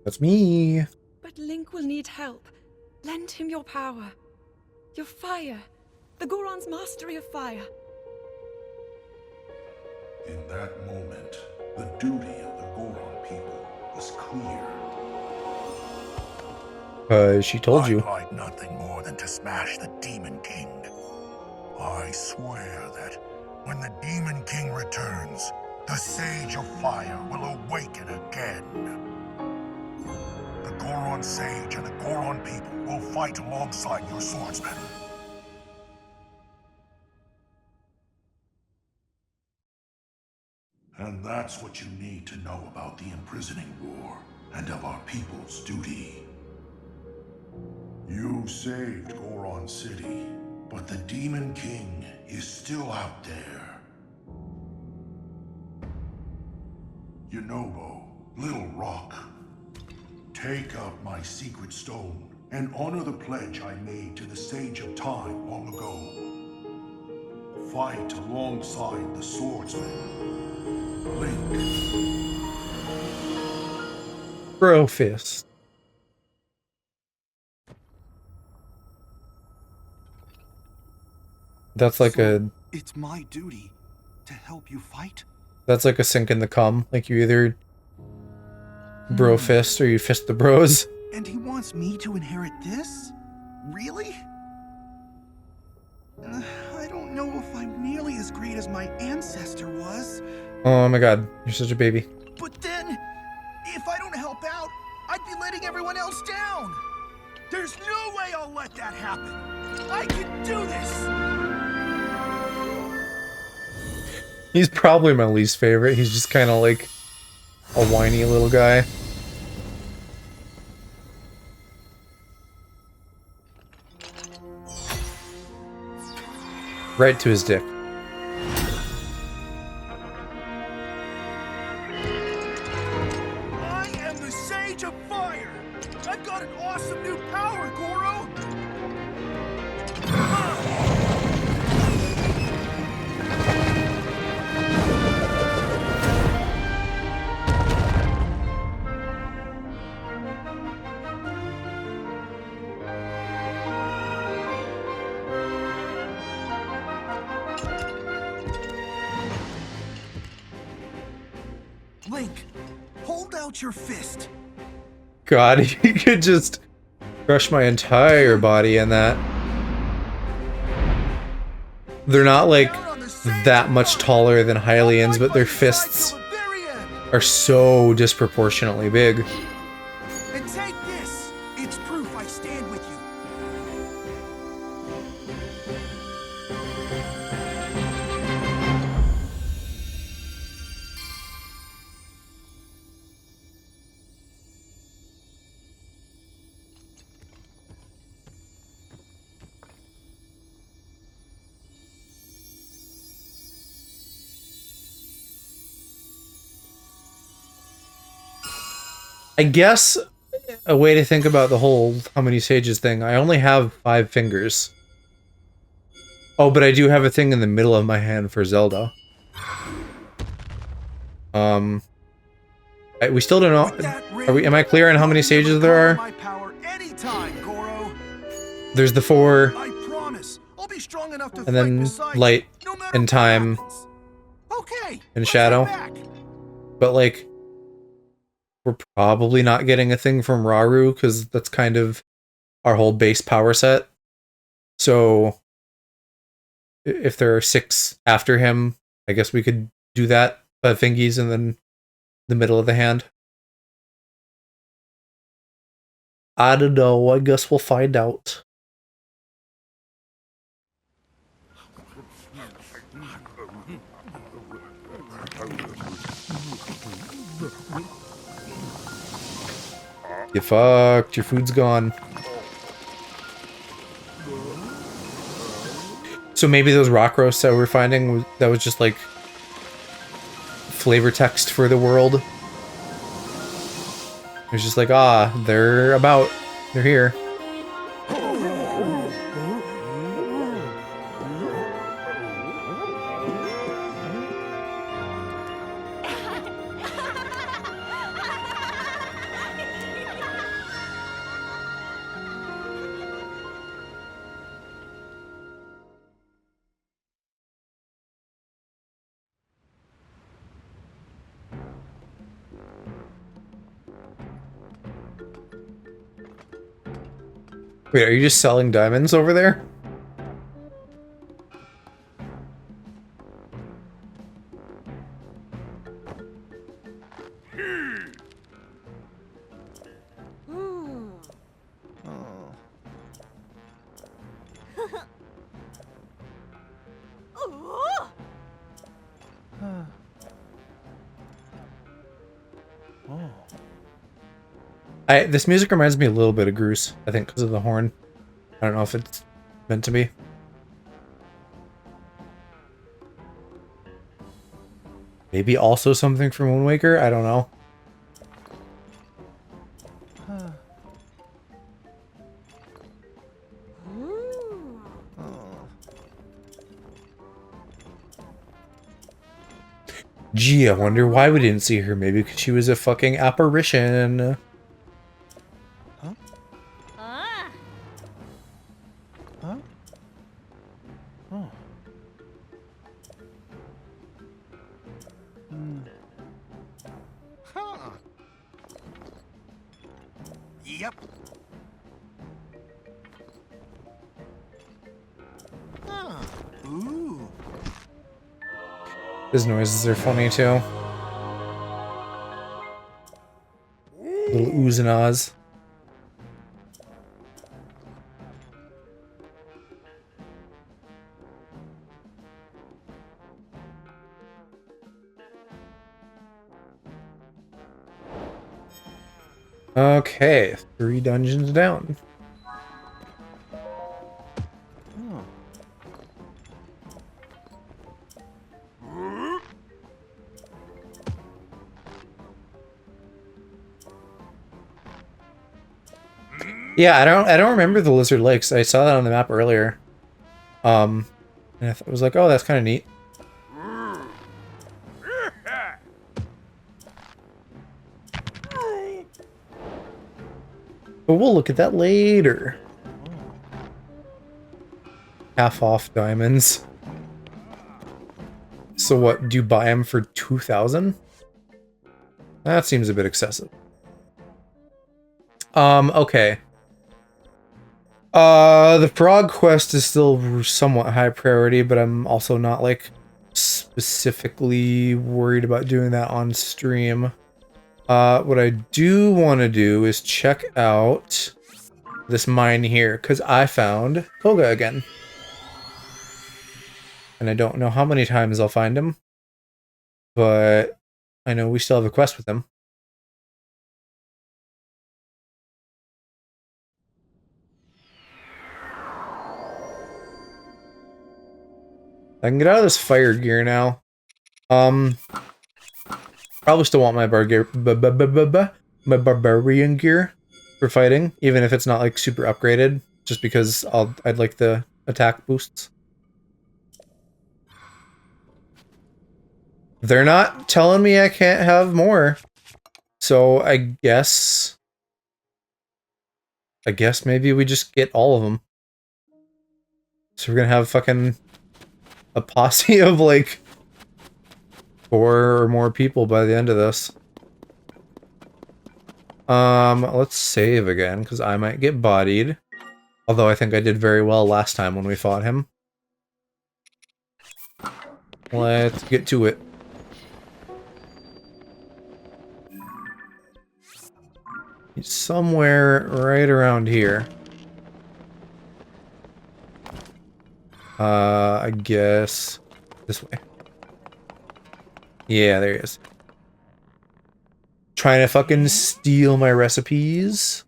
That's me. But Link will need help. Lend him your power. Your fire. The Goron's mastery of fire. In that moment, the duty of the Goron people was clear. She told you. I'd like nothing more than to smash the Demon King. I swear that when the Demon King returns, the Sage of Fire will awaken again. The Goron Sage and the Goron people will fight alongside your swordsmen. And that's what you need to know about the imprisoning war and of our people's duty. You saved Goron City, but the Demon King is still out there. Yunobo, Little Rock, take up my secret stone and honor the pledge I made to the Sage of Time long ago. Fight alongside the swordsman. Link. Bro fist. That's like It's my duty to help you fight? that's like a sink in the cum. Like you either bro fist or you fist the bros. And he wants me to inherit this? Really? I don't know if I'm nearly as great as my ancestor was. Oh my god, you're such a baby. But then, if I don't help out, I'd be letting everyone else down. There's no way I'll let that happen. I can do this! He's probably my least favorite. He's just kind of like a whiny little guy. Right to his dick. I am the Sage of Fire! I've got an awesome new power, Goro! Link, hold out your fist. God, he could just crush my entire body in that. They're not like that much taller than Hylians, but their fists are so disproportionately big. And take this. It's proof I stand with you. I guess a way to think about the whole how many sages thing, I only have 5 fingers. Oh, but I do have a thing in the middle of my hand for Zelda. We still don't know. Am I clear on how many sages there are? My power anytime, Goro. There's the 4, I promise. I'll be strong enough to and then fight beside light you, no matter and what time happens. Okay. and let's shadow. head back. But like, we're probably not getting a thing from Rauru because that's kind of our whole base power set. So if there are 6 after him, I guess we could do that 5 fingies and then The middle of the hand. I don't know. I guess we'll find out. You fucked. Your food's gone. So maybe those rock roasts that we're finding, that was just like flavor text for the world. It was just like, ah, they're here. Wait, are you just selling diamonds over there? This music reminds me a little bit of Groose, I think, because of the horn. I don't know if it's meant to be. Maybe also something from Wind Waker? I don't know. Gee, I wonder why we didn't see her. Maybe because she was a fucking apparition. Yep. Ooh. His noises are funny too. Little oohs and ahs. Okay, 3 dungeons down. Yeah, I don't remember the Lizard Lakes. I saw that on the map earlier. And I was like, oh, that's kind of neat. But we'll look at that later. Half off diamonds. So what, do you buy them for 2,000? That seems a bit excessive. Okay. The frog quest is still somewhat high priority, but I'm also not, like, specifically worried about doing that on stream. What I do want to do is check out this mine here, because I found Koga again. And I don't know how many times I'll find him, but I know we still have a quest with him. I can get out of this fire gear now. Probably still want my my barbarian gear for fighting, even if it's not like super upgraded, just because I'd like the attack boosts. They're not telling me I can't have more, so I guess maybe we just get all of them. So we're gonna have fucking a posse of like 4 or more people by the end of this. Let's save again, because I might get bodied. Although I think I did very well last time when we fought him. Let's get to it. He's somewhere right around here. I guess this way. Yeah, there he is. Trying to fucking steal my recipes.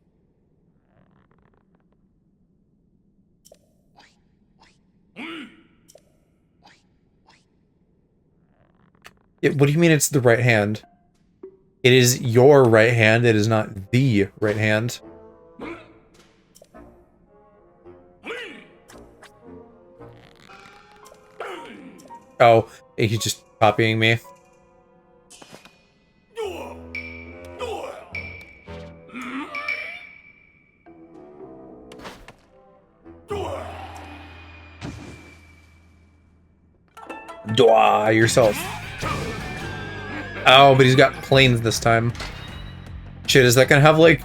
What do you mean it's the right hand? It is your right hand, it is not the right hand. Oh, he's just copying me. Dwa yourself. Oh, but he's got planes this time. Shit, is that gonna have like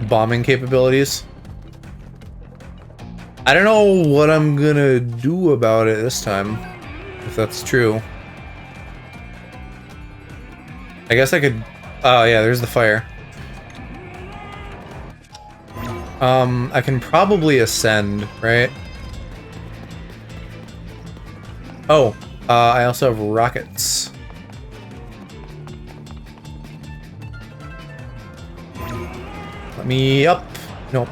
bombing capabilities? I don't know what I'm gonna do about it this time, if that's true. I guess I could... Oh yeah, there's the fire. I can probably ascend, right? Oh, I also have rockets. Let me up. Nope.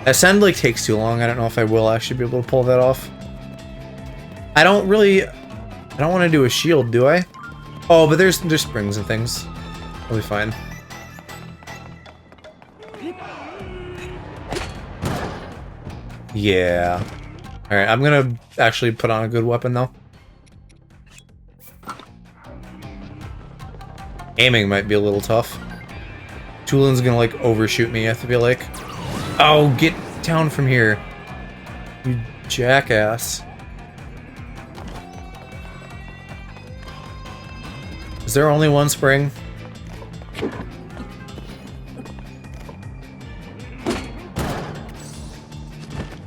Ascend like takes too long. I don't know if I will actually be able to pull that off. I don't want to do a shield, do I? Oh, but there's springs and things. I'll be fine. Yeah. Alright, I'm gonna actually put on a good weapon though. Aiming might be a little tough. Tulin's gonna like overshoot me, I feel like. Oh, get down from here. You jackass. Is there only one spring?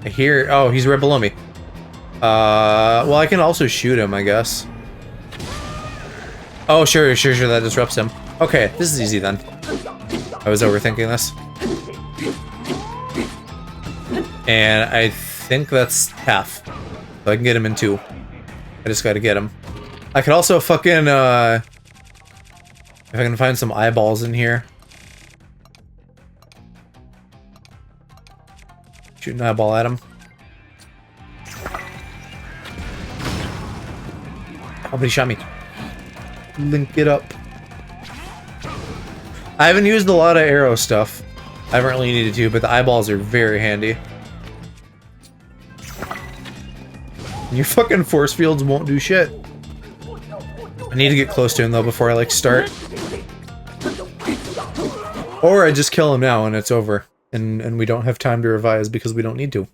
I hear... Oh, he's right below me. Well, I can also shoot him, I guess. Oh, sure, that disrupts him. Okay, this is easy then. I was overthinking this. And I think that's half. So I can get him in 2. I just gotta get him. I could also fucking, if I can find some eyeballs in here. Shoot an eyeball at him. Oh, but he shot me. Link it up. I haven't used a lot of arrow stuff. I haven't really needed to, but the eyeballs are very handy. Your fucking force fields won't do shit. I need to get close to him though before I like start. Or I just kill him now and it's over. And we don't have time to revise because we don't need to.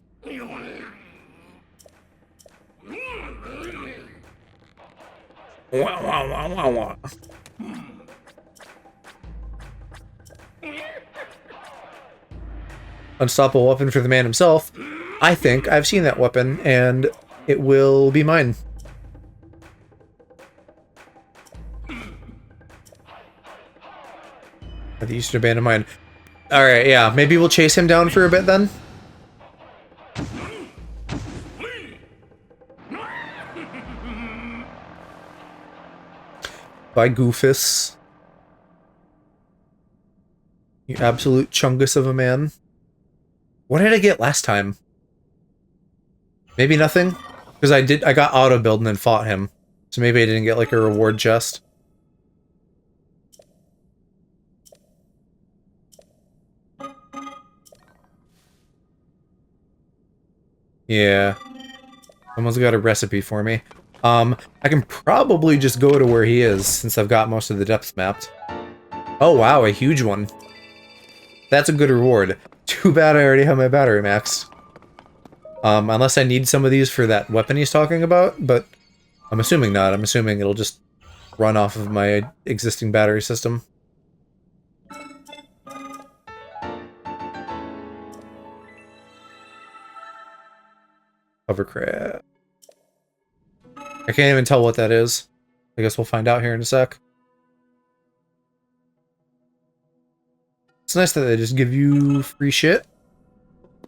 Unstoppable weapon for the man himself. I think I've seen that weapon, and it will be mine. The Eastern Band of Mine. Alright, yeah. Maybe we'll chase him down for a bit then? Bye, Goofus. You absolute chungus of a man. What did I get last time? Maybe nothing? Because I got auto build and then fought him. So maybe I didn't get like a reward chest. Yeah. Someone's got a recipe for me. I can probably just go to where he is since I've got most of the depths mapped. Oh wow, a huge one. That's a good reward. Too bad I already have my battery maxed. Unless I need some of these for that weapon he's talking about, but I'm assuming not. I'm assuming it'll just run off of my existing battery system. Hovercraft. I can't even tell what that is. I guess we'll find out here in a sec. It's nice that they just give you free shit.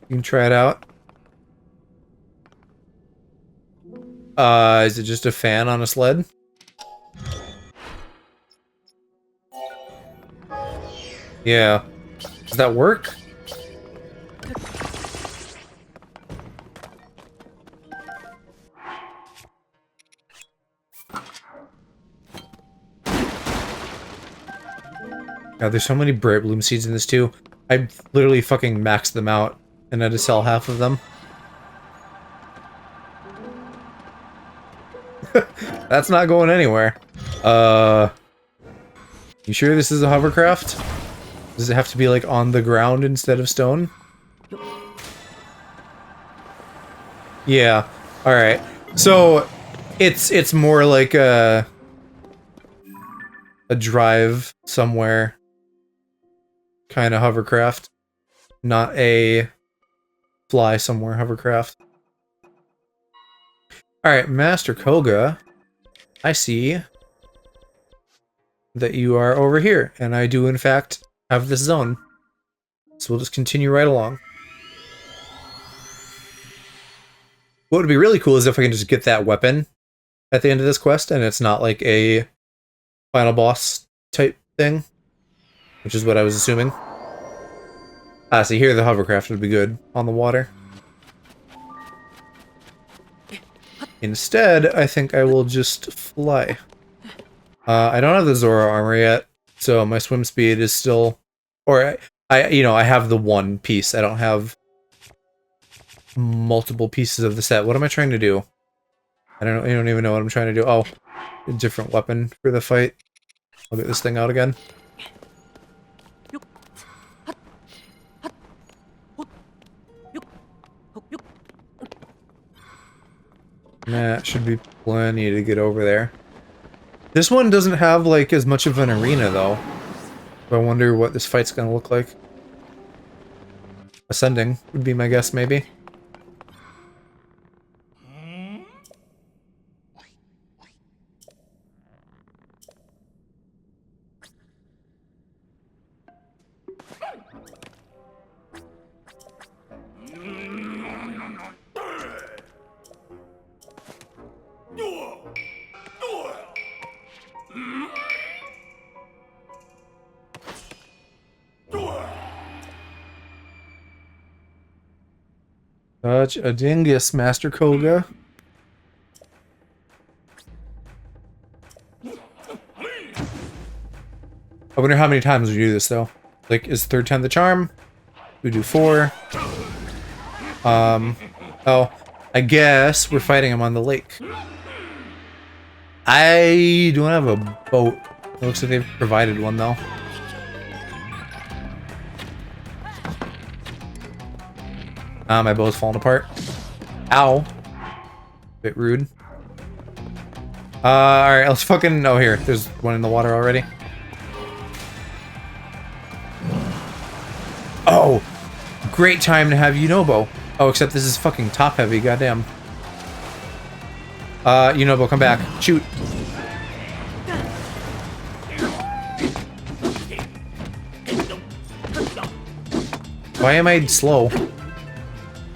You can try it out. Is it just a fan on a sled? Yeah. Does that work? God, there's so many bright bloom seeds in this too. I literally fucking maxed them out and had to sell half of them. That's not going anywhere. You sure this is a hovercraft? Does it have to be like on the ground instead of stone? Yeah. All right. So it's more like a drive somewhere kind of hovercraft, not a fly somewhere hovercraft. All right, Master Koga, I see that you are over here, and I do in fact have this zone. So we'll just continue right along. What would be really cool is if I can just get that weapon at the end of this quest, and it's not like a final boss type thing, which is what I was assuming. Ah, so here the hovercraft would be good on the water. Instead, I think I will just fly. I don't have the Zora armor yet, so my swim speed is still... Or, I have the one piece. I don't have multiple pieces of the set. What am I trying to do? I don't even know what I'm trying to do. Oh, a different weapon for the fight. I'll get this thing out again. That should be plenty to get over there. This one doesn't have, like, as much of an arena, though. I wonder what this fight's gonna look like. Ascending would be my guess, maybe. Such a dingus, Master Koga. I wonder how many times we do this, though. Like, is third time the charm? We do 4. Oh, I guess we're fighting him on the lake. I don't have a boat. It looks like they've provided one, though. My bow's falling apart. Ow. Bit rude. Alright, let's fucking... Oh, here. There's one in the water already. Oh! Great time to have Yunobo. Oh, except this is fucking top heavy, goddamn. Yunobo, come back. Shoot. Why am I slow?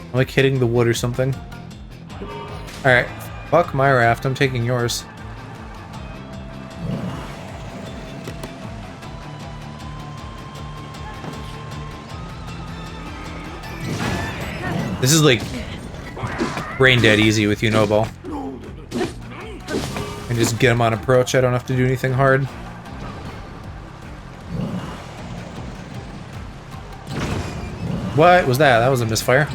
I'm like hitting the wood or something. Alright. Fuck my raft, I'm taking yours. This is like brain dead easy with Yunobo. And just get him on approach, I don't have to do anything hard. What was that? That was a misfire.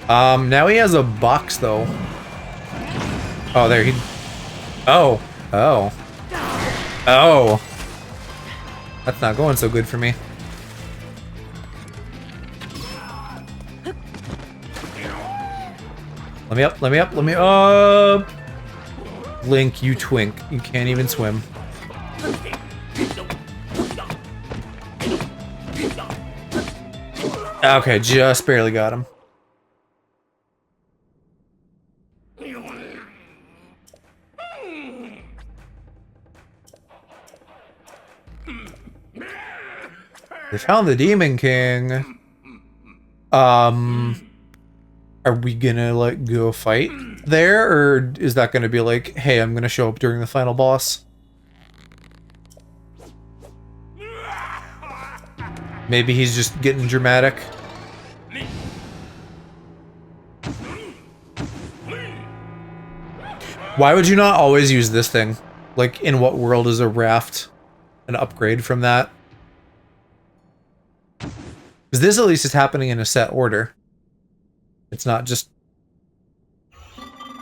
Now he has a box, though. Oh, there he... Oh. Oh. Oh. That's not going so good for me. Let me up, let me up, let me up! Link, you twink. You can't even swim. Okay, just barely got him. They found the Demon King. Are we gonna like go fight there, or is that gonna be like, hey, I'm gonna show up during the final boss? Maybe he's just getting dramatic. Why would you not always use this thing? Like, in what world is a raft an upgrade from that? Because this at least is happening in a set order. It's not just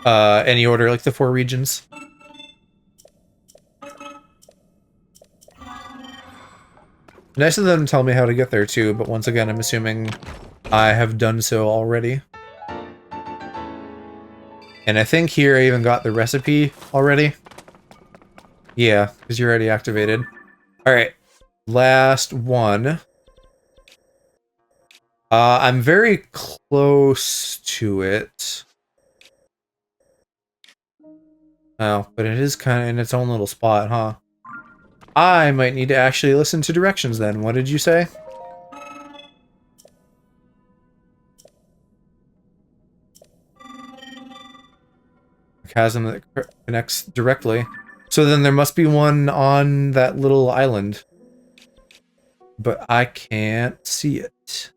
any order like the 4 regions. Nice of them to tell me how to get there too, but once again, I'm assuming I have done so already. And I think here I even got the recipe already. Yeah, because you're already activated. Alright, last one. I'm very close to it. Oh, but it is kind of in its own little spot, huh? I might need to actually listen to directions then. What did you say? A chasm that connects directly. So then there must be one on that little island. But I can't see it.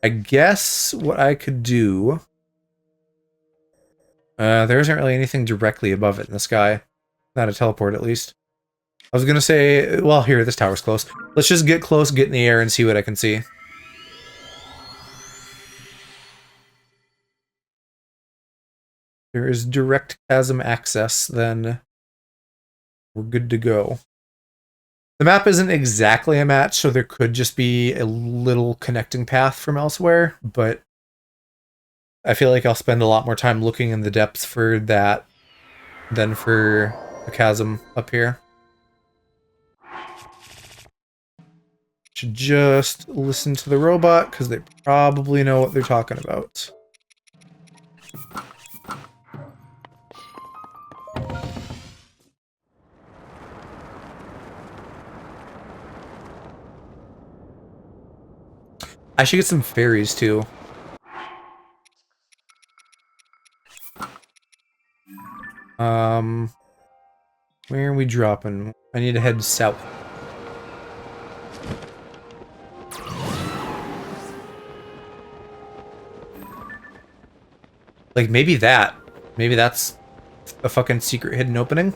I guess what I could do... there isn't really anything directly above it in the sky. Not a teleport, at least. I was gonna say, well, here, this tower's close. Let's just get close, get in the air, and see what I can see. There is direct chasm access, then we're good to go. The map isn't exactly a match, so there could just be a little connecting path from elsewhere, but I feel like I'll spend a lot more time looking in the depths for that than for the chasm up here. Should just listen to the robot, because they probably know what they're talking about. I should get some fairies, too. Where are we dropping? I need to head south. Like, maybe that. Maybe that's a fucking secret hidden opening?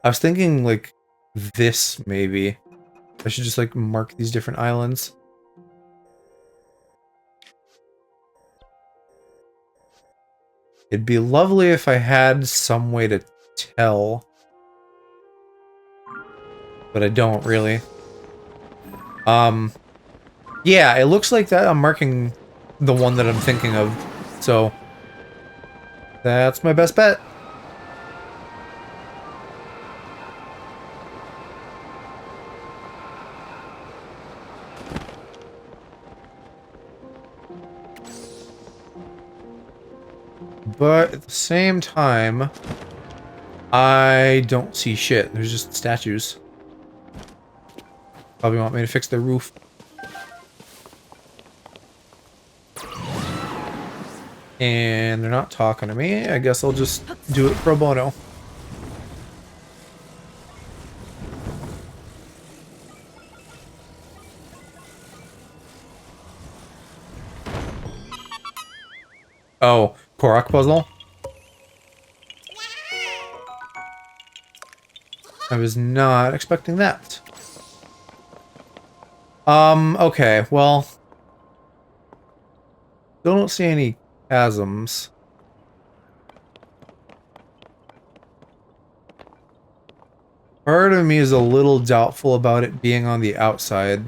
I was thinking, like, this, maybe. I should just, like, mark these different islands. It'd be lovely if I had some way to tell. But I don't, really. Yeah, it looks like that I'm marking the one that I'm thinking of. So, that's my best bet. But at the same time, I don't see shit. There's just statues. Probably want me to fix the roof. And they're not talking to me. I guess I'll just do it pro bono. Oh, Korok puzzle? I was not expecting that. Okay, well... Still don't see any chasms. Part of me is a little doubtful about it being on the outside.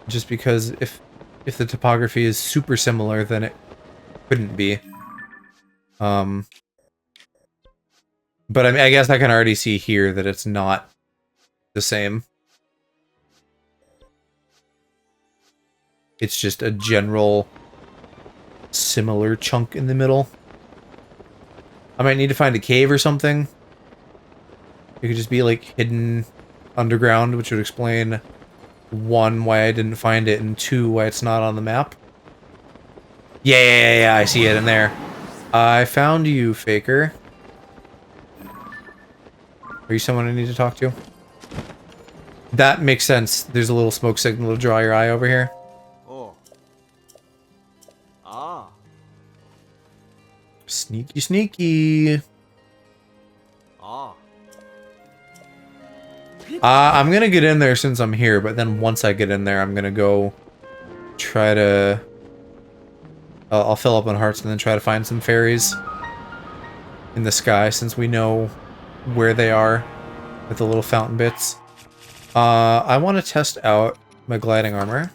Just because if the topography is super similar, then it couldn't be. But I mean, I guess I can already see here that it's not the same. It's just a general similar chunk in the middle. I might need to find a cave or something. It could just be like hidden underground, which would explain 1, why I didn't find it, and 2, why it's not on the map. Yeah, I see it in there. I found you, Faker. Are you someone I need to talk to? That makes sense. There's a little smoke signal to draw your eye over here. Oh. Ah. Sneaky, sneaky. Ah. I'm gonna get in there since I'm here, but then once I get in there, I'm gonna go try to... I'll fill up on hearts and then try to find some fairies in the sky, since we know where they are with the little fountain bits. I want to test out my gliding armor,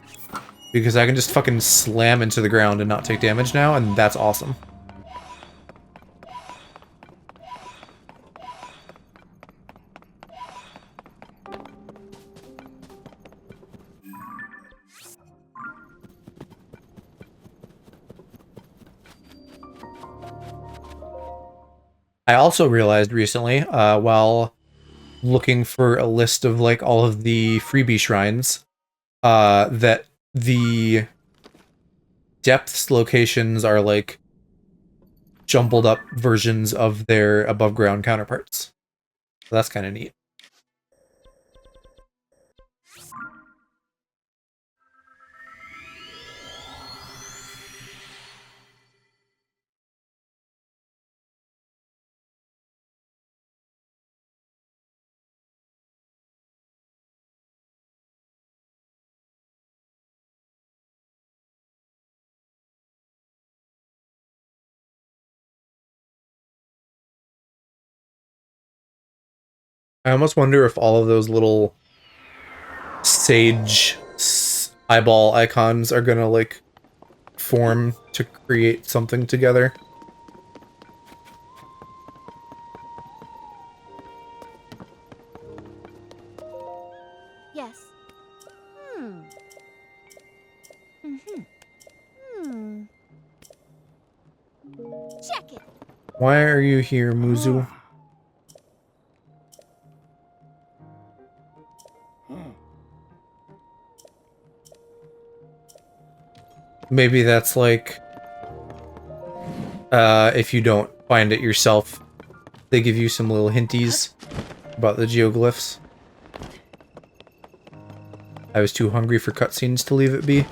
because I can just fucking slam into the ground and not take damage now, and that's awesome. I also realized recently, while looking for a list of like all of the freebie shrines, that the depths locations are like jumbled up versions of their above ground counterparts. So that's kind of neat. I almost wonder if all of those little sage eyeball icons are gonna like form to create something together. Yes. Check it. Why are you here, Muzu? Maybe that's like, if you don't find it yourself, they give you some little hinties about the geoglyphs. I was too hungry for cutscenes to leave it be.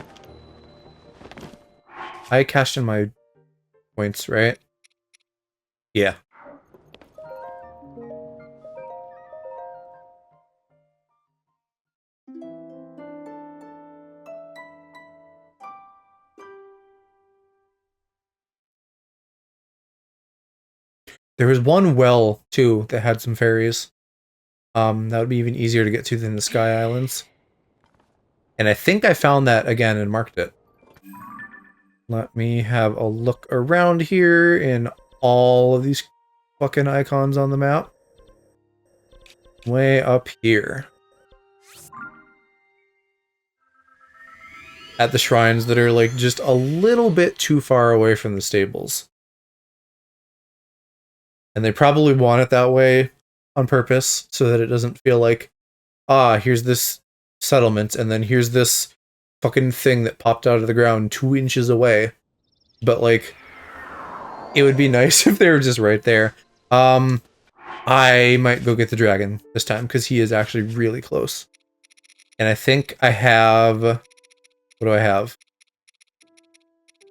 I cashed in my points, right? Yeah. There was one well, too, that had some fairies. That would be even easier to get to than the Sky Islands. And I think I found that again and marked it. Let me have a look around here in all of these fucking icons on the map. Way up here. At the shrines that are like just a little bit too far away from the stables. And they probably want it that way on purpose so that it doesn't feel like, here's this settlement and then here's this fucking thing that popped out of the ground 2 inches away. But like, it would be nice if they were just right there. I might go get the dragon this time because he is actually really close. And I think I have... What do I have?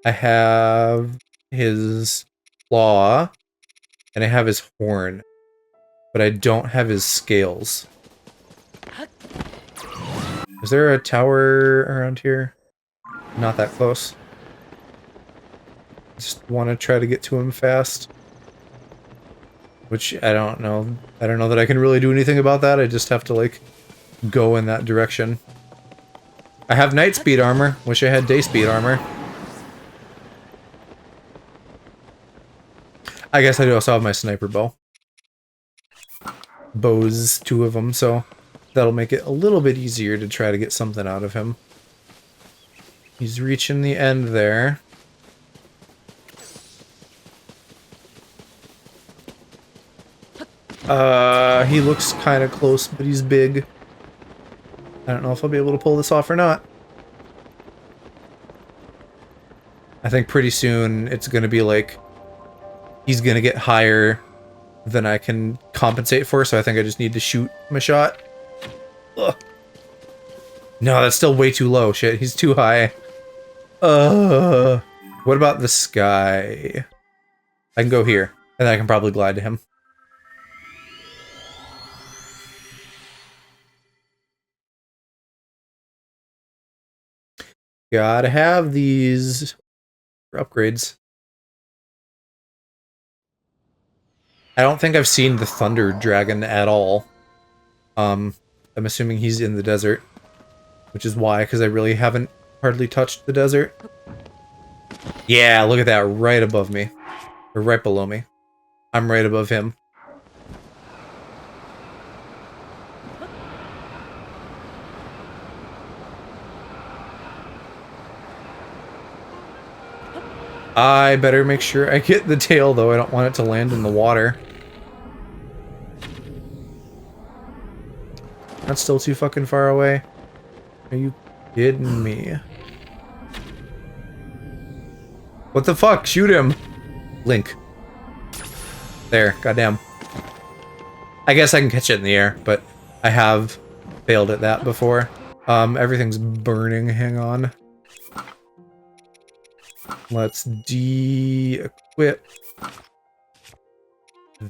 I have his claw, and I have his horn, but I don't have his scales. Is there a tower around here? Not that close. Just want to try to get to him fast. Which, I don't know. I don't know that I can really do anything about that. I just have to, like, go in that direction. I have night speed armor. Wish I had day speed armor. I guess I do also have my sniper bow. Bows, 2 of them, so that'll make it a little bit easier to try to get something out of him. He's reaching the end there. He looks kind of close, but he's big. I don't know if I'll be able to pull this off or not. I think pretty soon it's gonna be like he's gonna get higher than I can compensate for, so I think I just need to shoot him a shot. Ugh. No, that's still way too low. Shit, he's too high. What about the sky? I can go here, and then I can probably glide to him. Gotta have these for upgrades. I don't think I've seen the Thunder Dragon at all. I'm assuming he's in the desert, which is why, because I really haven't hardly touched the desert. Yeah, look at that, right above me. Or right below me. I'm right above him. I better make sure I get the tail, though. I don't want it to land in the water. That's still too fucking far away. Are you kidding me? What the fuck? Shoot him! Link. There, goddamn. I guess I can catch it in the air, but I have failed at that before. Everything's burning, hang on. Let's de-equip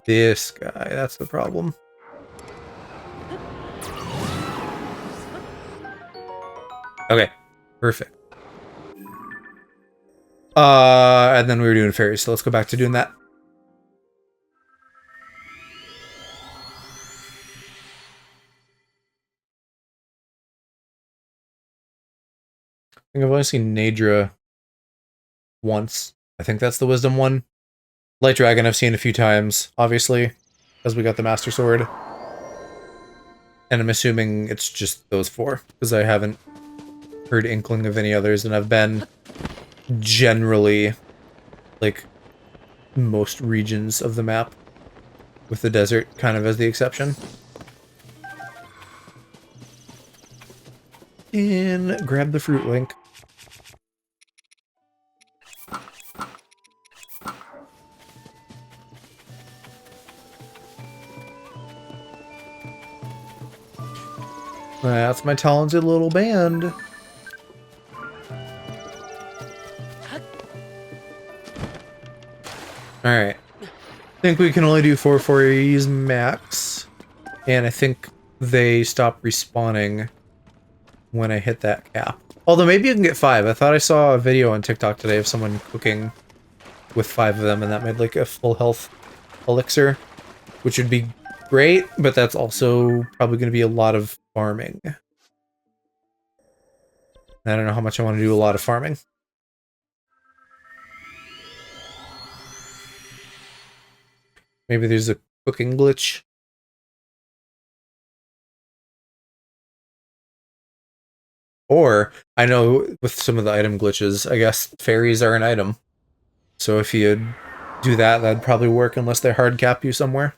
this guy, that's the problem. Okay, perfect. And then we were doing fairies, so let's go back to doing that. I think I've only seen Nadra once. I think that's the wisdom one. Light Dragon I've seen a few times, obviously, because we got the Master Sword. And I'm assuming it's just those four, because I haven't heard inkling of any others, and I've been generally, like, most regions of the map, with the desert kind of as the exception. And grab the fruit, Link. That's my talented little band. Alright. I think we can only do 4 4Es max. And I think they stop respawning when I hit that cap. Although maybe you can get 5. I thought I saw a video on TikTok today of someone cooking with 5 of them, and that made like a full health elixir, which would be great, but that's also probably going to be a lot of farming. I don't know how much I want to do a lot of farming. Maybe there's a cooking glitch. Or, I know with some of the item glitches, I guess fairies are an item. So if you do that, that'd probably work unless they hard cap you somewhere.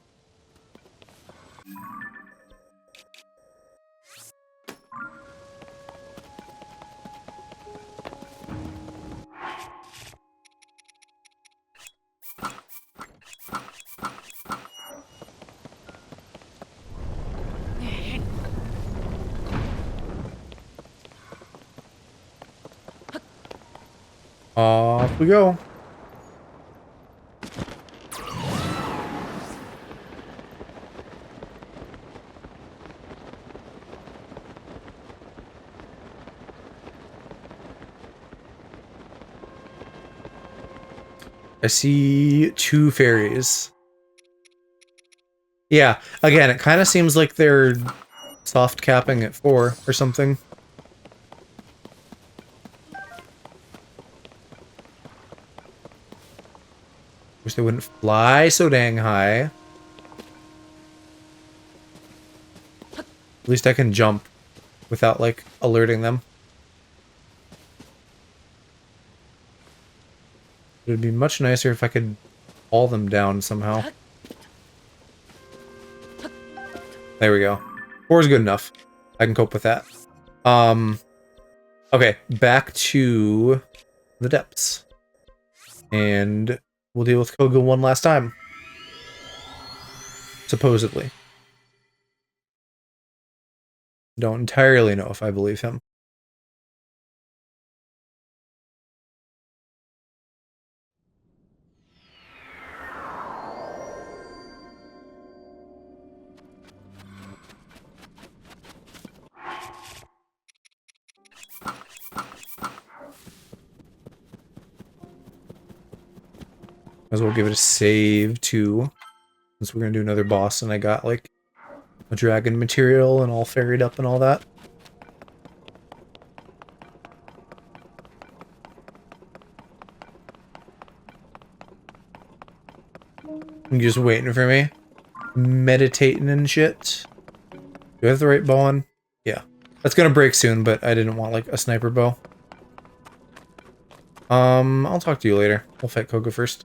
Off we go. I see 2 fairies. Yeah, again, it kind of seems like they're soft capping at 4 or something. Wish they wouldn't fly so dang high. At least I can jump without, like, alerting them. It would be much nicer if I could haul them down somehow. There we go. 4 is good enough. I can cope with that. Okay, back to the depths. And we'll deal with Koga one last time. Supposedly. Don't entirely know if I believe him. Might as well give it a save too, since we're gonna do another boss and I got like a dragon material and all ferried up and all that. You just waiting for me? Meditating and shit. Do I have the right bow on? Yeah. That's gonna break soon, but I didn't want like a sniper bow. I'll talk to you later. We'll fight Koga first.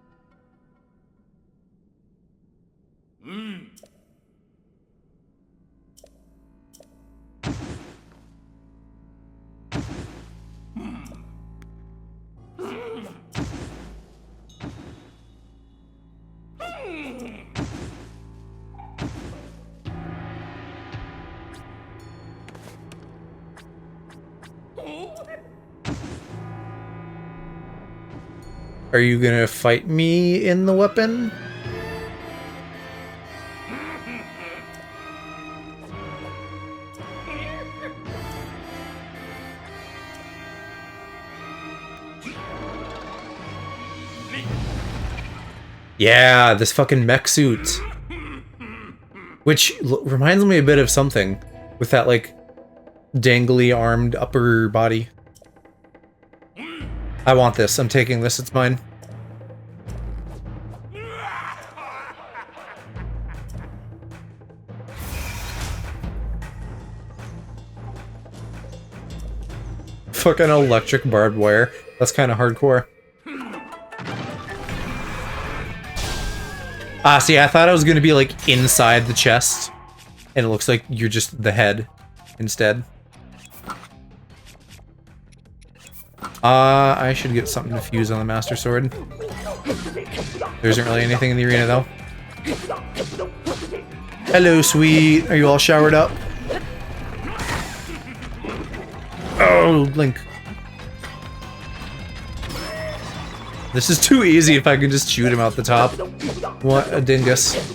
Are you gonna fight me in the weapon? Yeah, this fucking mech suit. Which reminds me a bit of something. With that, like, dangly armed upper body. I want this. I'm taking this. It's mine. Fucking electric barbed wire. That's kind of hardcore. Ah, see, I thought I was gonna be, like, inside the chest. And it looks like you're just the head instead. I should get something to fuse on the Master Sword. There isn't really anything in the arena, though. Hello, sweet. Are you all showered up? Oh, Link. This is too easy if I can just shoot him out the top. What a dingus.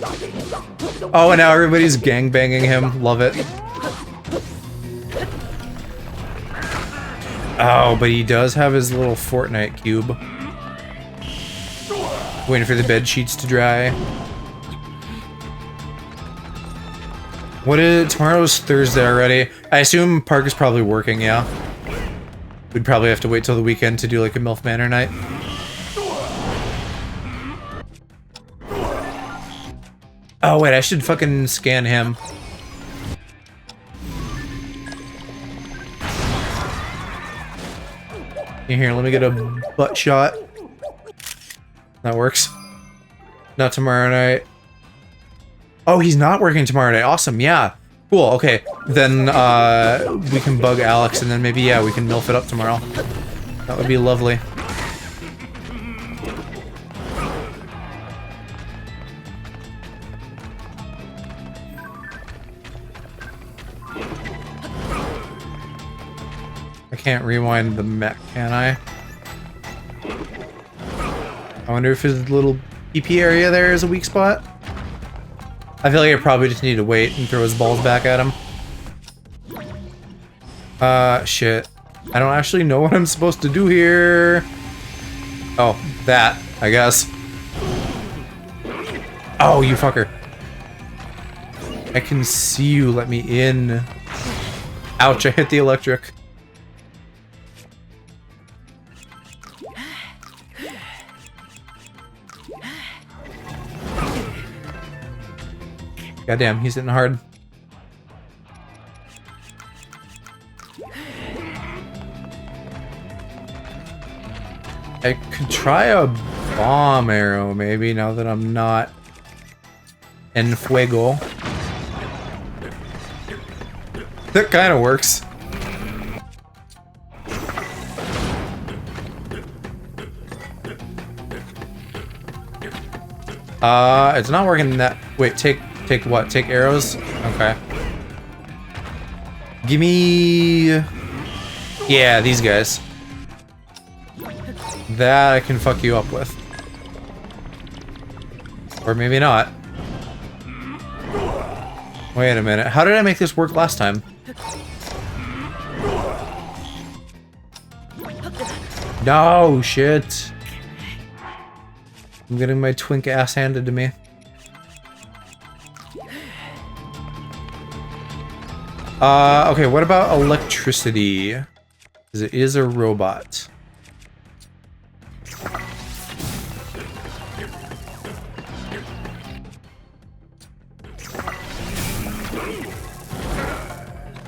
Oh, and now everybody's gangbanging him. Love it. Oh, but he does have his little Fortnite cube. Waiting for the bed sheets to dry. Tomorrow's Thursday already. I assume Park is probably working, yeah. We'd probably have to wait till the weekend to do like a MILF Manor night. Oh wait, I should fucking scan him. Here, let me get a butt shot. That works. Not tomorrow night. Oh, he's not working tomorrow night. Awesome, yeah. Cool, okay. Then, we can bug Alex and then maybe, yeah, we can MILF it up tomorrow. That would be lovely. I can't rewind the mech, can I? I wonder if his little PP area there is a weak spot. I feel like I probably just need to wait and throw his balls back at him. Shit. I don't actually know what I'm supposed to do here. Oh, that, I guess. Oh, you fucker. I can see you, let me in. Ouch, I hit the electric. Goddamn, he's hitting hard. I could try a bomb arrow, maybe, now that I'm not en fuego. That kind of works. It's not working that... Wait, take what? Take arrows? Okay. Gimme... Yeah, these guys. That I can fuck you up with. Or maybe not. Wait a minute. How did I make this work last time? No, shit. I'm getting my twink ass handed to me. Okay, what about electricity? Because it is a robot.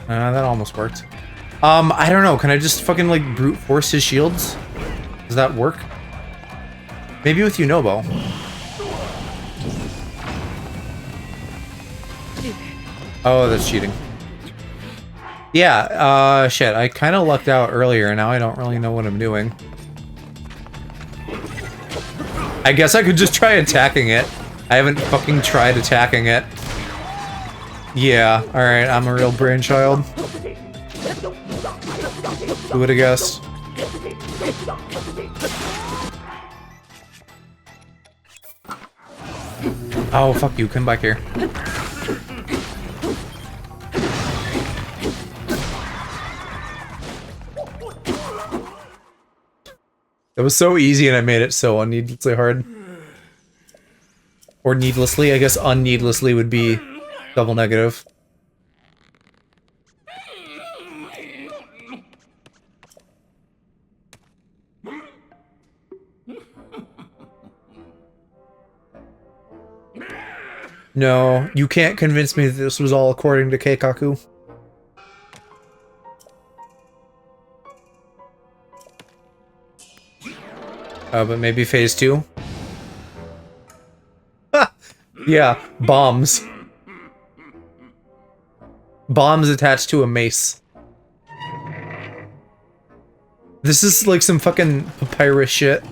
That almost worked. I don't know. Can I just fucking, like, brute force his shields? Does that work? Maybe with Yunobo. Oh, that's cheating. Yeah, shit. I kind of lucked out earlier, and now I don't really know what I'm doing. I guess I could just try attacking it. I haven't fucking tried attacking it. Yeah, alright, I'm a real brainchild. Who would've guessed? Oh, fuck you, come back here. That was so easy and I made it so unneedlessly hard. Or needlessly, I guess unneedlessly would be double negative. No, you can't convince me that this was all according to Keikaku. But maybe phase 2? Yeah, bombs. Bombs attached to a mace. This is like some fucking papyrus shit.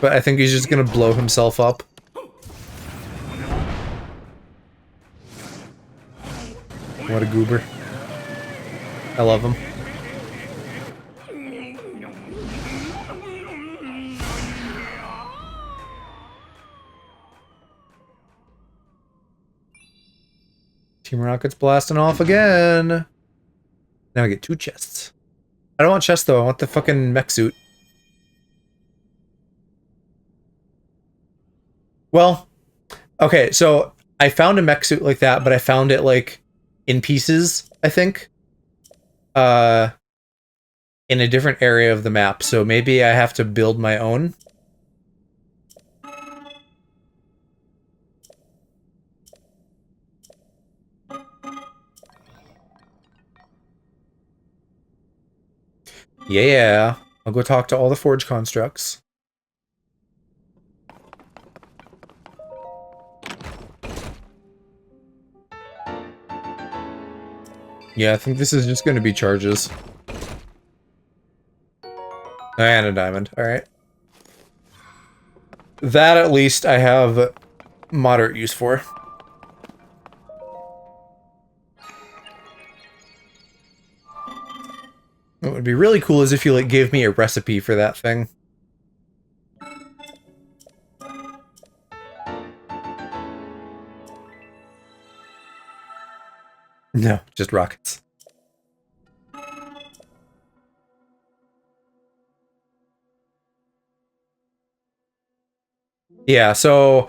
But I think he's just gonna blow himself up. What a goober. I love him. Team Rocket's blasting off again. Now I get 2 chests. I don't want chests though, I want the fucking mech suit. Well, okay, so I found a mech suit like that, but I found it like in pieces, I think. In a different area of the map, so maybe I have to build my own. Yeah, I'll go talk to all the forge constructs. Yeah, I think this is just going to be charges. And a diamond, alright. That at least I have moderate use for. What would be really cool is if you like gave me a recipe for that thing. No, just rockets. Yeah, so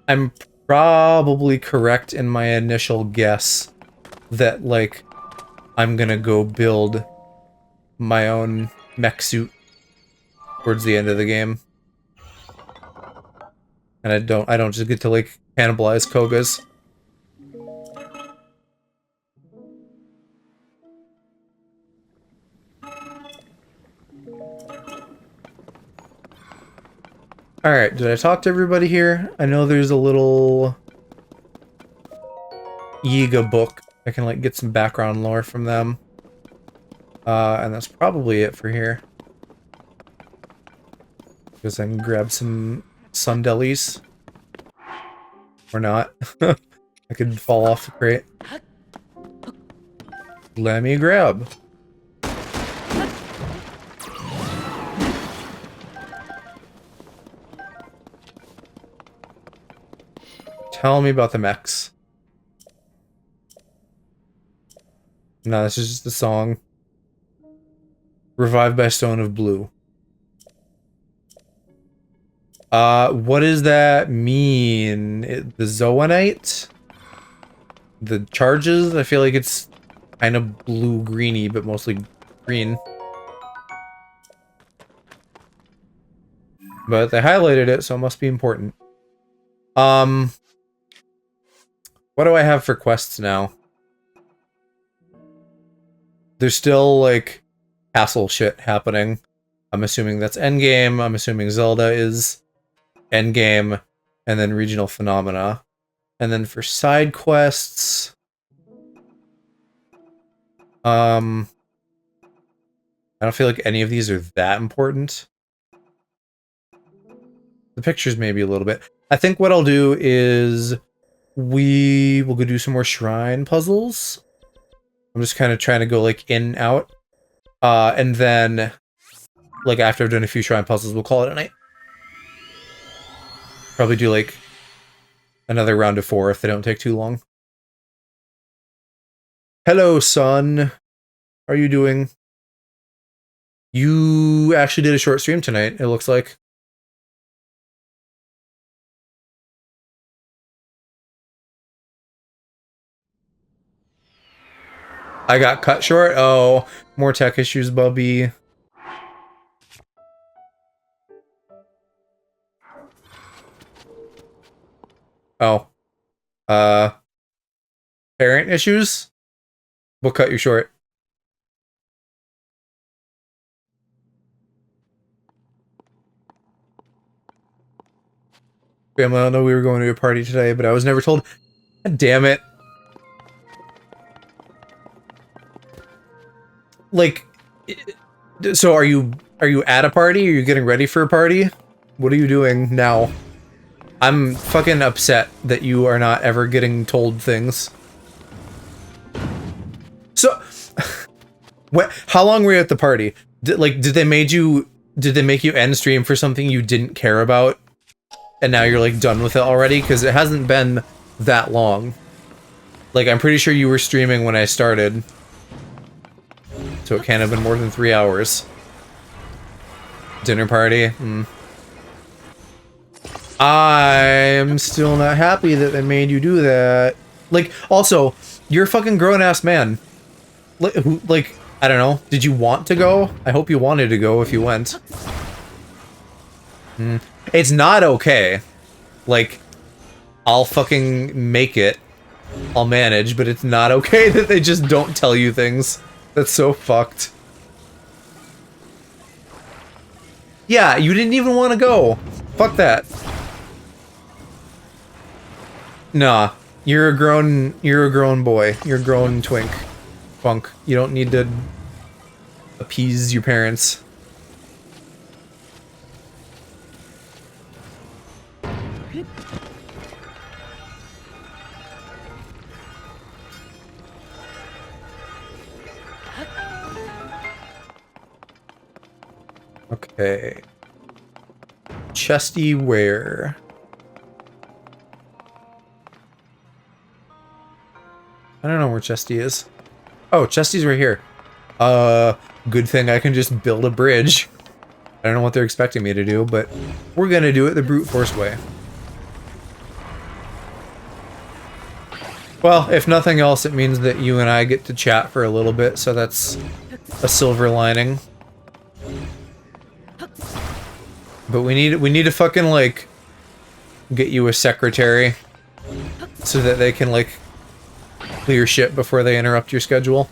I'm probably correct in my initial guess that, like, I'm gonna go build my own mech suit towards the end of the game. And I don't just get to, like, cannibalize Koga's. Alright, did I talk to everybody here? I know there's a little Yiga book. I can like get some background lore from them. And that's probably it for here. Because I can grab some sundelis. Or not. I could fall off the crate. Let me grab. Tell me about the mechs. No, this is just a song. Revived by Stone of Blue. What does that mean? The Zoanite? The charges? I feel like it's kind of blue-greeny, but mostly green. But they highlighted it, so it must be important. What do I have for quests now? There's still, like, castle shit happening. I'm assuming that's endgame. I'm assuming Zelda is endgame. And then regional phenomena. And then for side quests... I don't feel like any of these are that important. The pictures maybe a little bit. I think what I'll do is... we will go do some more shrine puzzles. I'm just kind of trying to go, like, in and out. And then, like, after I've done a few shrine puzzles, we'll call it a night. Probably do, like, another round of 4 if they don't take too long. Hello, son. How are you doing? You actually did a short stream tonight, it looks like. I got cut short? Oh, more tech issues, Bubby. Oh. Parent issues? We'll cut you short. Family, I don't know we were going to a party today, but I was never told. God damn it. Like, so are you at a party? Are you getting ready for a party? What are you doing now? I'm fucking upset that you are not ever getting told things. So, how long were you at the party? Did they make you end stream for something you didn't care about? And now you're like done with it already? Because it hasn't been that long. Like, I'm pretty sure you were streaming when I started. So it can't have been more than 3 hours. Dinner party? I'm still not happy that they made you do that. Like, also, you're a fucking grown-ass man. Like, I don't know. Did you want to go? I hope you wanted to go if you went. It's not okay. Like, I'll fucking make it. I'll manage, but it's not okay that they just don't tell you things. That's so fucked. Yeah, you didn't even want to go. Fuck that. Nah, you're a grown boy. You're a grown twink. Funk. You don't need to appease your parents. Okay. Chesty where? I don't know where Chesty is. Oh, Chesty's right here. Good thing I can just build a bridge. I don't know what they're expecting me to do, but we're gonna do it the brute force way. Well, if nothing else, it means that you and I get to chat for a little bit, so that's a silver lining. But we need to fucking, like, get you a secretary so that they can, like, clear shit before they interrupt your schedule.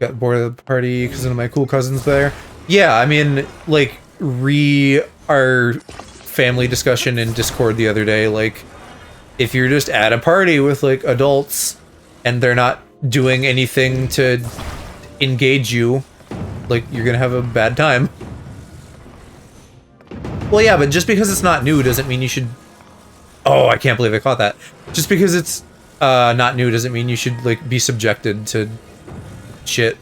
got bored of the party because one of my cool cousins there. Yeah, I mean, like, our family discussion in Discord the other day, like, if you're just at a party with, like, adults and they're not doing anything to engage you, like, you're gonna have a bad time. Well, yeah, but just because it's not new doesn't mean you should... Oh, I can't believe I caught that. Just because it's not new doesn't mean you should, like, be subjected to shit.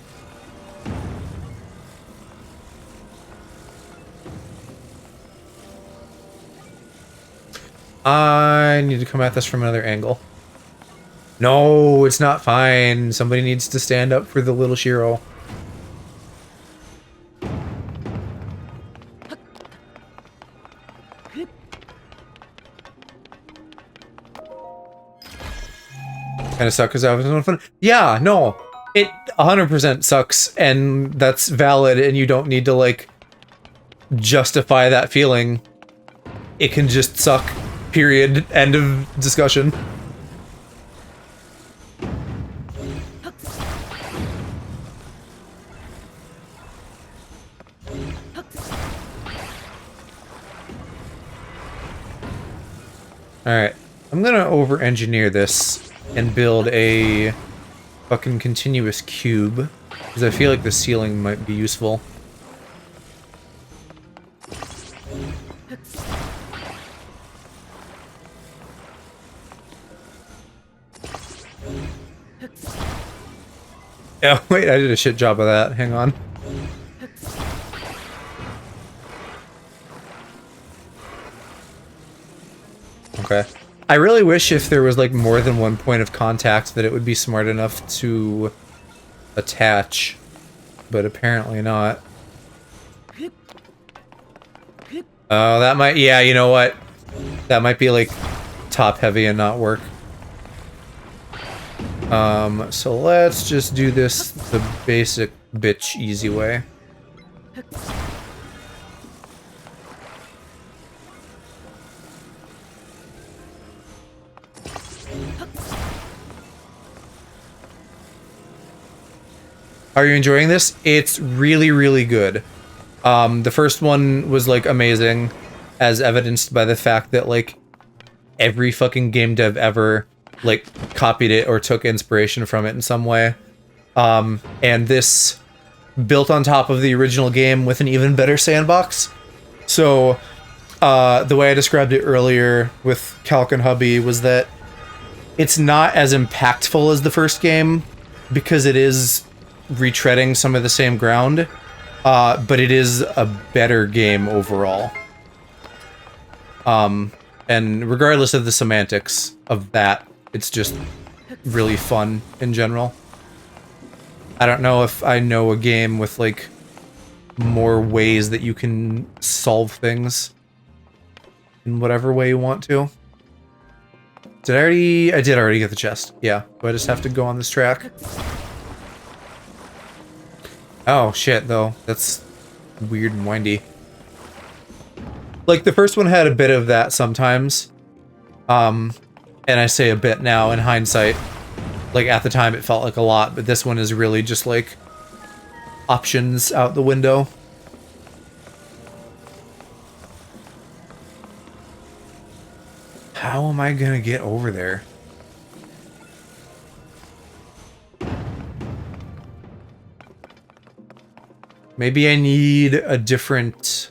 I need to come at this from another angle. No, it's not fine. Somebody needs to stand up for the little Shiro. Kind of suck because I was having fun. Yeah, no, it 100% sucks, and that's valid, and you don't need to, like, justify that feeling. It can just suck, period, end of discussion. Alright, I'm gonna over-engineer this and build a fucking continuous cube, because I feel like the ceiling might be useful. Oh, wait, I did a shit job of that. Hang on. Okay. I really wish if there was, like, more than one point of contact that it would be smart enough to attach, but apparently not. Oh, that might... Yeah, you know what? That might be, like, top-heavy and not work. So let's just do this the basic bitch easy way. Are you enjoying this? It's really, really good. The first one was, like, amazing, as evidenced by the fact that, like, every fucking game dev ever, like, copied it or took inspiration from it in some way. And this built on top of the original game with an even better sandbox. So, the way I described it earlier with Calc and Hubby was that it's not as impactful as the first game, because it is retreading some of the same ground, but it is a better game overall. And regardless of the semantics of that, it's just really fun in general. I don't know if I know a game with, like, more ways that you can solve things in whatever way you want to. I did already get the chest. Yeah, but I just have to go on this track. Oh, shit, though. That's weird and windy. Like, the first one had a bit of that sometimes. And I say a bit now in hindsight. Like, at the time it felt like a lot, but this one is really just, like, options out the window. How am I gonna get over there? Maybe I need a different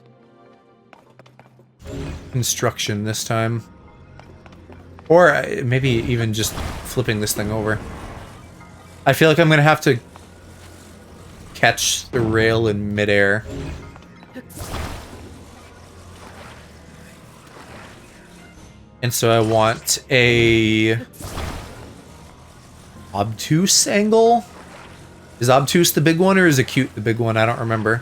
construction this time. Or maybe even just flipping this thing over. I feel like I'm gonna have to catch the rail in midair. And so I want a obtuse angle? Is obtuse the big one or is acute the big one? I don't remember.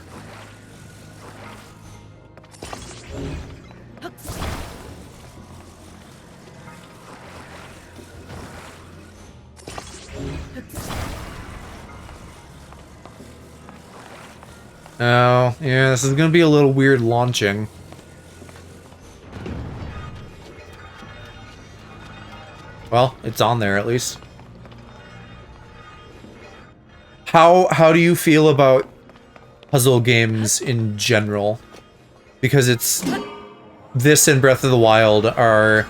Oh, yeah, this is gonna be a little weird launching. Well, it's on there at least. How do you feel about puzzle games in general? Because this and Breath of the Wild are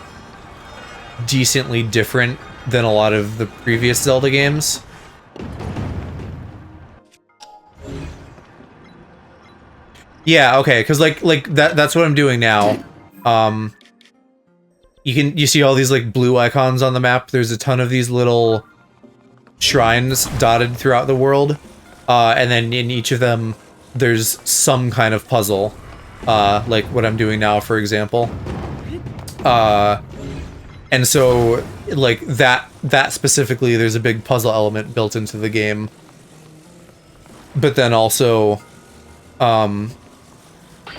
decently different than a lot of the previous Zelda games. Yeah, okay, because like that's what I'm doing now. You see all these like blue icons on the map. There's a ton of these little shrines dotted throughout the world, and then in each of them there's some kind of puzzle, like what I'm doing now, for example. And so like that specifically, there's a big puzzle element built into the game, but then also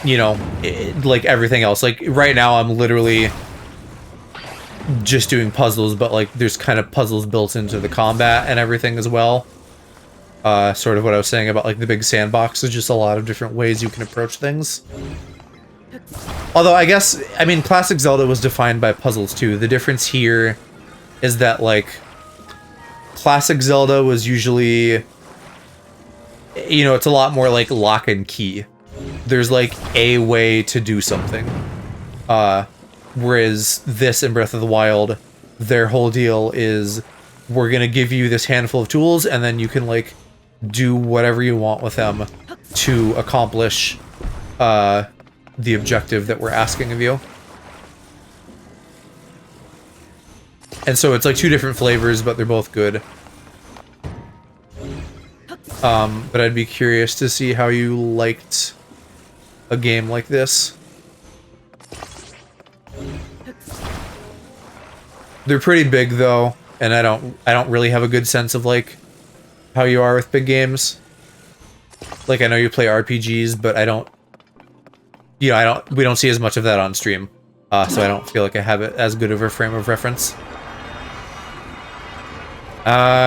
you know, like everything else, like right now I'm literally just doing puzzles, but like there's kind of puzzles built into the combat and everything as well. Sort of what I was saying about like the big sandbox. There's just a lot of different ways you can approach things. Although I guess, I mean, classic Zelda was defined by puzzles too. The difference here is that like classic Zelda was usually, you know, it's a lot more like lock and key. There's like a way to do something. Whereas this and Breath of the Wild, their whole deal is we're gonna give you this handful of tools and then you can like do whatever you want with them to accomplish the objective that we're asking of you. And so it's like two different flavors, but they're both good. But I'd be curious to see how you liked a game like this. They're pretty big though, and I don't really have a good sense of like how you are with big games. Like I know you play RPGs, but I don't, you know, we don't see as much of that on stream. So I don't feel like I have it as good of a frame of reference.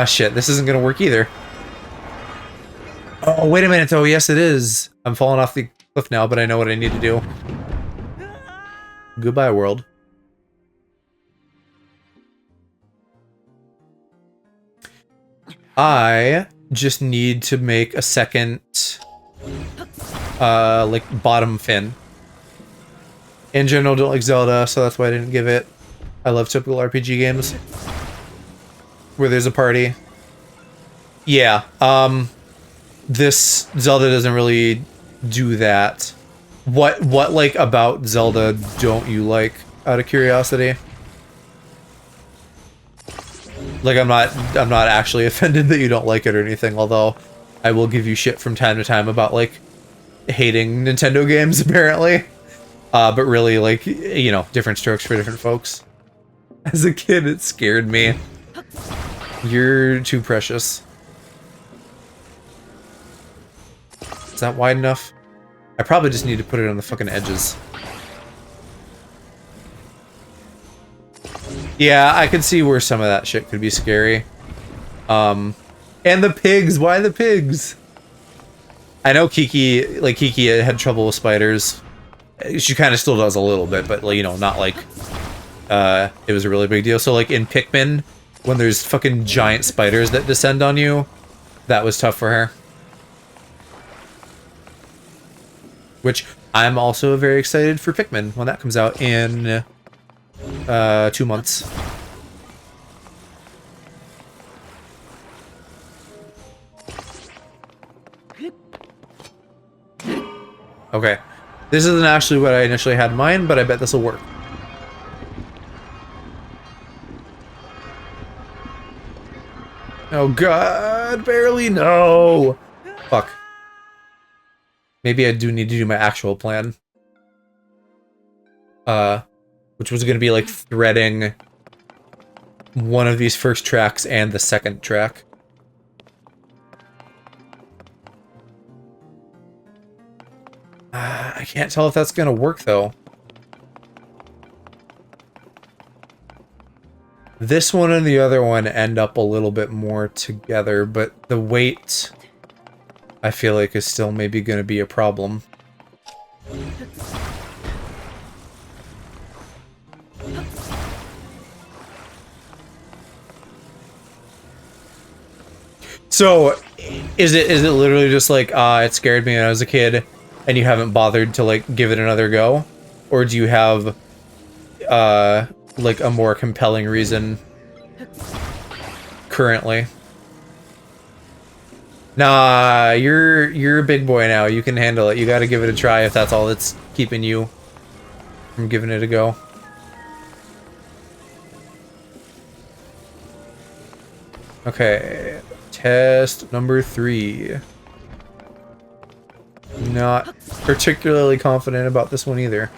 Shit, this isn't gonna work either. Oh, wait a minute though, yes it is. I'm falling off the cliff now, but I know what I need to do. Goodbye, world. I just need to make a second, like, bottom fin. In general, don't like Zelda, so that's why I didn't give it. I love typical RPG games where there's a party. Yeah, this Zelda doesn't really do that. What like about Zelda don't you like, out of curiosity? Like I'm not actually offended that you don't like it or anything, although I will give you shit from time to time about like hating Nintendo games apparently. But really, like, you know, different strokes for different folks. As a kid, it scared me. You're too precious. Is that wide enough? I probably just need to put it on the fucking edges. Yeah, I could see where some of that shit could be scary. And the pigs! Why the pigs? I know Kiki had trouble with spiders. She kind of still does a little bit, but, you know, not like it was a really big deal. So, like, in Pikmin, when there's fucking giant spiders that descend on you, that was tough for her. Which, I'm also very excited for Pikmin when that comes out in 2 months. Okay. This isn't actually what I initially had in mind, but I bet this will work. Oh god, barely, no! Fuck. Maybe I do need to do my actual plan. Which was gonna be like threading one of these first tracks and the second track. I can't tell if that's gonna work though. This one and the other one end up a little bit more together, but the weight I feel like is still maybe gonna be a problem. So, is it literally just like, it scared me when I was a kid, and you haven't bothered to, like, give it another go? Or do you have, like, a more compelling reason currently? Nah, you're a big boy now. You can handle it. You gotta give it a try if that's all that's keeping you from giving it a go. Okay, test number 3. Not particularly confident about this one either.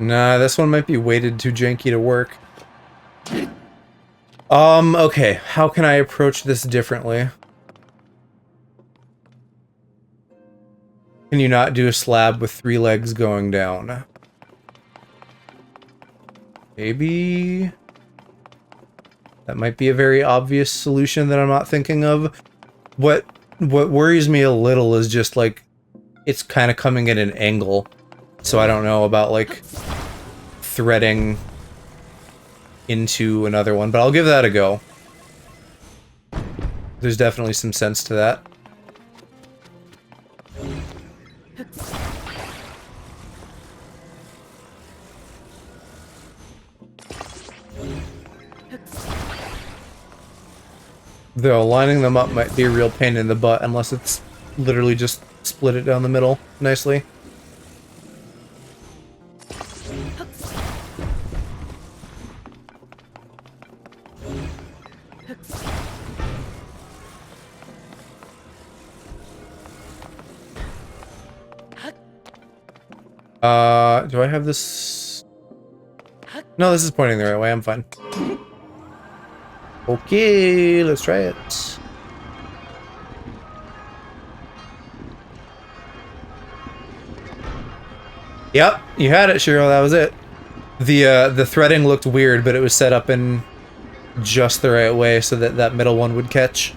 Nah, this one might be weighted too janky to work. Okay, how can I approach this differently? Can you not do a slab with 3 legs going down? Maybe... that might be a very obvious solution that I'm not thinking of. What worries me a little is just, like, it's kind of coming at an angle. So I don't know about, like, threading into another one, but I'll give that a go. There's definitely some sense to that. Though lining them up might be a real pain in the butt unless it's literally just split it down the middle nicely. Do I have this? No, this is pointing the right way. I'm fine. Okay, let's try it. Yep, you had it, Cheryl. That was it. The threading looked weird, but it was set up in just the right way so that that middle one would catch.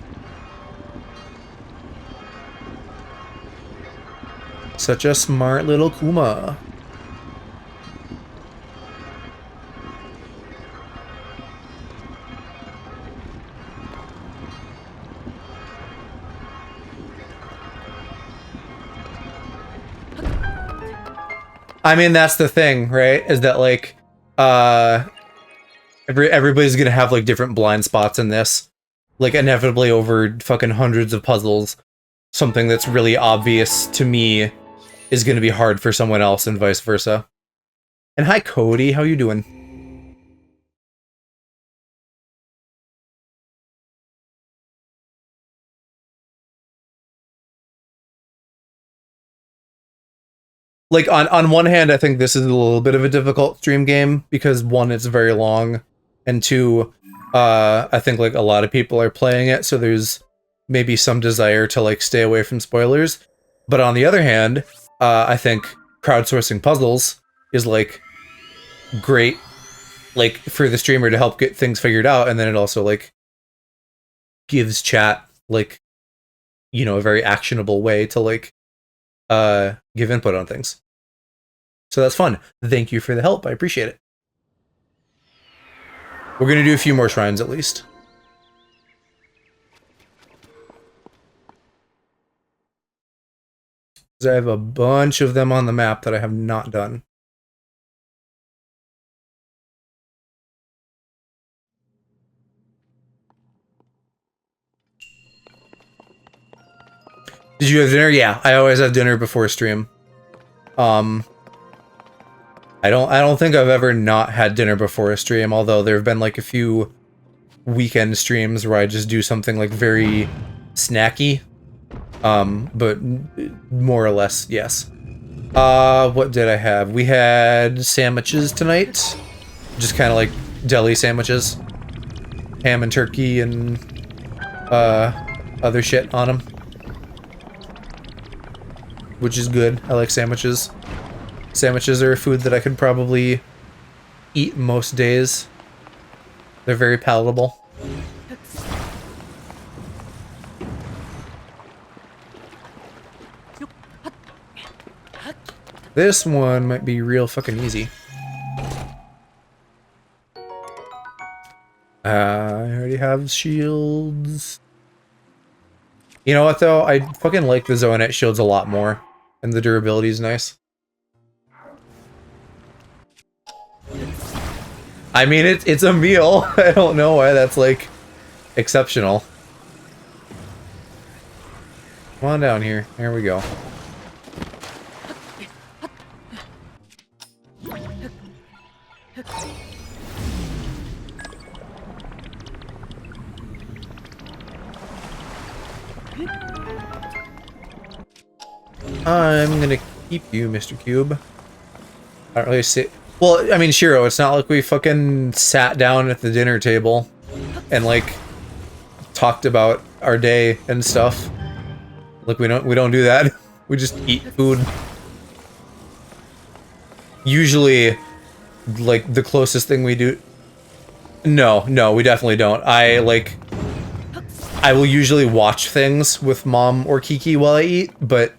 Such a smart little Kuma. I mean, that's the thing, right? Is that, like, everybody's gonna have, like, different blind spots in this. Like, inevitably over fucking hundreds of puzzles, something that's really obvious to me is gonna be hard for someone else and vice versa. And hi, Cody. How you doing? Like, on one hand, I think this is a little bit of a difficult stream game, because 1, it's very long, and 2, I think, like, a lot of people are playing it, so there's maybe some desire to, like, stay away from spoilers. But on the other hand, I think crowdsourcing puzzles is, like, great, like, for the streamer to help get things figured out, and then it also, like, gives chat, like, you know, a very actionable way to, like, give input on things. So that's fun. Thank you for the help. I appreciate it. We're gonna do a few more shrines at least. Because I have a bunch of them on the map that I have not done. Did you have dinner? Yeah, I always have dinner before stream. I don't think I've ever not had dinner before a stream, although there have been like a few weekend streams where I just do something like very snacky. But more or less, yes. What did I have? We had sandwiches tonight. Just kind of like deli sandwiches. Ham and turkey and other shit on them. Which is good. I like sandwiches. Sandwiches are a food that I could probably eat most days. They're very palatable. This one might be real fucking easy. I already have shields. You know what though? I fucking like the Zonet shields a lot more. And the durability is nice. I mean, it's a meal. I don't know why that's like exceptional. Come on down here. Here we go. I'm gonna keep you, Mr. Cube. I don't really see. Well, I mean, Shiro, it's not like we fucking sat down at the dinner table and like talked about our day and stuff. Like we don't do that. We just eat food. Usually, like the closest thing we do. No, we definitely don't. I will usually watch things with Mom or Kiki while I eat, but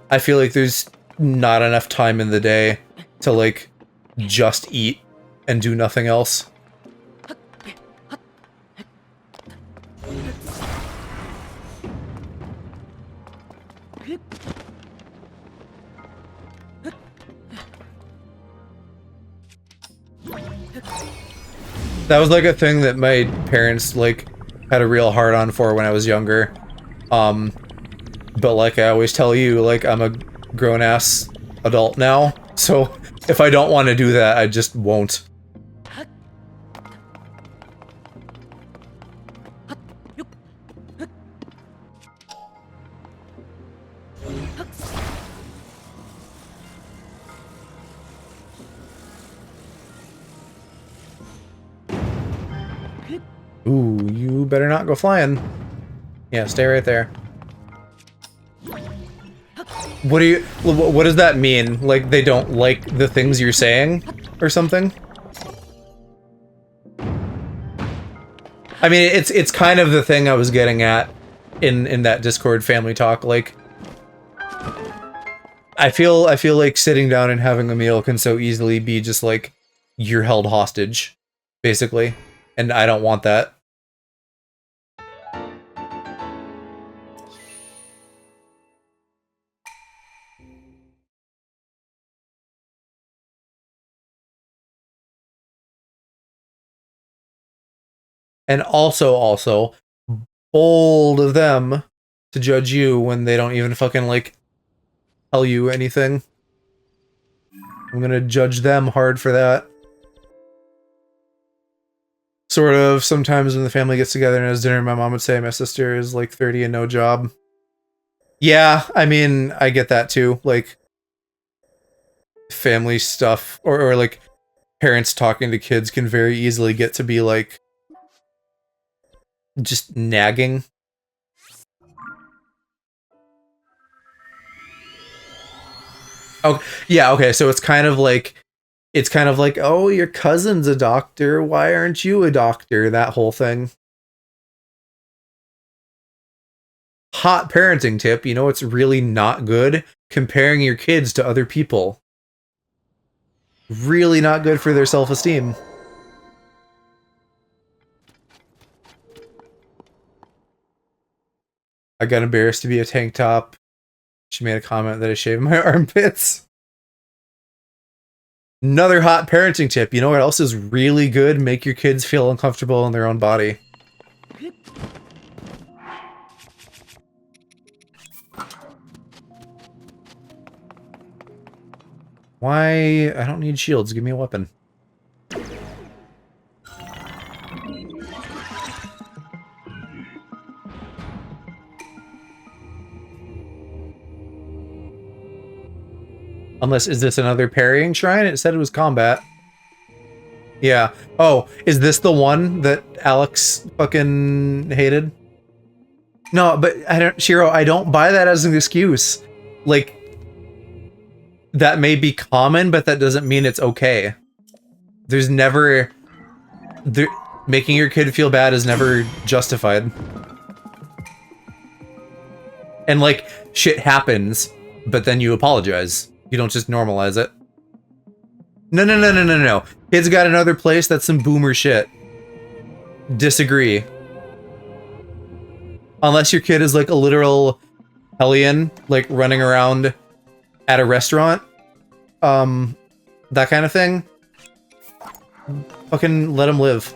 I feel like there's not enough time in the day to like just eat and do nothing else. That was like a thing that my parents like had a real hard on for when I was younger. But like I always tell you, like I'm a grown-ass adult now, so if I don't want to do that, I just won't. Ooh, you better not go flying. Yeah, stay right there. What does that mean? Like they don't like the things you're saying or something? I mean, it's kind of the thing I was getting at in that Discord family talk. Like I feel like sitting down and having a meal can so easily be just like you're held hostage, basically, and I don't want that. And also, bold of them to judge you when they don't even fucking, like, tell you anything. I'm gonna judge them hard for that. Sort of, sometimes when the family gets together and has dinner, my mom would say my sister is, like, 30 and no job. Yeah, I mean, I get that too. Like, family stuff, or like, parents talking to kids can very easily get to be, like, just nagging. Oh, yeah, okay, so it's kind of like, oh, your cousin's a doctor, why aren't you a doctor? That whole thing. Hot parenting tip, you know what's really not good? Comparing your kids to other people. Really not good for their self-esteem. I got embarrassed to be a tank top. She made a comment that I shaved my armpits. Another hot parenting tip. You know what else is really good? Make your kids feel uncomfortable in their own body. Why? I don't need shields. Give me a weapon. Unless, is this another parrying shrine? It said it was combat. Yeah. Oh, is this the one that Alex fucking hated? No, but I don't, Shiro, I don't buy that as an excuse. Like, that may be common, but that doesn't mean it's okay. There's never... making your kid feel bad is never justified. And, like, shit happens, but then you apologize. You don't just normalize it. No. Kid's got another place, that's some boomer shit. Disagree. Unless your kid is, like, a literal hellion, like, running around at a restaurant. That kind of thing. Fucking let him live.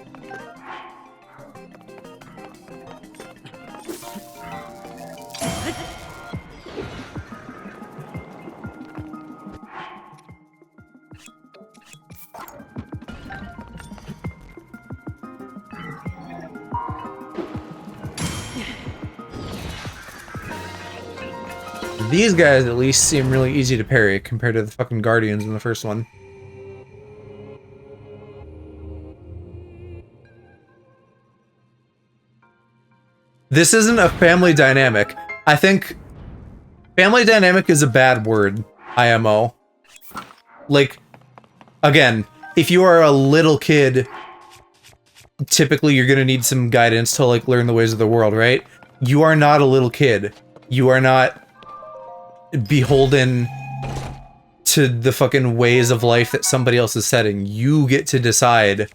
These guys at least seem really easy to parry compared to the fucking Guardians in the first one. This isn't a family dynamic. I think family dynamic is a bad word, IMO. Like, again, if you are a little kid, typically you're gonna need some guidance to, like, learn the ways of the world, right? You are not a little kid. You are not beholden to the fucking ways of life that somebody else is setting. You get to decide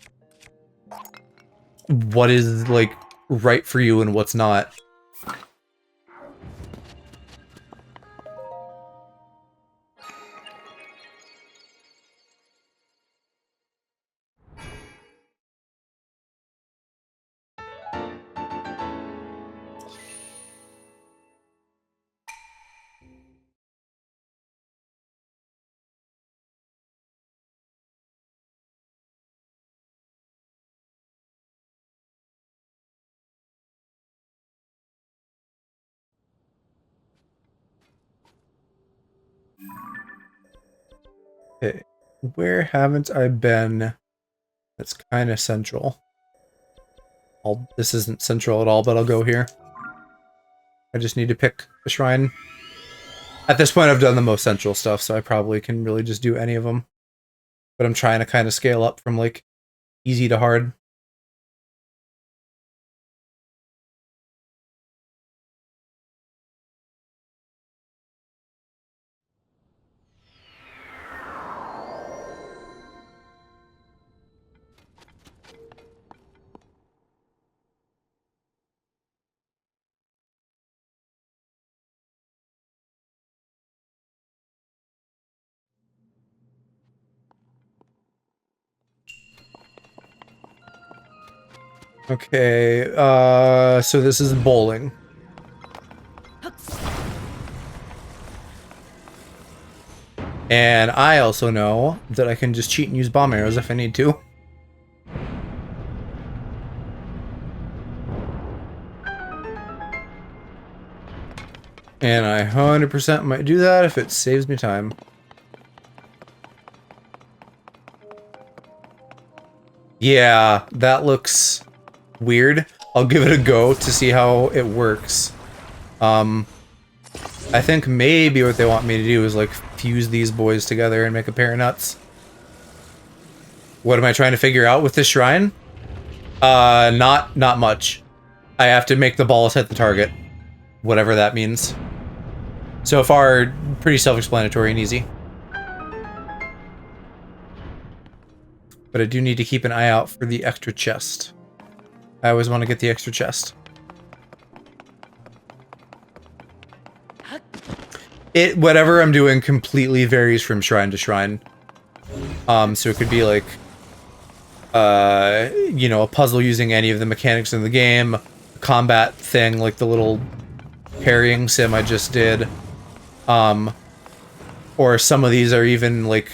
what is, like, right for you and what's not. Okay, where haven't I been that's kind of central? This isn't central at all, but I'll go here. I just need to pick a shrine. At this point, I've done the most central stuff, so I probably can really just do any of them. But I'm trying to kind of scale up from, like, easy to hard. Okay, so this is bowling. And I also know that I can just cheat and use bomb arrows if I need to. And I 100% might do that if it saves me time. Yeah, that looks weird. I'll give it a go to see how it works. I think maybe what they want me to do is, like, fuse these boys together and make a pair of nuts. What am I trying to figure out with this shrine? Not much. I have to make the balls hit the target. Whatever that means. So far, pretty self-explanatory and easy. But I do need to keep an eye out for the extra chest. I always want to get the extra chest. Whatever I'm doing completely varies from shrine to shrine. So it could be like, you know, a puzzle using any of the mechanics in the game, a combat thing like the little parrying sim I just did. Or some of these are even like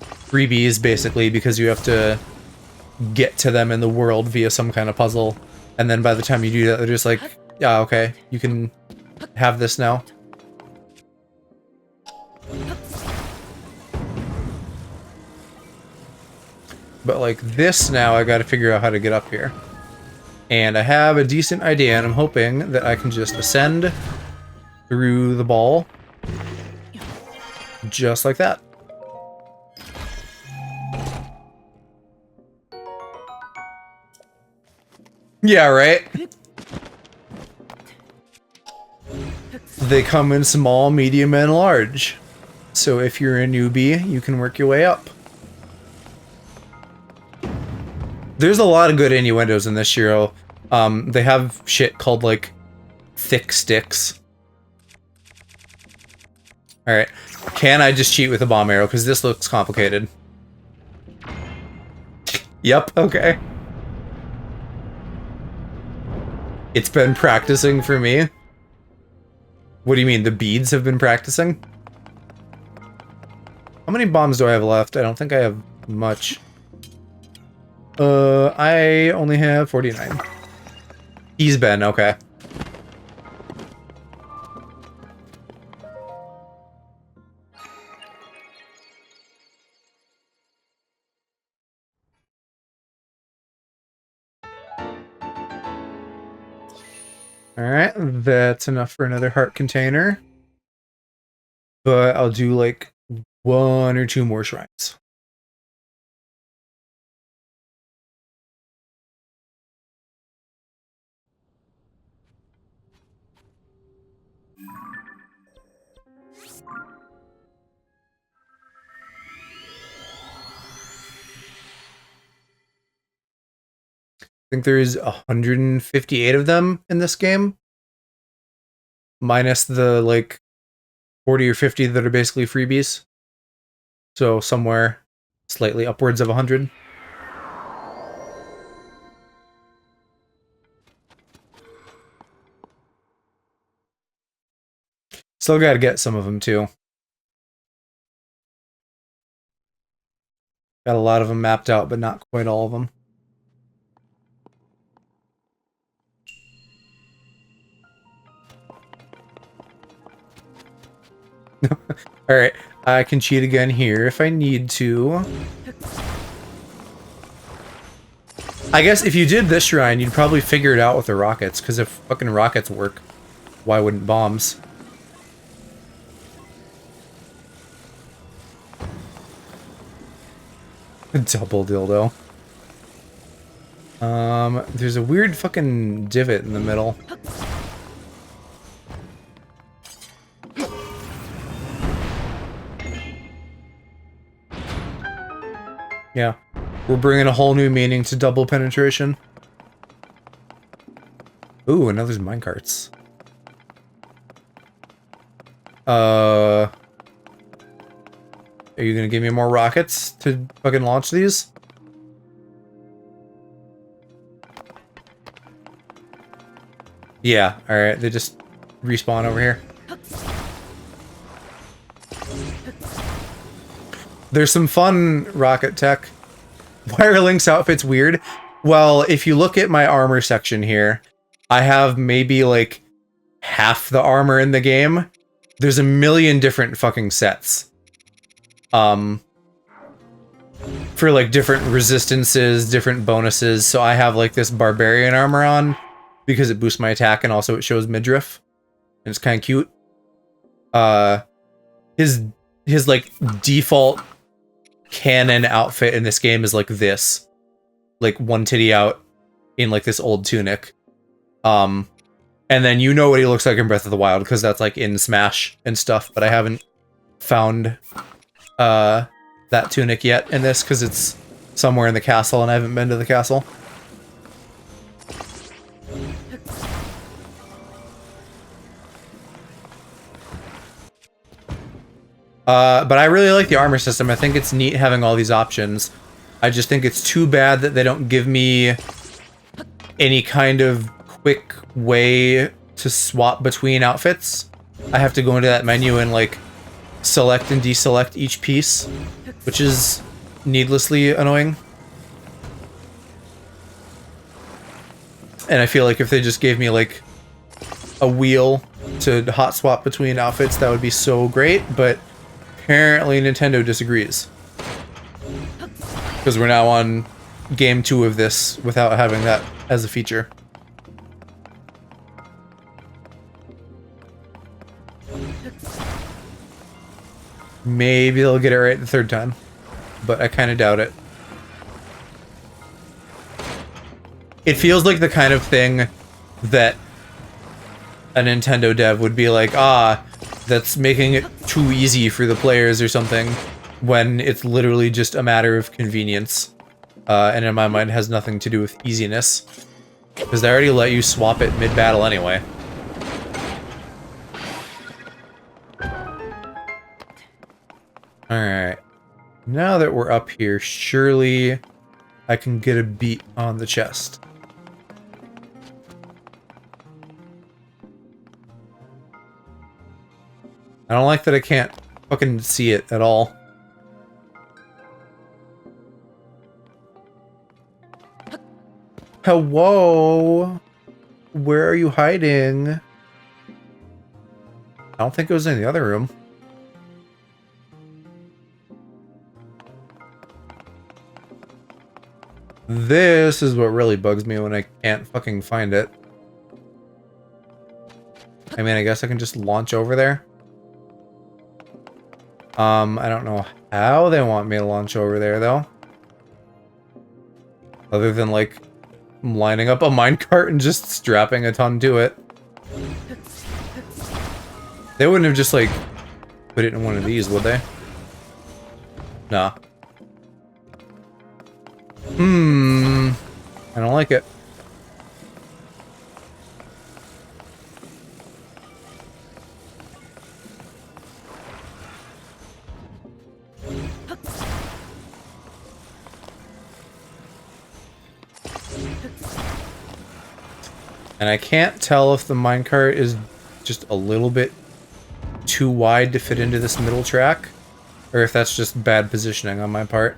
freebies basically because you have to get to them in the world via some kind of puzzle. And then by the time you do that, they're just like, yeah, okay, you can have this now. But like this now, I gotta figure out how to get up here. And I have a decent idea, and I'm hoping that I can just ascend through the ball. Just like that. Yeah, right? They come in small, medium, and large. So if you're a newbie, you can work your way up. There's a lot of good innuendos in this hero. They have shit called, like, thick sticks. Alright. Can I just cheat with a bomb arrow? Because this looks complicated. Yep, okay. It's been practicing for me. What do you mean? The beads have been practicing? How many bombs do I have left? I don't think I have much. I only have 49. He's been, okay. Alright, that's enough for another heart container. But I'll do like 1 or 2 more shrines. I think there's 158 of them in this game. Minus the, like, 40 or 50 that are basically freebies. So somewhere slightly upwards of 100. Still gotta get some of them, too. Got a lot of them mapped out, but not quite all of them. Alright, I can cheat again here if I need to. I guess if you did this shrine, you'd probably figure it out with the rockets, because if fucking rockets work, why wouldn't bombs? Double dildo. There's a weird fucking divot in the middle. Yeah, we're bringing a whole new meaning to double penetration. Ooh, and now there's minecarts. Are you gonna give me more rockets to fucking launch these? Yeah, alright, they just respawn over here. There's some fun rocket tech. Why are Link's outfits weird? Well, if you look at my armor section here, I have maybe like half the armor in the game. There's a million different fucking sets. For like different resistances, different bonuses. So I have like this barbarian armor on because it boosts my attack and also it shows midriff. And it's kind of cute. His like default canon outfit in this game is like this. Like one titty out in like this old tunic. And then you know what he looks like in Breath of the Wild because that's like in Smash and stuff, but I haven't found that tunic yet in this because it's somewhere in the castle and I haven't been to the castle. But I really like the armor system. I think it's neat having all these options. I just think it's too bad that they don't give me any kind of quick way to swap between outfits. I have to go into that menu and like select and deselect each piece, which is needlessly annoying. And I feel like if they just gave me like a wheel to hot swap between outfits, that would be so great, but apparently Nintendo disagrees. Because we're now on game 2 of this without having that as a feature. Maybe they'll get it right the third time, but I kind of doubt it. It feels like the kind of thing that a Nintendo dev would be like, that's making it too easy for the players or something, when it's literally just a matter of convenience. And in my mind, it has nothing to do with easiness. Because they already let you swap it mid-battle anyway. Alright. Now that we're up here, surely I can get a beat on the chest. I don't like that I can't fucking see it at all. Hello? Where are you hiding? I don't think it was in the other room. This is what really bugs me when I can't fucking find it. I mean, I guess I can just launch over there. I don't know how they want me to launch over there, though. Other than, like, lining up a minecart and just strapping a ton to it. They wouldn't have just, like, put it in one of these, would they? Nah. I don't like it. And I can't tell if the minecart is just a little bit too wide to fit into this middle track, or if that's just bad positioning on my part.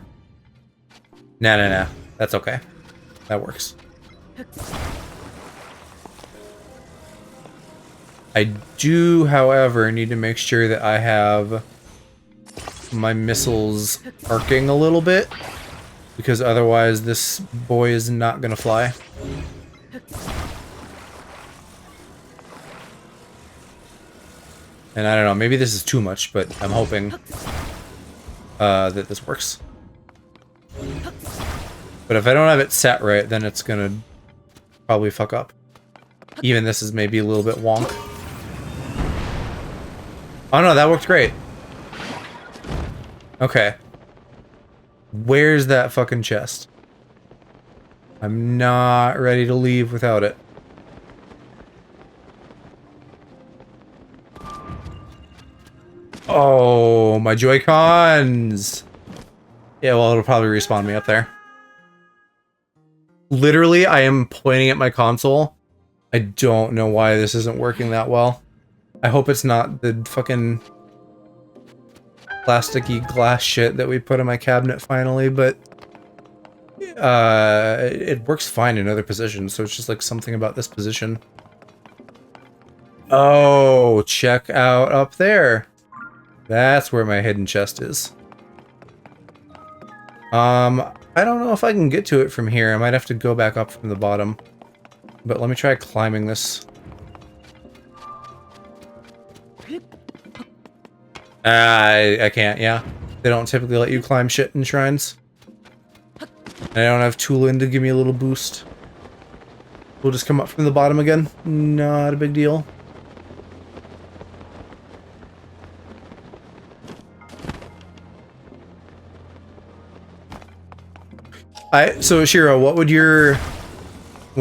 Nah. That's okay. That works. I do, however, need to make sure that I have my missiles arcing a little bit, because otherwise this boy is not gonna fly. And I don't know, maybe this is too much, but I'm hoping that this works. But if I don't have it set right, then it's gonna probably fuck up. Even this is maybe a little bit wonk. Oh no, that worked great. Okay. Where's that fucking chest? I'm not ready to leave without it. Oh, my Joy-Cons! Yeah, well, it'll probably respawn me up there. Literally, I am pointing at my console. I don't know why this isn't working that well. I hope it's not the fucking plasticky glass shit that we put in my cabinet finally, but it works fine in other positions, so it's just like something about this position. Oh, check out up there. That's where my hidden chest is. I don't know if I can get to it from here. I might have to go back up from the bottom. But let me try climbing this. I can't, yeah. They don't typically let you climb shit in shrines. And I don't have Tulin to give me a little boost. We'll just come up from the bottom again. Not a big deal. So Shiro, what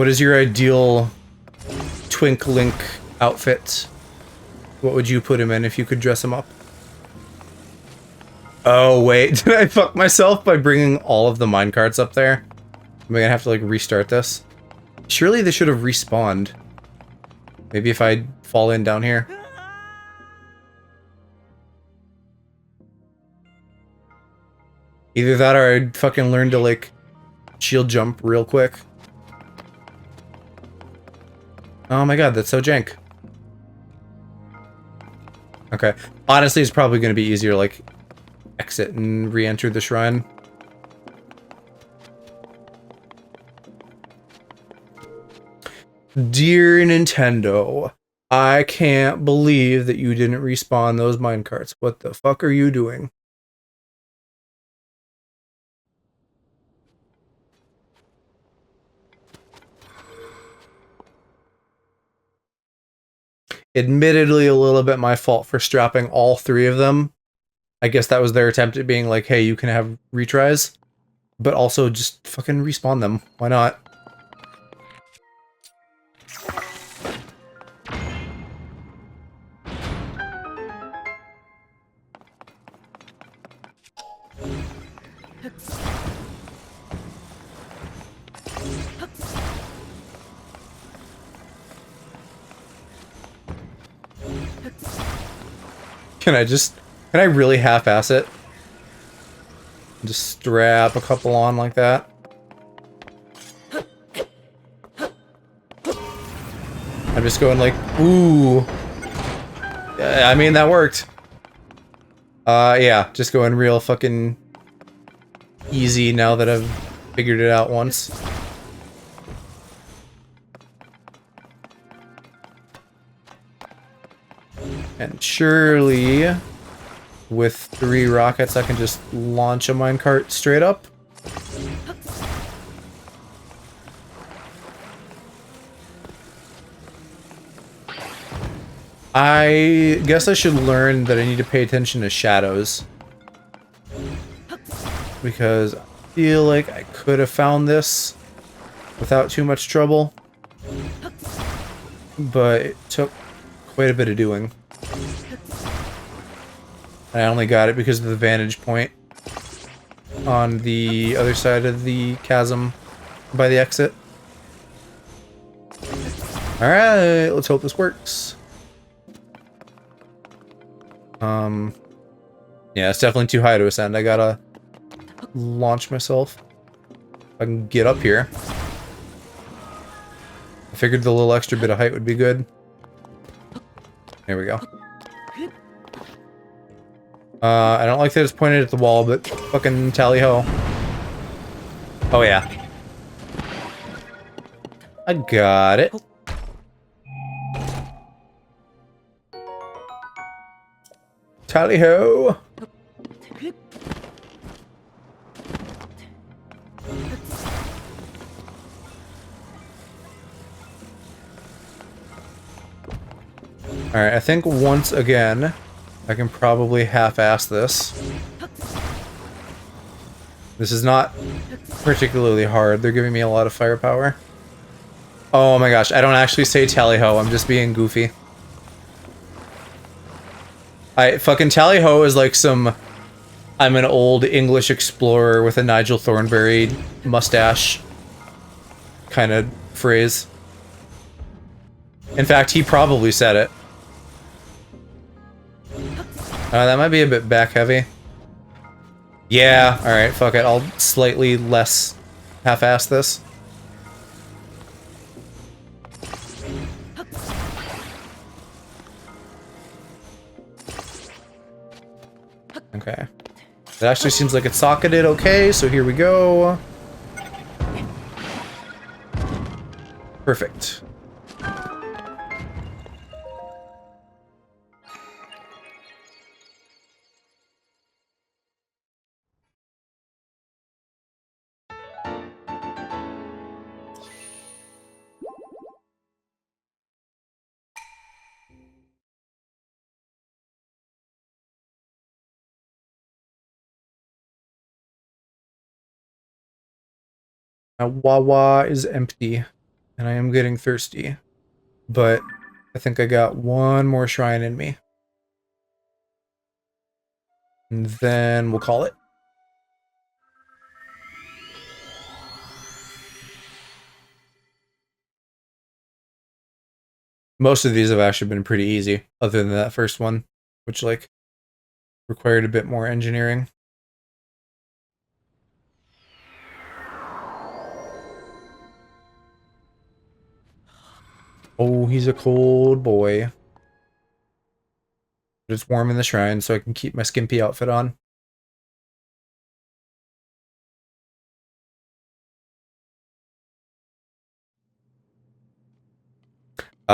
is your ideal Twink Link outfit? What would you put him in if you could dress him up? Oh wait, did I fuck myself by bringing all of the minecarts up there? Am I gonna have to like restart this? Surely they should have respawned. Maybe if I fall in down here. Either that or I'd fucking learn to like shield jump real quick. Oh my god, that's so jank. Okay. Honestly, it's probably going to be easier to, like, exit and re-enter the shrine. Dear Nintendo, I can't believe that you didn't respawn those minecarts. What the fuck are you doing? Admittedly, a little bit my fault for strapping all 3 of them. I guess that was their attempt at being like, hey, you can have retries. But also just fucking respawn them. Why not? Can I really half-ass it? Just strap a couple on like that. I'm just going like, ooh. I mean, that worked. Yeah, just going real fucking easy now that I've figured it out once. And surely, with 3 rockets, I can just launch a minecart straight up. I guess I should learn that I need to pay attention to shadows. Because I feel like I could have found this without too much trouble. But it took quite a bit of doing. I only got it because of the vantage point on the other side of the chasm by the exit. Alright, let's hope this works. Yeah, it's definitely too high to ascend. I gotta launch myself. If I can get up here. I figured the little extra bit of height would be good. There we go. I don't like that it's pointed at the wall, but fucking tally-ho. Oh yeah. I got it. Tally-ho! Alright, I think once again, I can probably half-ass this. This is not particularly hard. They're giving me a lot of firepower. Oh my gosh, I don't actually say tally-ho, I'm just being goofy. Fucking tally-ho is like some... I'm an old English explorer with a Nigel Thornberry mustache kind of phrase. In fact, he probably said it. That might be a bit back heavy. Yeah, alright, fuck it. I'll slightly less half-ass this. Okay. It actually seems like it's socketed okay, so here we go. Perfect. Now, Wawa is empty, and I am getting thirsty. But I think I got one more shrine in me. And then we'll call it. Most of these have actually been pretty easy, other than that first one, which, like, required a bit more engineering. Oh, he's a cold boy. But it's warm in the shrine, so I can keep my skimpy outfit on.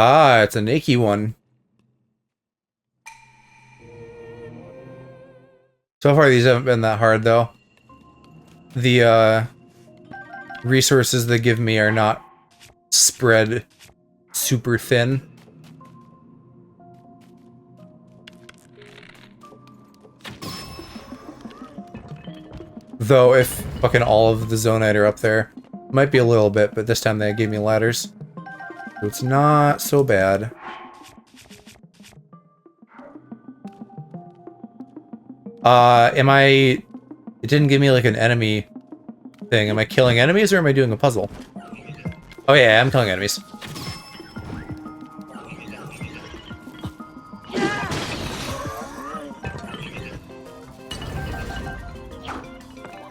Ah, it's a Nakey one. So far, these haven't been that hard, though. The, resources they give me are not spread super thin. Though, if fucking all of the Zonite are up there, might be a little bit, but this time they gave me ladders. So it's not so bad. It didn't give me like an enemy thing. Am I killing enemies or am I doing a puzzle? Oh yeah, I'm killing enemies.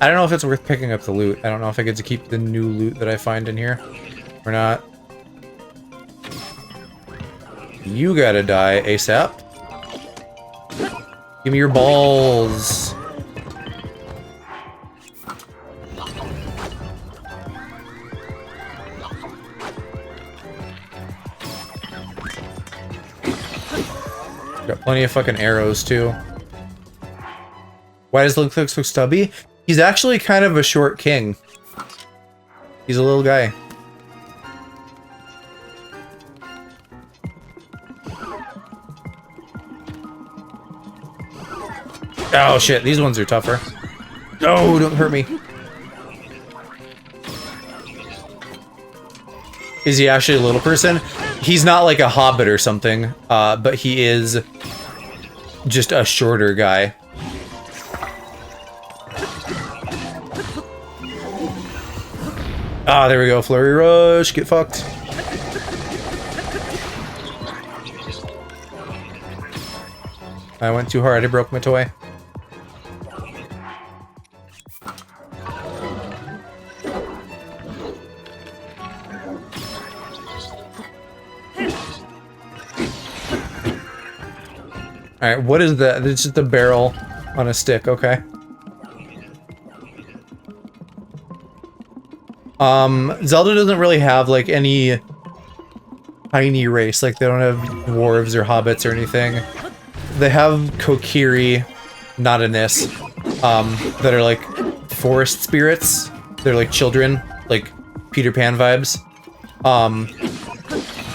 I don't know if it's worth picking up the loot. I don't know if I get to keep the new loot that I find in here or not. You gotta die ASAP. Give me your balls. Got plenty of fucking arrows too. Why does Link look so stubby? He's actually kind of a short king. He's a little guy. Oh shit, these ones are tougher. No, don't hurt me. Is he actually a little person? He's not like a hobbit or something, but he is just a shorter guy. Ah, there we go. Flurry rush. Get fucked. I went too hard. I broke my toy. Alright, what is that? It's just a barrel on a stick, okay. Zelda doesn't really have, like, any tiny race. Like, they don't have dwarves or hobbits or anything. They have Kokiri, not in this, that are, like, forest spirits. They're, like, children, like, Peter Pan vibes.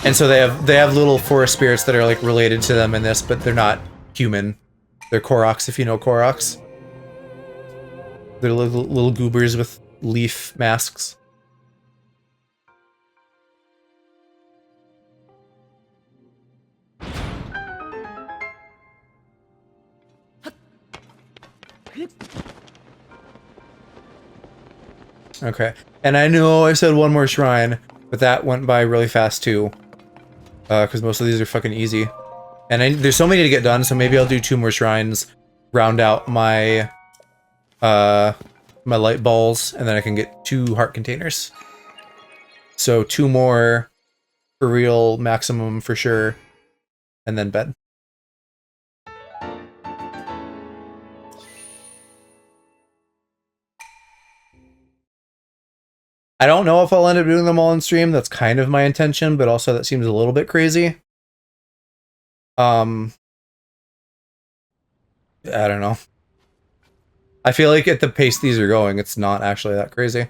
And so they have little forest spirits that are, like, related to them in this, but they're not human. They're Koroks, if you know Koroks. They're little goobers with leaf masks. Okay, and I know I said one more shrine, but that went by really fast too. Because most of these are fucking easy. And there's so many to get done, so maybe I'll do 2 more shrines, round out my, my light balls, and then I can get 2 heart containers. So 2 more for real, maximum for sure, and then bed. I don't know if I'll end up doing them all on stream. That's kind of my intention, but also that seems a little bit crazy. I don't know. I feel like at the pace these are going, it's not actually that crazy.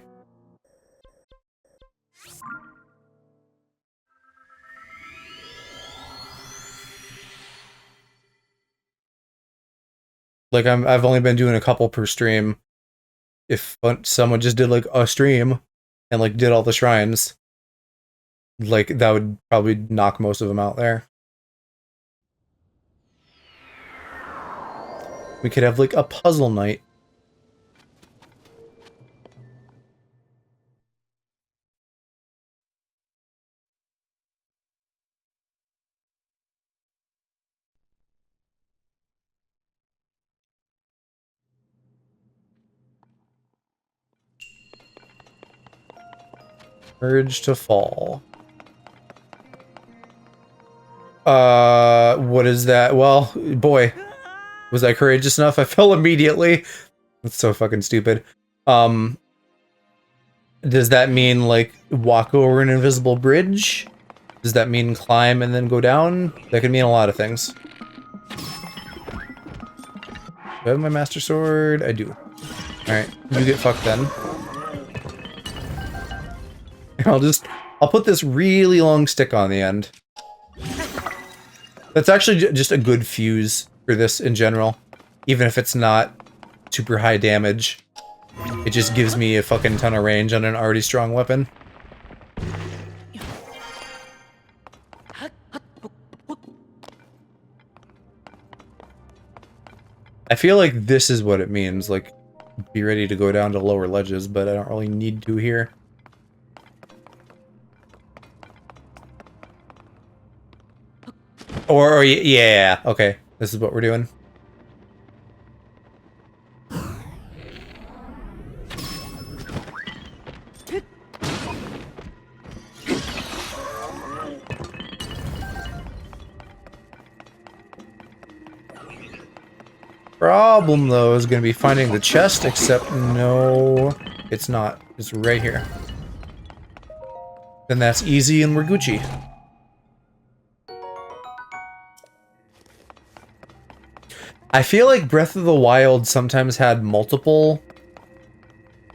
Like I've only been doing a couple per stream. If someone just did like a stream and like did all the shrines, like that would probably knock most of them out there. We could have like a puzzle night. Urge to fall. What is that? Well, boy, was I courageous enough? I fell immediately. That's so fucking stupid. Does that mean, like, walk over an invisible bridge? Does that mean climb and then go down? That could mean a lot of things. Do I have my Master Sword? I do. Alright, you get fucked then. I'll put this really long stick on the end. That's actually just a good fuse for this in general. Even if it's not super high damage. It just gives me a fucking ton of range on an already strong weapon. I feel like this is what it means, like, be ready to go down to lower ledges, but I don't really need to here. Or yeah, okay, this is what we're doing. Problem though is gonna be finding the chest, except no, it's not. It's right here. Then that's easy and we're Gucci. I feel like Breath of the Wild sometimes had multiple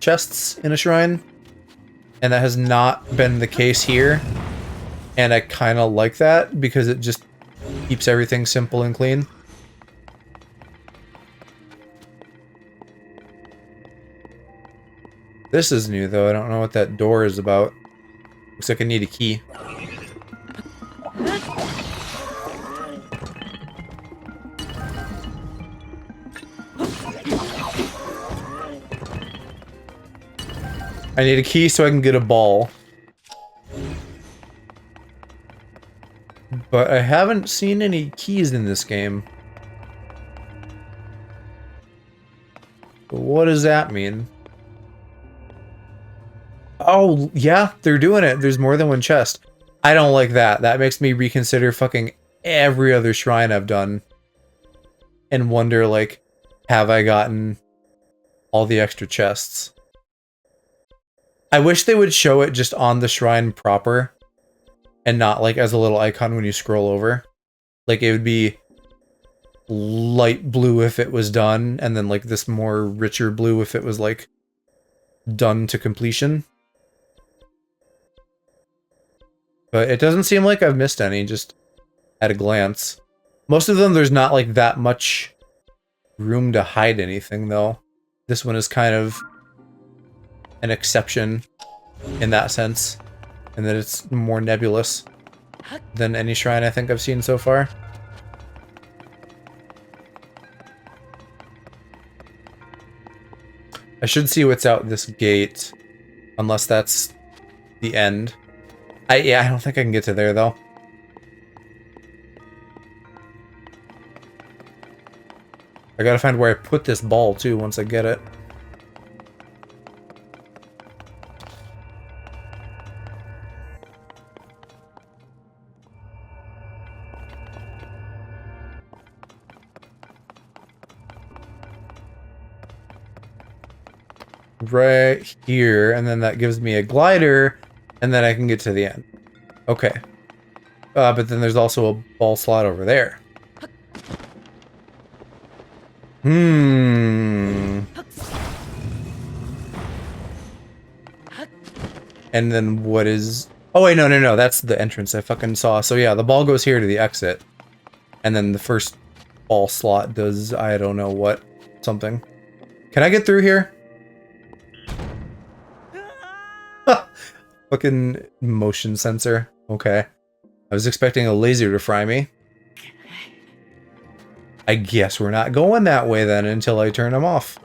chests in a shrine, and that has not been the case here. And I kind of like that because it just keeps everything simple and clean. This is new, though. I don't know what that door is about. Looks like I need a key. I need a key so I can get a ball. But I haven't seen any keys in this game. What does that mean? Oh, yeah, they're doing it. There's more than one chest. I don't like that. That makes me reconsider fucking every other shrine I've done. And wonder, like, have I gotten all the extra chests? I wish they would show it just on the shrine proper. And not, like, as a little icon when you scroll over. Like, it would be light blue if it was done. And then, like, this more richer blue if it was, like, done to completion. But it doesn't seem like I've missed any, just at a glance. Most of them, there's not, like, that much room to hide anything, though. This one is kind of an exception in that sense. And that it's more nebulous than any shrine I think I've seen so far. I should see what's out this gate. Unless that's the end. Yeah, I don't think I can get to there, though. I gotta find where I put this ball, too, once I get it. Right here, and then that gives me a glider, and then I can get to the end. Okay. But then there's also a ball slot over there. And then what is... Oh wait, no, that's the entrance I fucking saw. So yeah, the ball goes here to the exit. And then the first ball slot does, I don't know what, something. Can I get through here? Fucking motion sensor. Okay. I was expecting a laser to fry me. I guess we're not going that way then until I turn them off.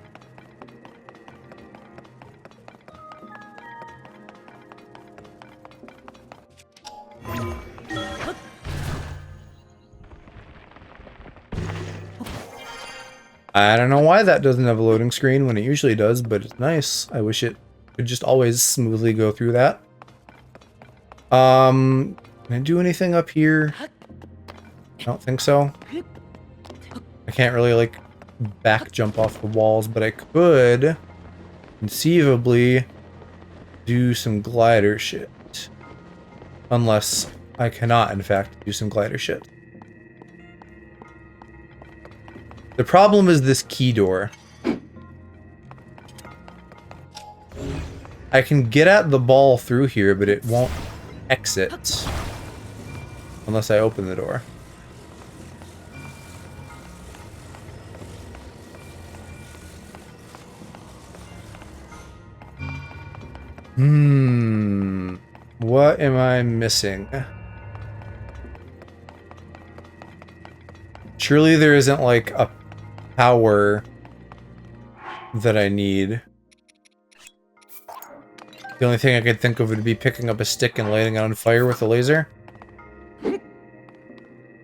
I don't know why that doesn't have a loading screen when it usually does, but it's nice. I wish it could just always smoothly go through that. Can I do anything up here? I don't think so. I can't really, like, back jump off the walls, but I could conceivably do some glider shit. Unless I cannot, in fact, do some glider shit. The problem is this key door. I can get at the ball through here, but it won't exit. Unless I open the door. What am I missing? Surely there isn't like a power that I need. The only thing I could think of would be picking up a stick and lighting it on fire with a laser.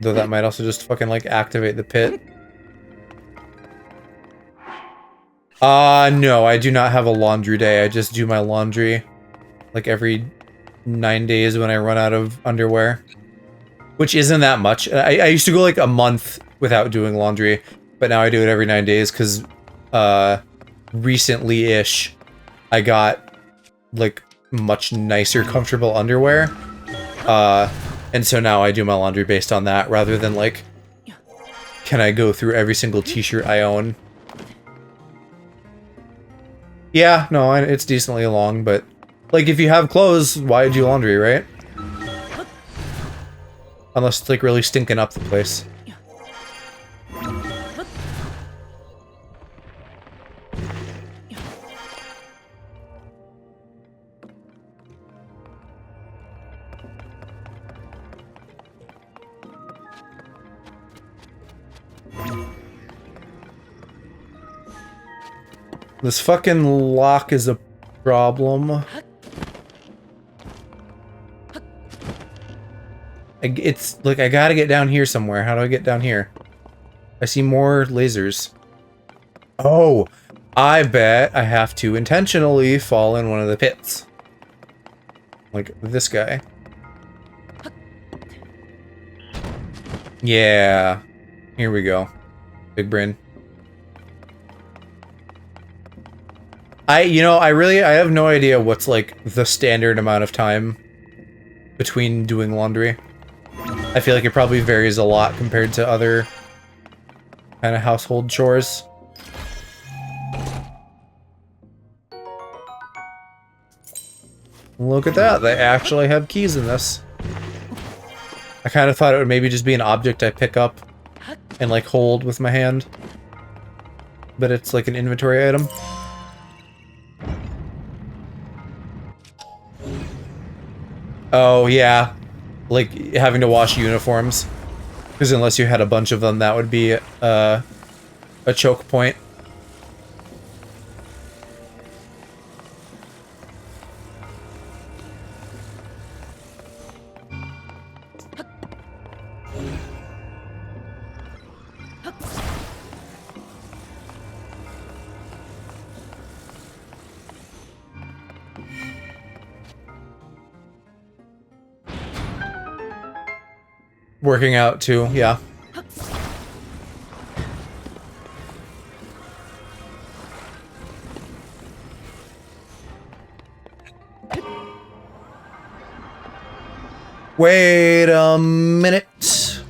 Though that might also just fucking like activate the pit. No, I do not have a laundry day. I just do my laundry like every 9 days when I run out of underwear. Which isn't that much. I used to go like a month without doing laundry, but now I do it every 9 days because recently-ish I got like much nicer, comfortable underwear. And so now I do my laundry based on that rather than like, can I go through every single t-shirt I own? Yeah, no, it's decently long, but like if you have clothes, why do laundry, right? Unless it's like really stinking up the place. This fucking lock is a problem. It's like I gotta get down here somewhere. How do I get down here? I see more lasers. Oh, I bet I have to intentionally fall in one of the pits. Like this guy. Yeah. Here we go. Big brain. I have no idea what's like the standard amount of time between doing laundry. I feel like it probably varies a lot compared to other kind of household chores. Look at that, they actually have keys in this. I kind of thought it would maybe just be an object I pick up and like hold with my hand. But it's like an inventory item. Oh, yeah. Like, having to wash uniforms. Because unless you had a bunch of them, that would be a choke point. Working out too, yeah. Wait a minute.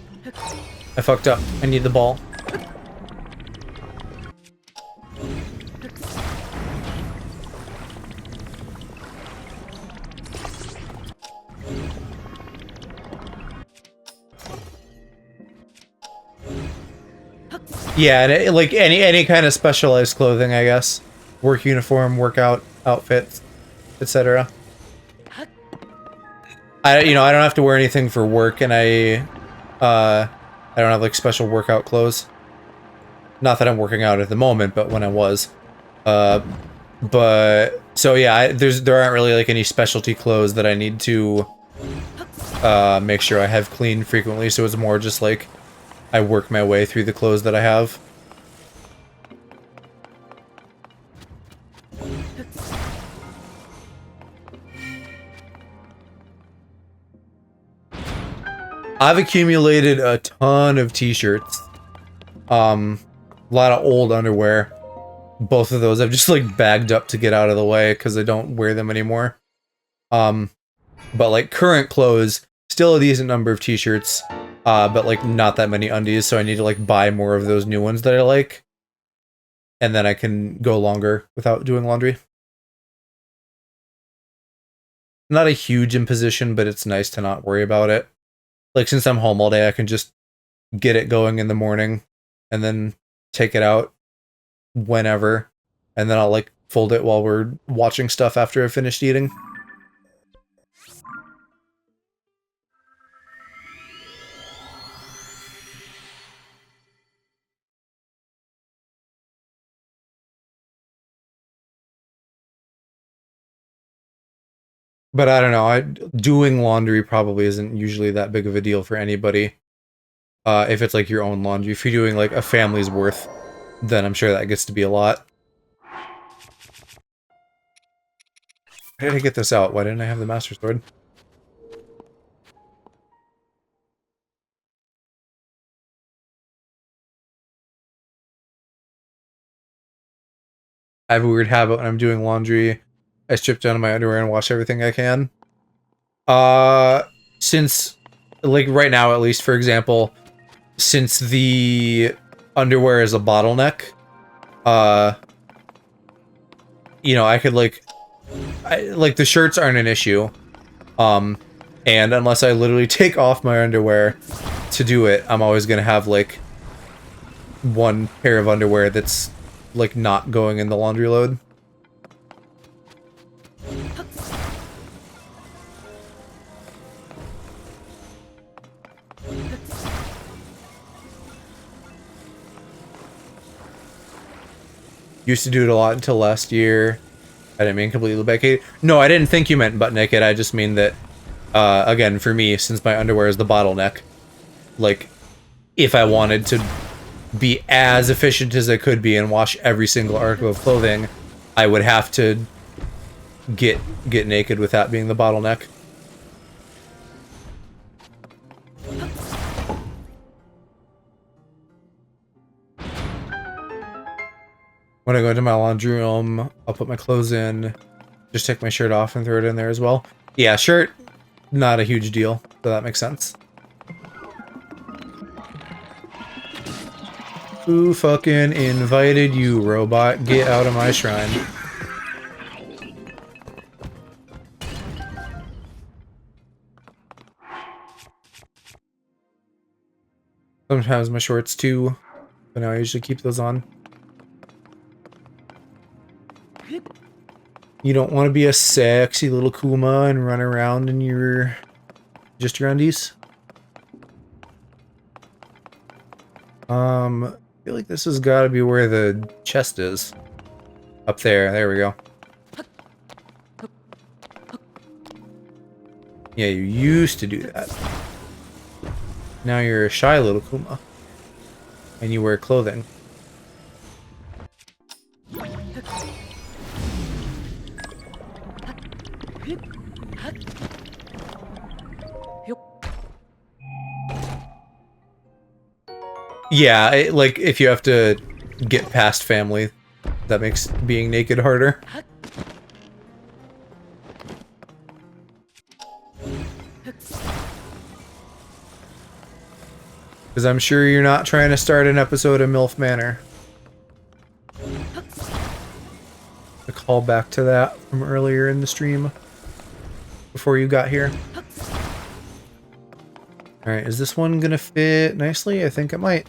I fucked up. I need the ball. Yeah, and like any kind of specialized clothing, I guess. Work uniform, workout outfits, etc. I don't have to wear anything for work, and I don't have like special workout clothes. Not that I'm working out at the moment, but when I was. But so yeah, there aren't really like any specialty clothes that I need to make sure I have clean frequently, so it's more just like I work my way through the clothes that I have. I've accumulated a ton of t-shirts. A lot of old underwear. Both of those I've just like bagged up to get out of the way because I don't wear them anymore. But like current clothes still a decent number of t-shirts, but like not that many undies, so I need to like buy more of those new ones that I like. And then I can go longer without doing laundry. Not a huge imposition, but it's nice to not worry about it. Like, since I'm home all day, I can just get it going in the morning and then take it out whenever. And then I'll, like, fold it while we're watching stuff after I've finished eating. But I don't know, doing laundry probably isn't usually that big of a deal for anybody. If it's like your own laundry. If you're doing like a family's worth, then I'm sure that gets to be a lot. How did I get this out? Why didn't I have the Master Sword? I have a weird habit when I'm doing laundry. I strip down to my underwear and wash everything I can. Since, like, right now, at least, for example, since the underwear is a bottleneck, you know, I could, like, the shirts aren't an issue. And unless I literally take off my underwear to do it, I'm always gonna have, like, one pair of underwear that's, like, not going in the laundry load. Used to do it a lot until last year. I didn't mean completely naked. No, I didn't think you meant butt naked. I just mean that, again, for me, since my underwear is the bottleneck, like, if I wanted to be as efficient as I could be and wash every single article of clothing, I would have to get naked with that being the bottleneck. When I go into my laundry room, I'll put my clothes in, just take my shirt off and throw it in there as well. Yeah, shirt, not a huge deal, so that makes sense. Who fucking invited you, robot? Get out of my shrine. Sometimes my shorts too, but now I usually keep those on. You don't want to be a sexy little Kuma and run around in your... just your undies? I feel like this has got to be where the chest is. Up there. There we go. Yeah, you used to do that. Now you're a shy little Kuma. And you wear clothing. Yeah, like, if you have to get past family, that makes being naked harder. Because I'm sure you're not trying to start an episode of MILF Manor. A call back to that from earlier in the stream. Before you got here. Alright, is this one gonna fit nicely? I think it might.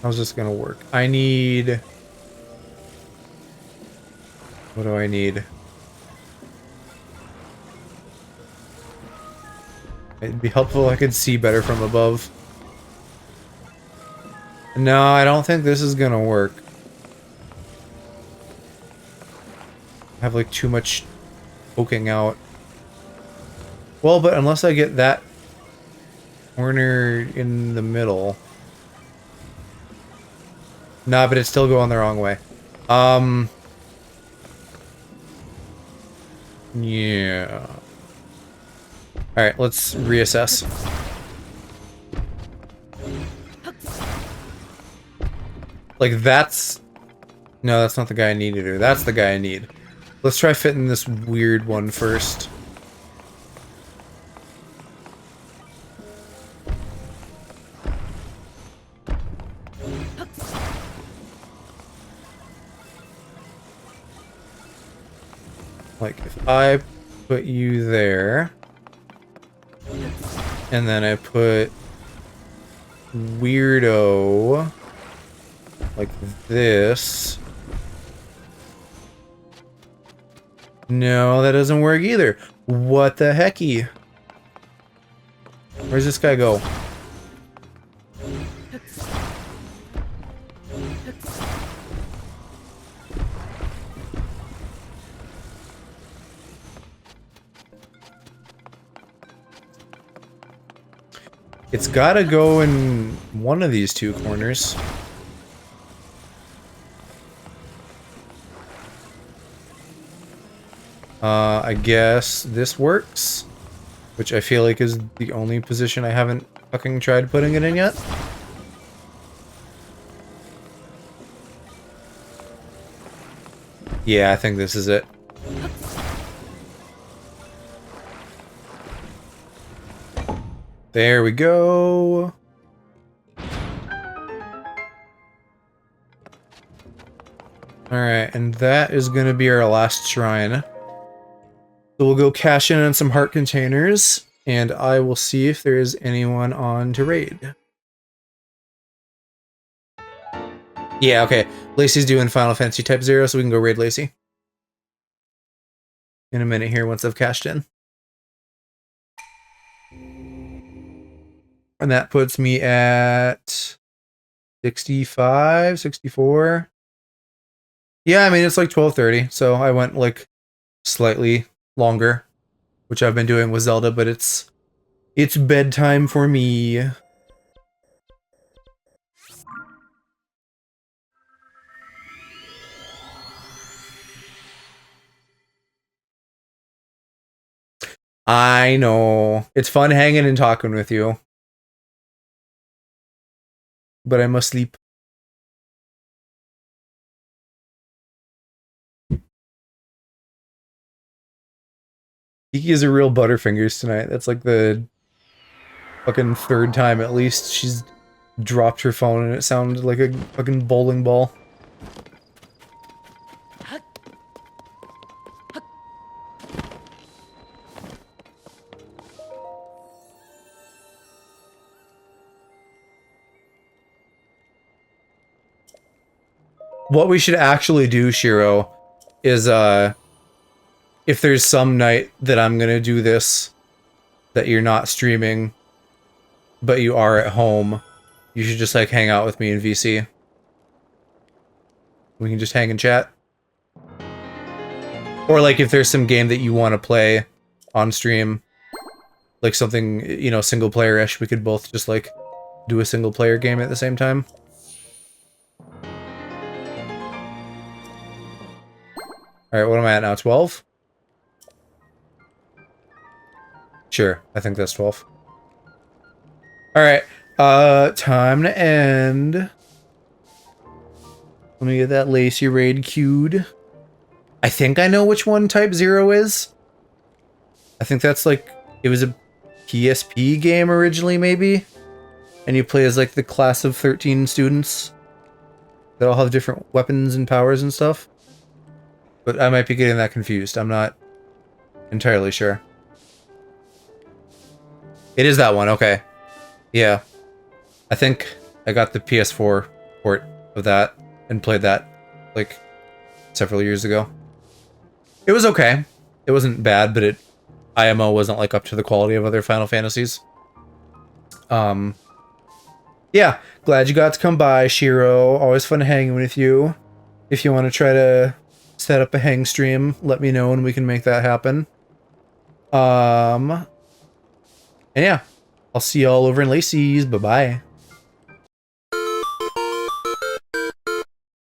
How's this gonna work? I need... what do I need? It'd be helpful if I could see better from above. No, I don't think this is gonna work. I have like too much poking out. Well, but unless I get that corner in the middle. Nah, but it's still going the wrong way. Yeah. Alright, let's reassess. Like, that's... No, that's not the guy I need either. That's the guy I need. Let's try fitting this weird one first. Like, if I put you there, and then I put weirdo like this. No, that doesn't work either. What the hecky? Where's this guy go? It's gotta go in one of these two corners. I guess this works, which I feel like is the only position I haven't fucking tried putting it in yet. Yeah, I think this is it. There we go. Alright, and that is gonna be our last shrine. So we'll go cash in on some heart containers, and I will see if there is anyone on to raid. Yeah, okay. Lacey's doing Final Fantasy Type 0, so we can go raid Lacey. In a minute here, once I've cashed in. And that puts me at 65, 64. Yeah, I mean, it's like 12:30, so I went like slightly longer, which I've been doing with Zelda, but it's bedtime for me. I know. It's fun hanging and talking with you. But I must sleep. Kiki is a real Butterfingers tonight. That's like the fucking third time at least she's dropped her phone and it sounded like a fucking bowling ball. What we should actually do, Shiro, is if there's some night that I'm gonna do this, that you're not streaming, but you are at home, you should just like hang out with me in VC. We can just hang and chat. Or like if there's some game that you want to play on stream, like something, you know, single player-ish, we could both just like do a single player game at the same time. Alright, what am I at now? 12? Sure, I think that's 12. Alright, time to end. Let me get that Lacey raid queued. I think I know which one Type 0 is. I think that's like, it was a PSP game originally, maybe? And you play as like the class of 13 students that all have different weapons and powers and stuff. But I might be getting that confused. I'm not entirely sure. It is that one, okay. Yeah. I think I got the PS4 port of that and played that like several years ago. It was okay. It wasn't bad, but IMO wasn't like up to the quality of other Final Fantasies. Yeah, glad you got to come by, Shiro. Always fun hanging with you. If you want to try to set up a hang stream, let me know and we can make that happen. And yeah, I'll see y'all over in Lacey's. Bye-bye.